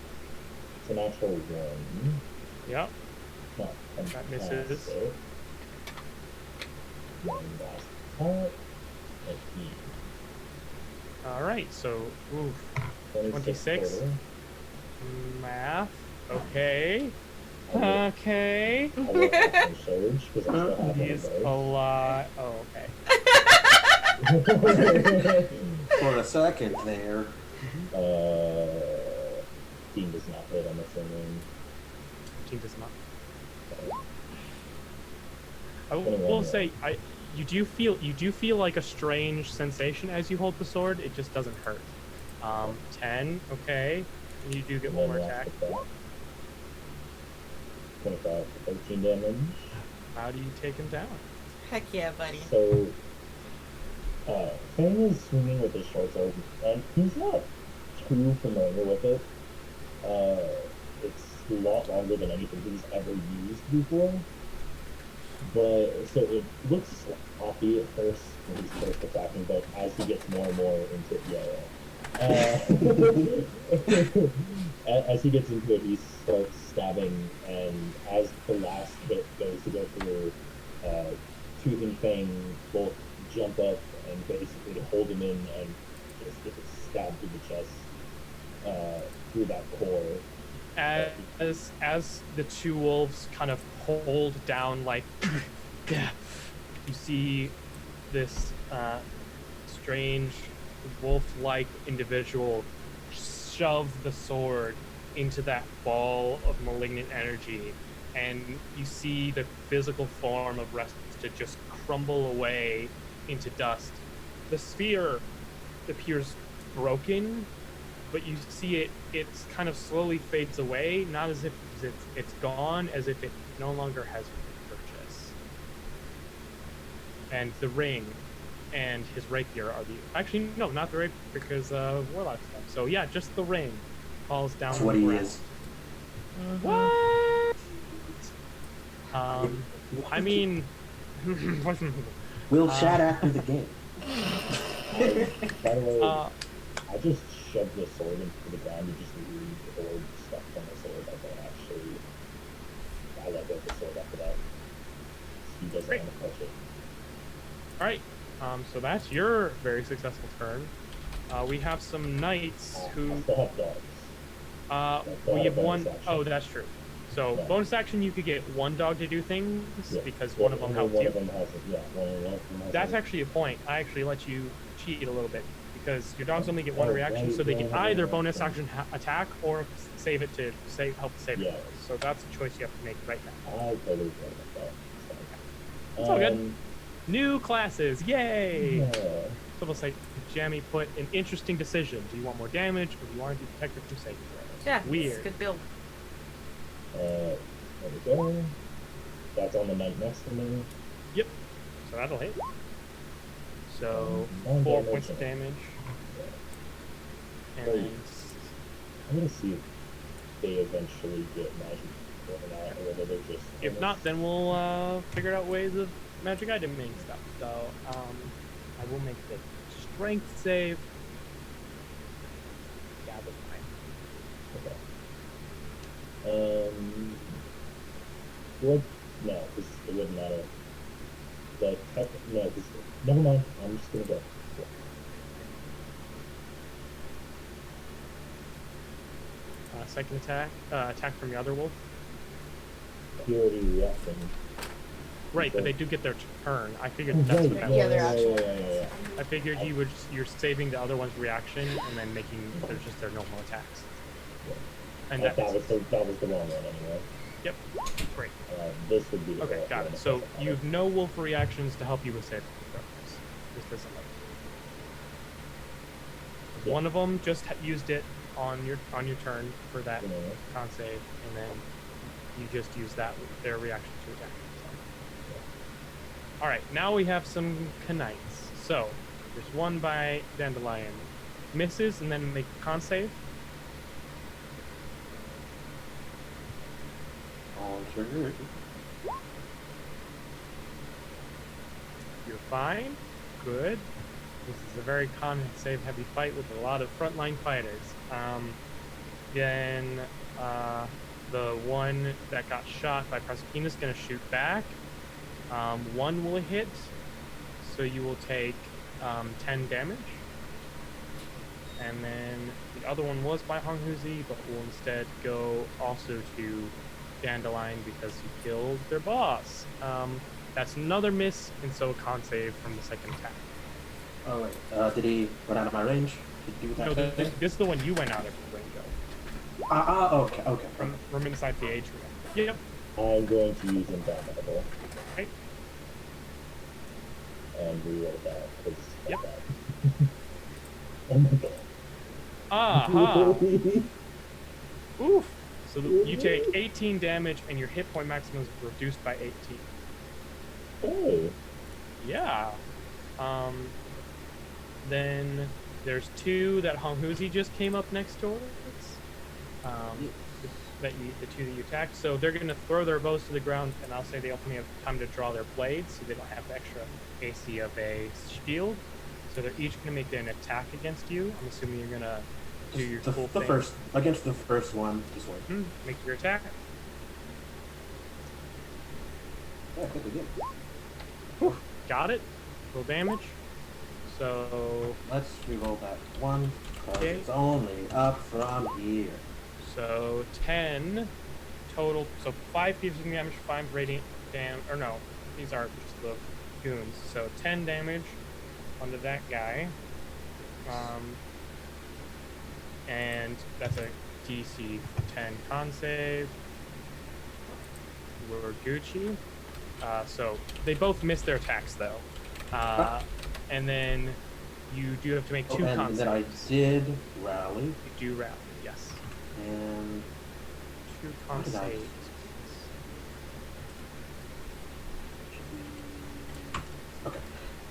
it's a natural 1. Yep. Not That misses. fantastic. One last attack. 18. All right. So, oof. 26 total. Math. Okay. I will- Okay. I will action surge because I still have one of He's a those. lot. Oh, okay. For a second there. Team does not hit, I'm assuming. Team does not. I will say, you do feel like a strange sensation as you hold the sword. It just doesn't hurt. 10. Okay. And you do get one more attack. 25 for 13 damage. How do you take him down? Heck yeah, buddy. So, Fang is swinging with his short sword, and he's not too familiar with it. It's a lot longer than anything he's ever used before. But, so it looks sloppy at first when he's first attacking, but as he gets more and more into it, as he gets into it, he starts stabbing, and as the last hit goes to go through, Tooth and Fang both jump up and basically hold him in and just get a stab through the chest, through that core. As the two wolves kind of hold down, like, you see this strange wolf-like individual shove the sword into that ball of malignant energy, and you see the physical form of Rested just crumble away into dust. The sphere appears broken, but you see it's kind of slowly fades away, not as if it's gone, as if it no longer has purchase. And the ring and his rapier are actually, no, not the rapier, because Warlock's stuff. So yeah, just the ring falls down. That's what he is. What? I mean, We'll chat after the game. By the way, I just shoved the sword into the ground and just leave the orb stuck on the sword. I let go of the sword after that. He doesn't Great. want to touch it. all right. So that's your very successful turn. We have some knights who I still have dogs. we have one. Bonus action. Oh, that's true. So Yeah. bonus action, you could get one dog to do things Yeah. because Yeah, one of them helps one you. of them has it. Yeah, one of them has That's it. actually a point. I actually let you cheat a little bit because your dogs only get one Oh, reaction, right, so they yeah, can I have either one bonus reaction. action attack or save it to help save Yeah. it. So that's a choice you have to make right now. I totally forgot about that. It's all good. New classes, yay! Yeah. It's almost like Jammy put an interesting decision. Do you want more damage or do you want to do protective from saving throws? Yeah, Weird. it's a good build. There we go. That's on the knight next to me. Yep. So that'll hit. So 9 4 damage points of and- damage. And Great. then I'm gonna see if they eventually get magic or not, or whether they're just. if not, then we'll figure out ways of magic iteming stuff. So I will make the strength save. Yeah, that's fine. Okay. What? No, because it wouldn't matter. The no, because never mind. I'm just gonna go. Second attack from your other wolf. He already reacting. Right, but Okay. they do get their turn. I figured Right, that's what that Yeah, was. they're actual. yeah. I figured you're saving the other one's reaction and then making there's just their normal attacks. And That that's was the wrong one anyway. yep, great. This would be the Okay, correct got one it. if So that's you have no wolf reactions to help you with saving throws. This doesn't like. Yeah. One of them just used it on your turn for that You know, con save, and then you just use their reaction to attack. So. All right, now we have some knights. So There's one by Dandelion. Misses and then make a con save. Oh, sure. You're fine. Good. This is a very con save heavy fight with a lot of frontline fighters. Then the one that got shot by Proserpina is going to shoot back. One will hit, so you will take 10 damage. And then the other one was by Honghuzi, but will instead go also to Dandelion because he killed their boss. That's another miss, and so a con save from the second attack. Oh wait, did he run out of my range? Did he do that No, thing? this is the one you went out of range of. Okay. From inside the atrium. Yep. I'm going to use Indomitable. Okay. And reroll that, because Yep. Oh my god. Aha! Oof! So you take 18 damage, and your hit point maximum is reduced by 18. Hey. Yeah. Then there's two that Honghuzi just came up next door. The two that you attacked. So they're going to throw their bows to the ground, and I'll say they only have time to draw their blades, so they don't have the extra AC of a shield. So they're each going to make an attack against you. I'm assuming you're going to do your the cool thing. first against the first one. Just wait. Make your attack. Yeah, I think we did. Whew. Got it. Roll damage. So Let's reroll that one. Okay. It's only up from here. So 10 total. So 5 piercing damage, 5 radiant damage. Or no, these are just the goons. So 10 damage onto that guy. And that's a DC 10 con save. We're Gucci. So they both missed their attacks though. And then you do have to make 2 con and then I saves. did rally. You do rally, yes. And 2 con did I- saves. okay.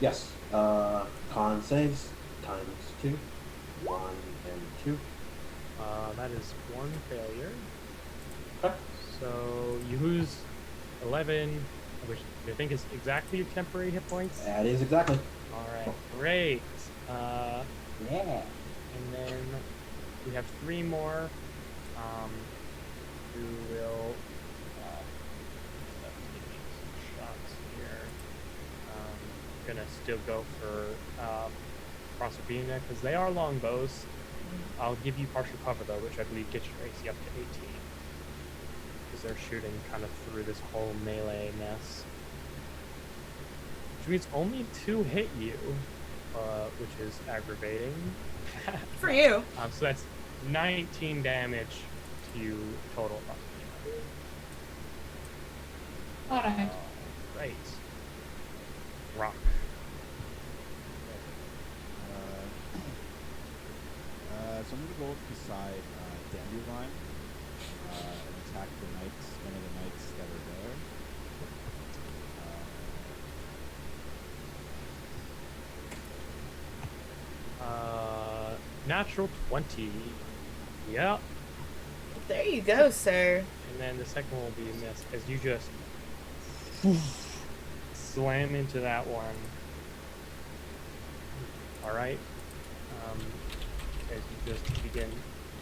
Yes. Con saves times 2. 1 and 2. That is 1 failure. Okay. So you lose 11, which I think is exactly your temporary hit points. That is exactly. All right, great. Yeah. And then we have 3 more who will shots here. Gonna still go for Proserpina because they are longbows. I'll give you partial cover though, which I believe gets your AC up to 18 because they're shooting kind of through this whole melee mess. Which means only 2 hit you, which is aggravating. For you. So that's 19 damage to you total. Alright. Right. Rock. So I'm gonna go beside Dandelion and attack the knights, one of the knights that are there. Natural 20. Yep. There you go, sir. And then the second one will be a miss as you just slam into that one. Alright. As you just begin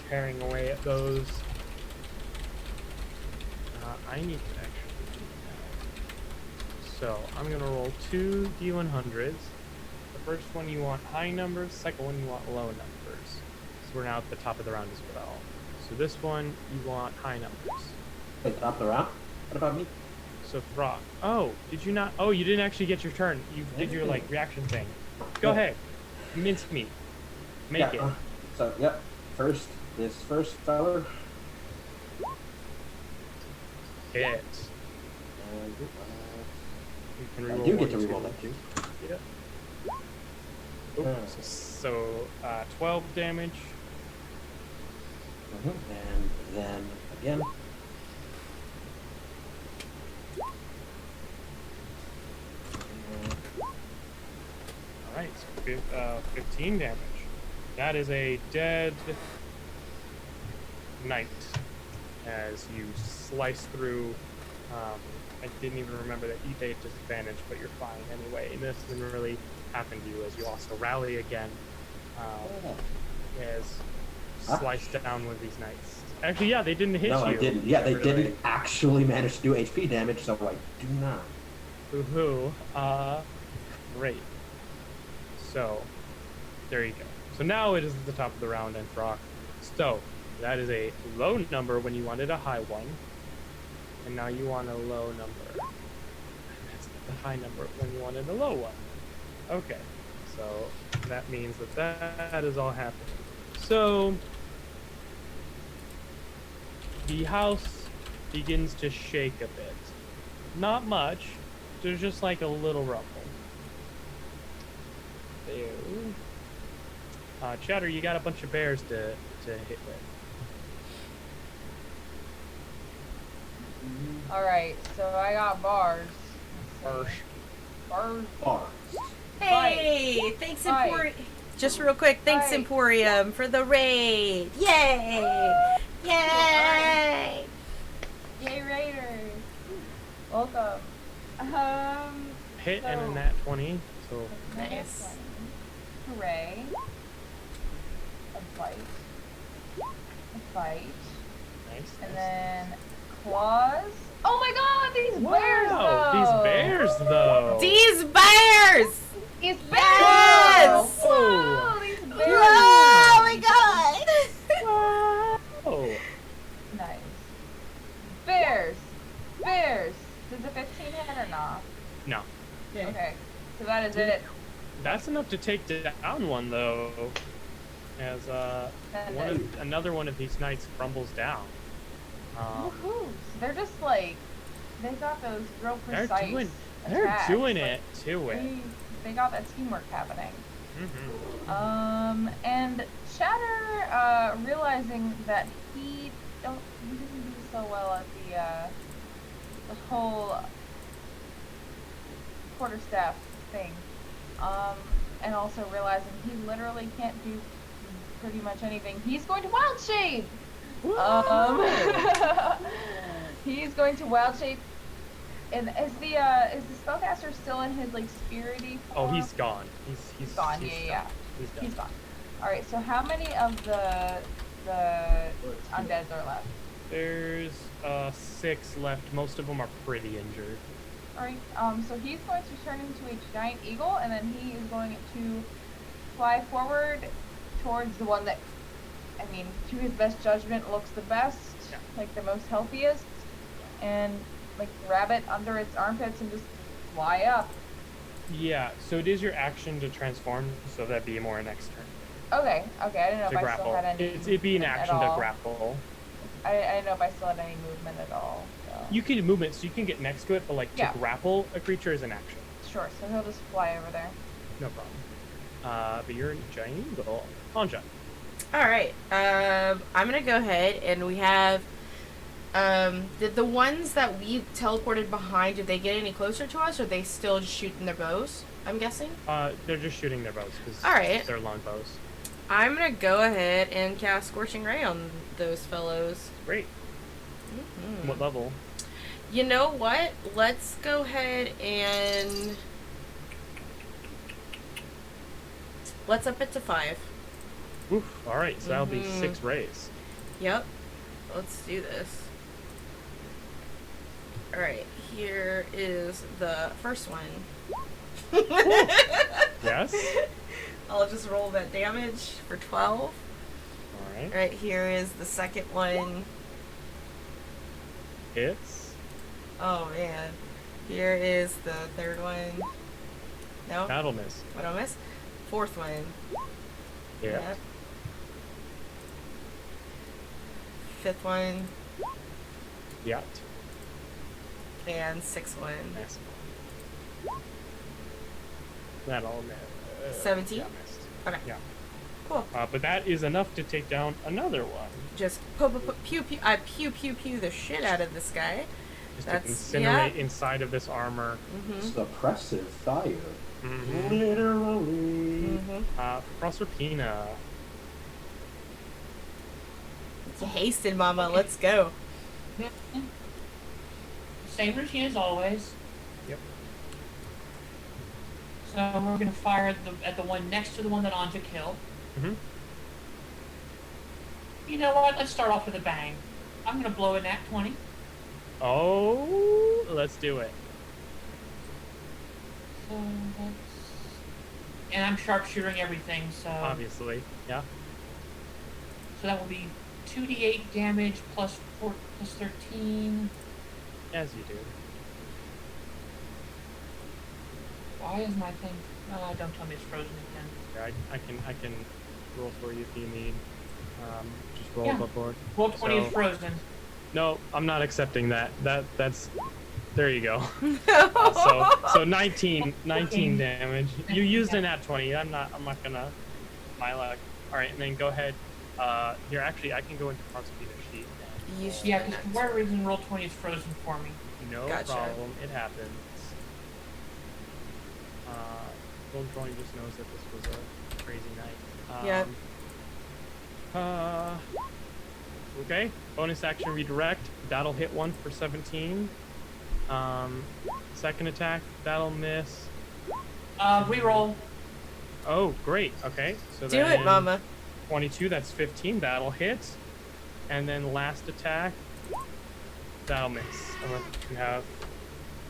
tearing away at those. I need to actually do that. So I'm gonna roll 2 D100s. The first one you want high numbers, second one you want low numbers. So we're now at the top of the round as well. So this one you want high numbers. Wait, top of the round? What about me? So Throck. Oh, did you not? Oh, you didn't actually get your turn. You did your like reaction thing. Go ahead. Mince meat. Make it. So, yep. First, this first fella. Hit. And, You can I reroll do get to one, reroll too. that too. Yep. Oops. So 12 damage. And then again. Alright, so 15 damage. That is a dead knight as you slice through. I didn't even remember that they had disadvantage, but you're fine anyway. This didn't really happen to you as you also rally again. As sliced down one of these knights. Actually, yeah, they didn't hit you. No, I didn't. Yeah, they didn't actually manage to do HP damage, so I do not. Woohoo. Great. So, there you go. So now it is at the top of the round, and Brock. So, that is a low number when you wanted a high one. And now you want a low number. And that's the high number when you wanted a low one. Okay. So, that means that is all happening. So, the house begins to shake a bit. Not much. There's just like a little rumble. Ew. Chatter, you got a bunch of bears to hit with. Alright, so I got bars. Bars. Bars. Hey, thanks Fight. Emporium. Just real quick, thanks Fight. Emporium for the raid. Yay! Yay! Yay, Raiders. Welcome. Hit so, and a nat 20. So Nice. Hooray. A fight. A fight. nice. And nice. then claws. Oh my god, these bears Wow, though! these bears though. These bears! These bears! Yes! Though. Oh. Wow, these bears! Oh my god! Oh. Nice. Bears! Bears! Does the 15 hit or not? No. Okay, so that is it. That's enough to take down one though. As another one of these knights crumbles down. Woohoo! So they're just like, they got those real precise They're attacks. doing Like, it to it. They got that teamwork happening. Mm-hmm. And Shatter, realizing that he didn't do so well at the whole quarterstaff thing, and also realizing he literally can't do pretty much anything, he's going to wild shape. He's going to wild shape. And is the spellcaster still in his like spirity form? Oh, he's gone. He's gone. He's Yeah. done. He's done. He's gone. All right. So how many of the undeads are left? There's 6 left. Most of them are pretty injured. All right. So he's going to turn into a giant eagle, and then he is going to fly forward towards the one that, I mean, to his best judgment, looks the best, like the most healthiest, and like grab it under its armpits and just fly up. Yeah. So it is your action to transform. So that'd be more next turn. Okay. I didn't know To if I grapple. still had any. It'd be an movement action at to all. grapple. I didn't know if I still had any movement at all. So. You can movement, so you can get next to it, but like Yeah. to grapple a creature is an action. Sure. So he'll just fly over there. No problem. But you're a giant eagle. Anja. Alright, I'm gonna go ahead and we have, did the ones that we teleported behind, did they get any closer to us, or are they still just shooting their bows, I'm guessing? They're just shooting their bows, because Alright. they're long bows. I'm gonna go ahead and cast Scorching Ray on those fellows. Great. Mhm. What level? You know what? Let's go ahead and... let's up it to 5. Oof. Alright, so that'll be 6 rays. Yep. Let's do this. Alright, here is the first one. Yes? I'll just roll that damage for 12. Alright. Alright, here is the second one. Hits. Oh man. Here is the third one. No? That'll miss. What did I miss? Fourth one. Yeah. Yep. Fifth one. Yeah. And sixth one. Nice. That'll miss. 17? Yeah, missed. Okay. Yeah. Cool. But that is enough to take down another one. Just pew pew. I pew pew pew the shit out of this guy. Just That's to incinerate inside of this armor. Mm-hmm. Suppressive fire. Mhm. Literally. Proserpina. You hasted, Mama. Let's go. Same routine as always. Yep. So we're gonna fire at the one next to the one that Anja killed. Mhm. You know what? Let's start off with a bang. I'm gonna blow a nat 20. Oh, let's do it. So that's... And I'm sharpshooting everything, so... Obviously, yeah. So that will be 2d8 damage plus 13. As you do. Why is my thing... don't tell me it's frozen again. Yeah, I can roll for you if you need. Just roll Yeah. above board. Roll 20 So- is frozen. No, I'm not accepting that. That's. There you go. Oh, So 19 damage. You used a nat 20. I'm not gonna. My luck. All right, and then go ahead. Here, actually, I can go into Proserpina's sheet. You should Yeah, because for whatever reason, roll 20 is frozen for me. No Gotcha. problem. It happens. Roll 20 just knows that this was a crazy night. Yeah. Okay. Bonus action redirect. That'll hit one for 17. Second attack. That'll miss. Reroll. Oh, great. Okay. So do it, Mama. 22. That's 15. That'll hit. And then last attack. That'll miss. Unless you have.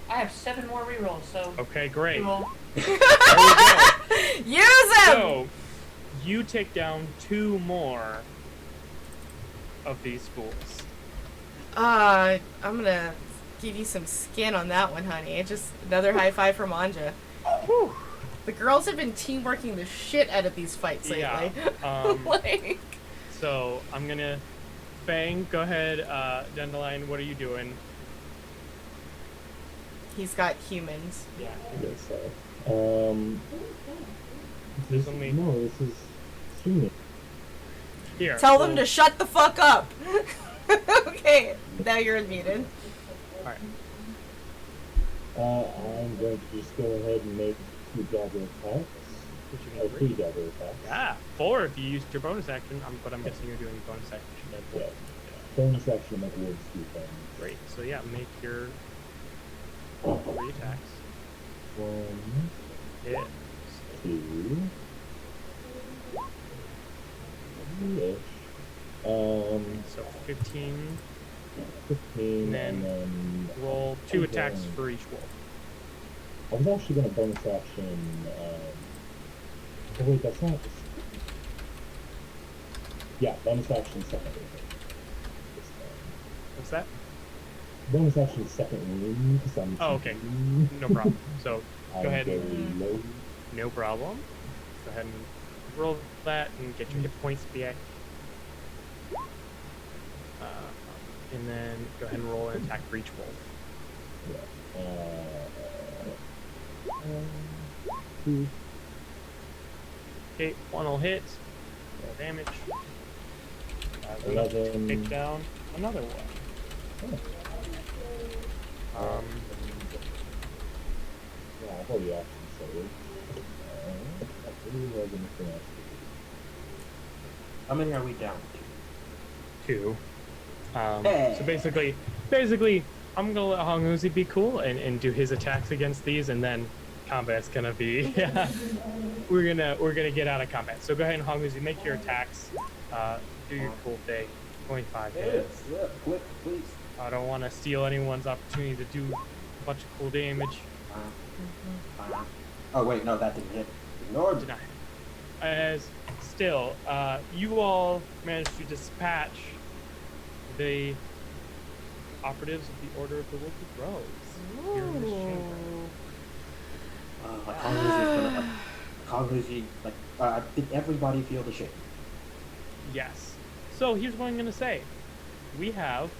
I have 7 more rerolls, so... Okay, great. Reroll. There we go. Use him. So, you take down 2 more of these fools. I'm gonna give you some skin on that one, honey. Just another high five from Anja. Whew. The girls have been teamworking the shit out of these fights lately. Yeah. Like, So, I'm gonna... Fang, go ahead. Dandelion, what are you doing? he's got humans. Yeah. I guess so. There's This, only- no, this is streaming. Here. Tell them to shut the fuck up. Okay, now you're unmuted. Alright. I'm going to just go ahead and make 2 dagger attacks. Did you Or need 3 three? dagger attacks. Yeah, 4 if you used your bonus action. But I'm guessing you're doing bonus action. Yeah. Bonus action make wards 2 things. Great. So yeah, make your 3 attacks. 1, Hit. 2. 3-ish. So 15. 15, Then and then Roll 2 Okay. attacks for each wolf. I was actually going to bonus action. Oh wait, that's not. Yeah, bonus action second. This time. What's that? Bonus action second wound because I'm. Oh, okay. cheating. No problem. So I'm go ahead. very low. No problem. Go ahead and roll that and get your hit points back. And then go ahead and roll an attack for each wolf. Yeah. 2. Okay, 1 will hit. No damage. 11. Take down another one. Yeah, I've already action saved. I really wasn't finished. How many are we down 2. Hey. So basically, I'm gonna let Hong Uzi be cool and do his attacks against these, and then combat's gonna be we're gonna get out of combat. So go ahead and Hong Uzi, make your attacks. Do your cool thing. 25 hits. Quick, please. I don't want to steal anyone's opportunity to do a bunch of cool damage. Oh wait, no, that didn't hit. Ignored. Deny. As still, you all managed to dispatch the operatives of the Order of the Wicked Rose here in this chamber. Did everybody feel the shake? Yes. So here's what I'm gonna say. We have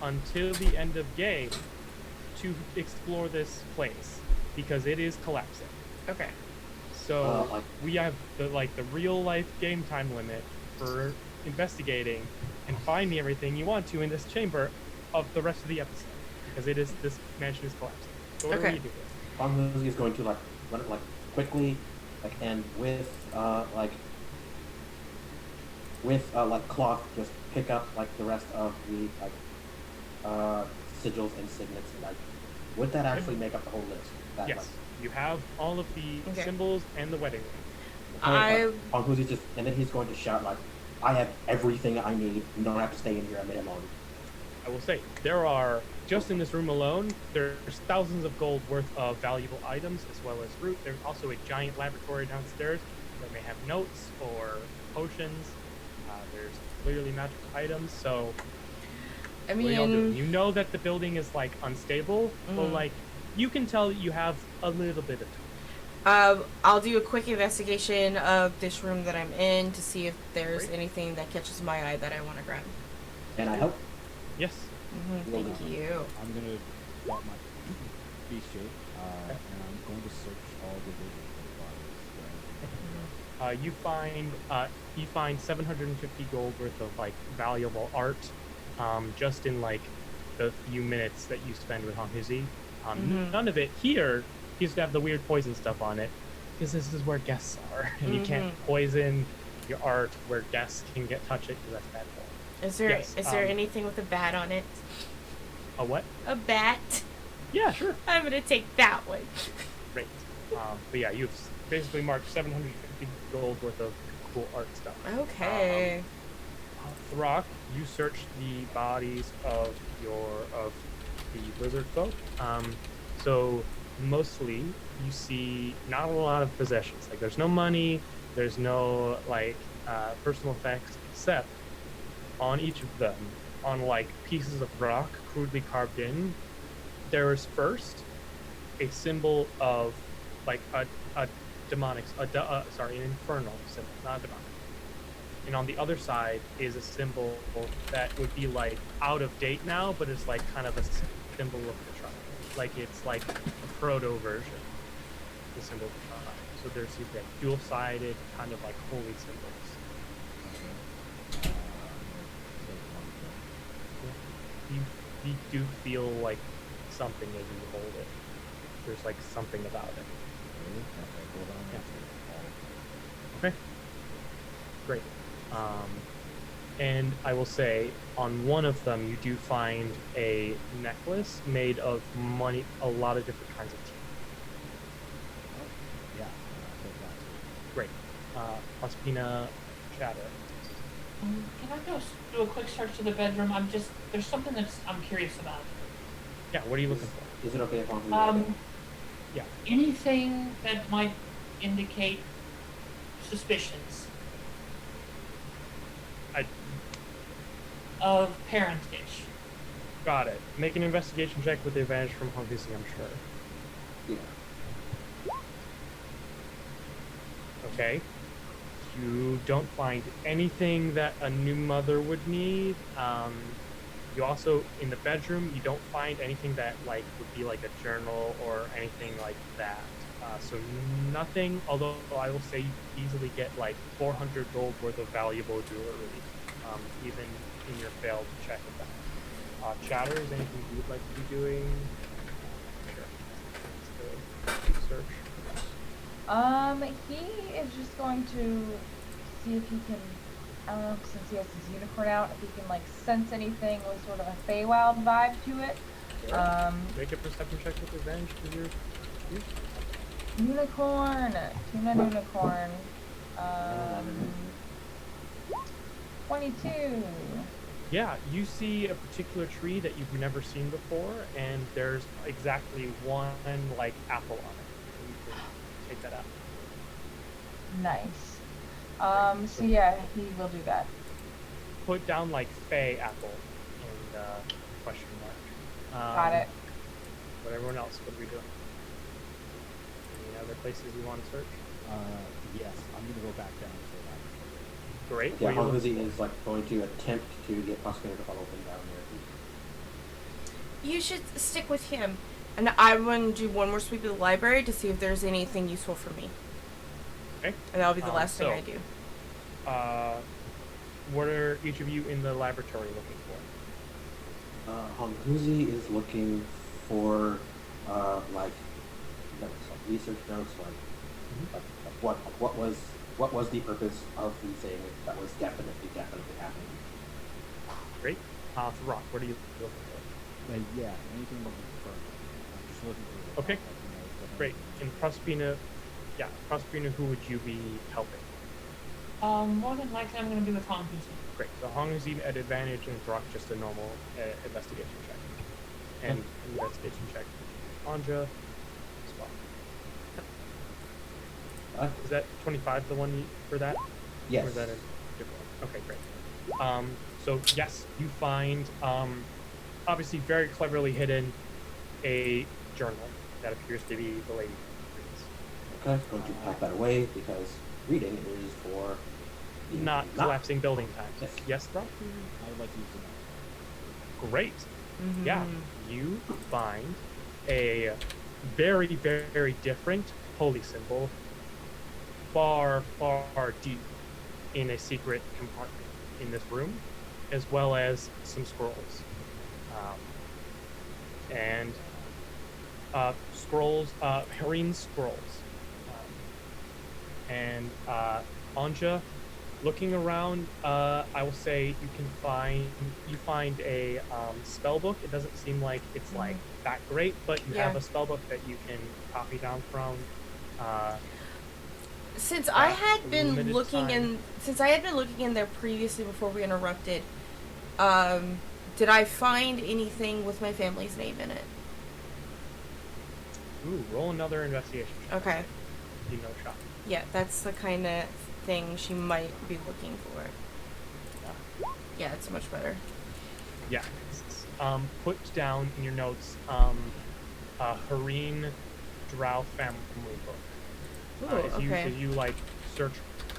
until the end of game to explore this place because it is collapsing. Okay. So Like- we have the real life game time limit for investigating and finding everything you want to in this chamber of the rest of the episode because this mansion is collapsing. So what do Okay. we do? Bangladesh is going to quickly, like, and with like cloth, just pick up like the rest of the like sigils and signets, and like, would that actually make up the whole list? That, Yes, like, you have all of the Okay. symbols and the wedding ring. I on who's he just, and then he's going to shout like, I have everything I need. You don't have to stay in here a minute longer. I will say, there are, just in this room alone, there's thousands of gold worth of valuable items, as well as fruit. There's also a giant laboratory downstairs that may have notes or potions. There's clearly magical items, so I what are y'all doing? mean, You know that the building is, like, unstable, but, like, you can tell that you have a little bit of time. I'll do a quick investigation of this room that I'm in to see if there's Great. anything that catches my eye that I want to grab. And I help. Yes. Thank you. I'm gonna drop my beast shape, and I'm going to search all the bodies. You find 750 gold worth of like valuable art, just in like the few minutes that you spend with Hanhuzi. None of it here used to have the weird poison stuff on it, because this is where guests are, and you can't poison your art where guests can touch it, because that's bad form. Is there Yes, there anything with a bat on it? A what? A bat? Yeah, sure. I'm gonna take that one. Great. But yeah, you've basically marked 750 gold worth of cool art stuff. Okay. Throck, you search the bodies of the lizard folk. So mostly you see not a lot of possessions. Like, there's no money, there's no like personal effects, except on each of them, on like pieces of rock crudely carved in, there is first a symbol of like an infernal symbol, not a demonic. And on the other side is a symbol that would be like out of date now, but it's like kind of a symbol of the tribe. Like, it's like a proto version of the symbol of the tribe. So there's these like dual-sided kind of like holy symbols. You do feel like something as you hold it. There's like something about it. Okay. Great. And I will say, on one of them, you do find a necklace made of money, a lot of different kinds of teeth. Yeah, I'll take that. Great. Ospina, Chatter. Can I go do a quick search of the bedroom? There's something I'm curious about. Yeah, what are you looking for? Is it okay if I'm Yeah. Anything that might indicate suspicions of parentage. Got it. Make an investigation check with the advantage from Hanhuzi, I'm sure. Yeah. Okay. You don't find anything that a new mother would need. You also, in the bedroom, you don't find anything that like would be like a journal or anything like that. So nothing, although I will say you easily get like 400 gold worth of valuable jewelry, even in your failed check of that. Chatter, is anything you would like to be doing? Sure. Let's do a search. He is just going to see if he can, I don't know, since he has his unicorn out, if he can like sense anything with sort of a Feywild vibe to it. Sure. Make a perception check with advantage because you're Unicorn, tuna unicorn. 22. Yeah, you see a particular tree that you've never seen before, and there's exactly one like apple on it. You can take that out. Nice. So yeah, he will do that. Put down like Fey apple and question mark. Got it. But everyone else, what are we doing? Any other places you want to search? Yes, I'm gonna go back down to that. Great. Yeah, What are you looking Hanhuzi is like going to attempt to get Ospina to follow him down there. You should stick with him. And I'm going to do one more sweep of the library to see if there's anything useful for me. Okay. And that'll be the last thing so- I do. What are each of you in the laboratory looking for? Hanhuzi is looking for like notes, like research notes, like What was the purpose of the thing that was definitely happening? Great. So Rock, what are you looking for? Yeah, anything that you prefer. I'm just looking for. Okay. Great. In Prospina, who would you be helping? More than likely I'm gonna be with Hong Kong. Great. So Hongzine at advantage and Rock just a normal investigation check. And investigation check. Anja as well. Is that 25 the one for that? Yes. Or is that a different one? Okay, great. So yes, you find obviously very cleverly hidden a journal that appears to be the lady reads. Okay, going to pack that away because reading is for Not collapsing building times. Yes. Yes, Rob? I would like to use the Great. Yeah, you find a very, very different holy symbol far, far deep in a secret compartment in this room, as well as some scrolls. Scrolls, Harine scrolls. Anja, looking around, I will say you find a spell book. It doesn't seem like it's like that great, but you have a spell book that you can copy down from. Since I had been limited looking time. in there previously before we interrupted, did I find anything with my family's name in it? Ooh, roll another investigation check. Okay. You know, shot. Yeah, that's the kind of thing she might be looking for. Yeah, it's much better. Yeah. Put down in your notes, Harine Drow family book. Ooh, As okay. you like search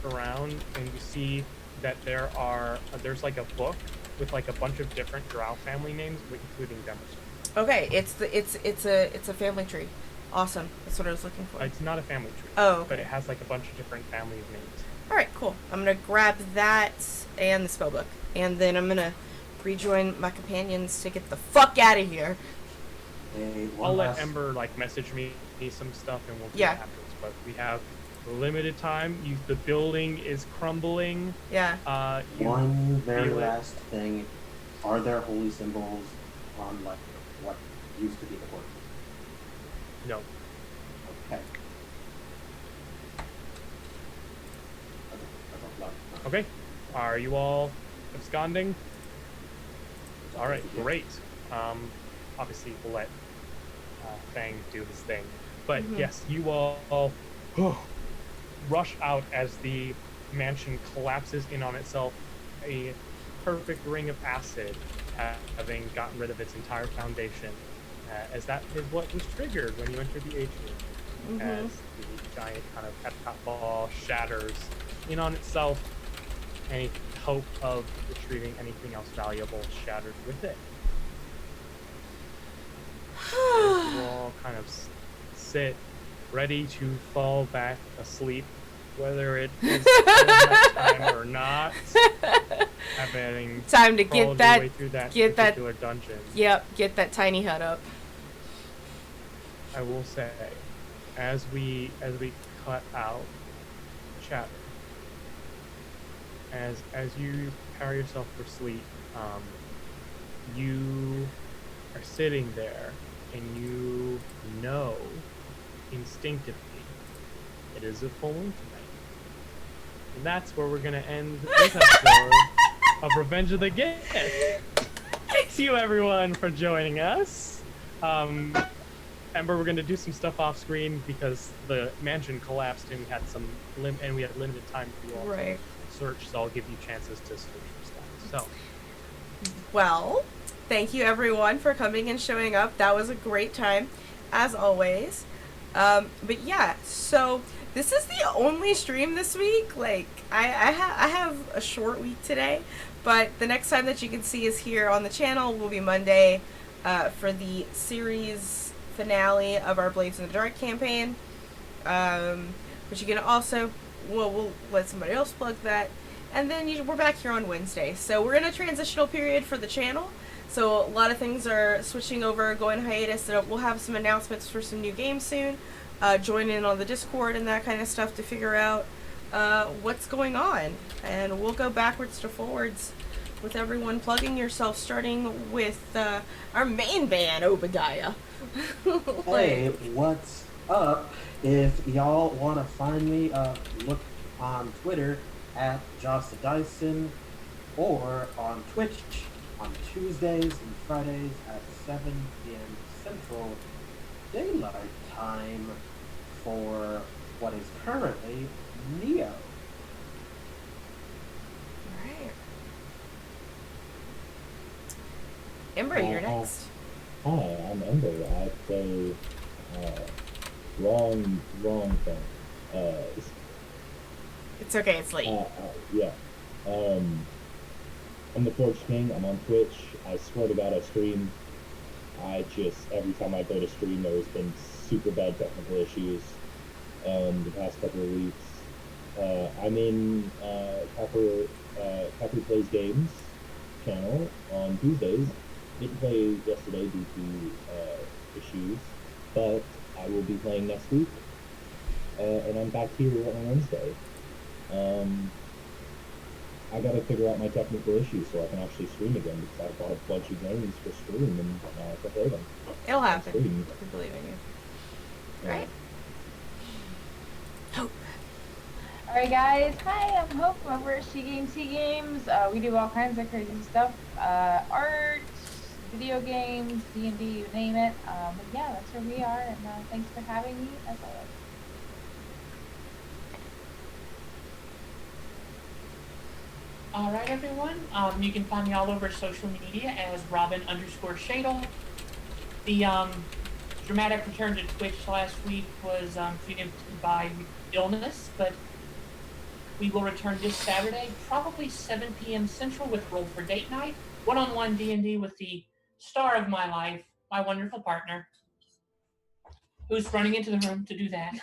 around and you see that there's like a book with like a bunch of different Drow family names, including Demerson. Okay, it's a family tree. Awesome. That's what I was looking for. It's not a family tree. Oh, okay. But it has like a bunch of different family names. All right, cool. I'm gonna grab that and the spellbook, and then I'm gonna rejoin my companions to get the fuck out of here. I'll let Ember like message me some stuff, and we'll do it afterwards. But we have limited time. The building is crumbling. Yeah. One very last thing: are there holy symbols on like what used to be the board? No. Okay. Okay. Are you all absconding? All right, great. Obviously, we'll let Fang do his thing. But yes, you all rush out as the mansion collapses in on itself, a perfect ring of acid, having gotten rid of its entire foundation, as that is what was triggered when you entered the atrium, as the giant kind of Epcot ball shatters in on itself. Any hope of retrieving anything else valuable shatters with it. You all kind of sit, ready to fall back asleep, whether it is time or not. Having time to get that, way through that get particular that dungeon. Yep, get that tiny hut up. I will say, as we cut out chatter, as you prepare yourself for sleep, you are sitting there and you know instinctively it is a full moon tonight. And that's where we're gonna end this episode of Revenge of the Gith. Thanks you everyone for joining us. Ember, we're gonna do some stuff off screen because the mansion collapsed and we had limited time for you all to search, so I'll give you chances to search for stuff. So, well, thank you everyone for coming and showing up. That was a great time, as always. But yeah, so this is the only stream this week. Like, I have a short week today, but the next time that you can see us here on the channel will be Monday for the series finale of our Blades in the Dark campaign. But you can also, we'll let somebody else plug that. And then we're back here on Wednesday. So we're in a transitional period for the channel. So a lot of things are switching over, going hiatus. So we'll have some announcements for some new games soon. join in on the Discord and that kind of stuff to figure out what's going on. And we'll go backwards to forwards with everyone plugging yourself, starting with our main band, Obadiah. Hey, what's up? If y'all want to find me, look on Twitter at Joss the Dyson or on Twitch on Tuesdays and Fridays at 7 p.m. Central Daylight Time for what is currently Neo. Alright. Ember, you're next. Hi, I'm Ember. I play wrong thing. It's okay, it's late. Yeah. I'm the Forge King. I'm on Twitch. I swear to God, I stream. Every time I go to stream, there's been super bad technical issues the past couple of weeks. I'm in Pepper Plays Games channel on Tuesdays. Didn't play yesterday due to issues, but I will be playing next week. And I'm back here on Wednesday. I gotta figure out my technical issues so I can actually stream again because I bought a bunch of games for stream and now I can play them. It'll happen. Stream. I believe in you. Yeah. Right? Hope. Alright guys, hi, I'm Hope. I'm over at She Games, He Games. We do all kinds of crazy stuff. Art, video games, D&D, you name it. But yeah, that's where we are, and thanks for having me, as always. Alright everyone, you can find me all over social media as Robin_Shadle. The dramatic return to Twitch last week was treated by illness, but we will return this Saturday, probably 7 p.m. Central with Roll for Date Night, one-on-one D&D with the star of my life, my wonderful partner, who's running into the room to do that.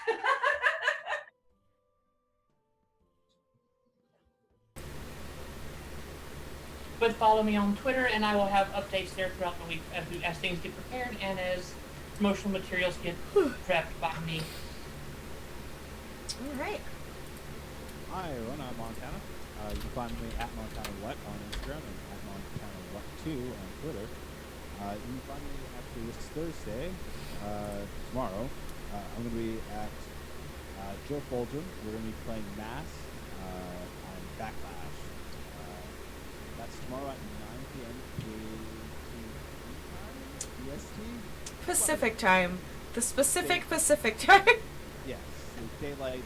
But follow me on Twitter, and I will have updates there throughout the week as things get prepared and as promotional materials get prepped by me. Alright. Hi everyone, I'm Montana. You can find me at MontanaWhat on Instagram and at MontanaWhat2 on Twitter. You can find me actually this Thursday, tomorrow. I'm going to be at Joe Fulton. We're going to be playing Mass on Backlash. That's tomorrow at 9 p.m. EST? Pacific time. The specific Pacific time. Yes, it's daylight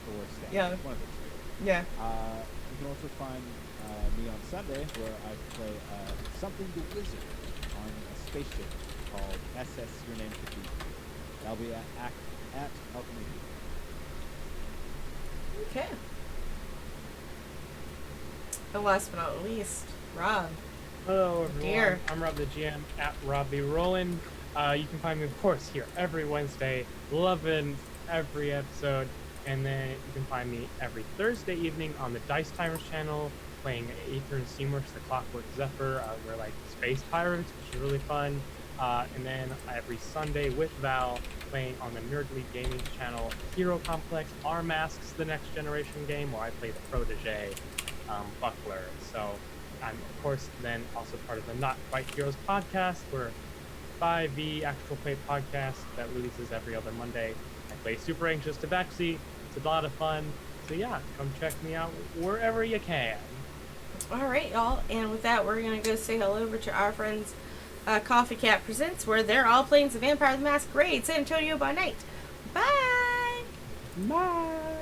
or standard. Yeah. One of the two. Yeah. You can also find me on Sunday where I play Something the Wizard on a spaceship called SS Your Name Could Be. That'll be at Alchemy. Okay. And last but not least, Rob. Hello everyone, Dear. I'm Rob the GM at Robbie Roland. You can find me, of course, here every Wednesday, loving every episode. And then you can find me every Thursday evening on the Dice Timers channel, playing Aether and Steamworks, the Clockwork Zephyr. We're like space pirates, which is really fun. And then every Sunday with Val, playing on the Nerd League Gaming channel, Hero Complex, Our Masks, the Next Generation game, where I play the protege, Buckler. So I'm, of course, then also part of the Not Quite Heroes podcast, where 5e actual play podcast that releases every other Monday. I play Super Anxious Tabaxi. It's a lot of fun. So yeah, come check me out wherever you can. Alright, y'all. And with that, we're going to go say hello over to our friends Coffee Cat Presents, where they're all playing the Vampire the Masquerade, San Antonio by night. Bye! Bye!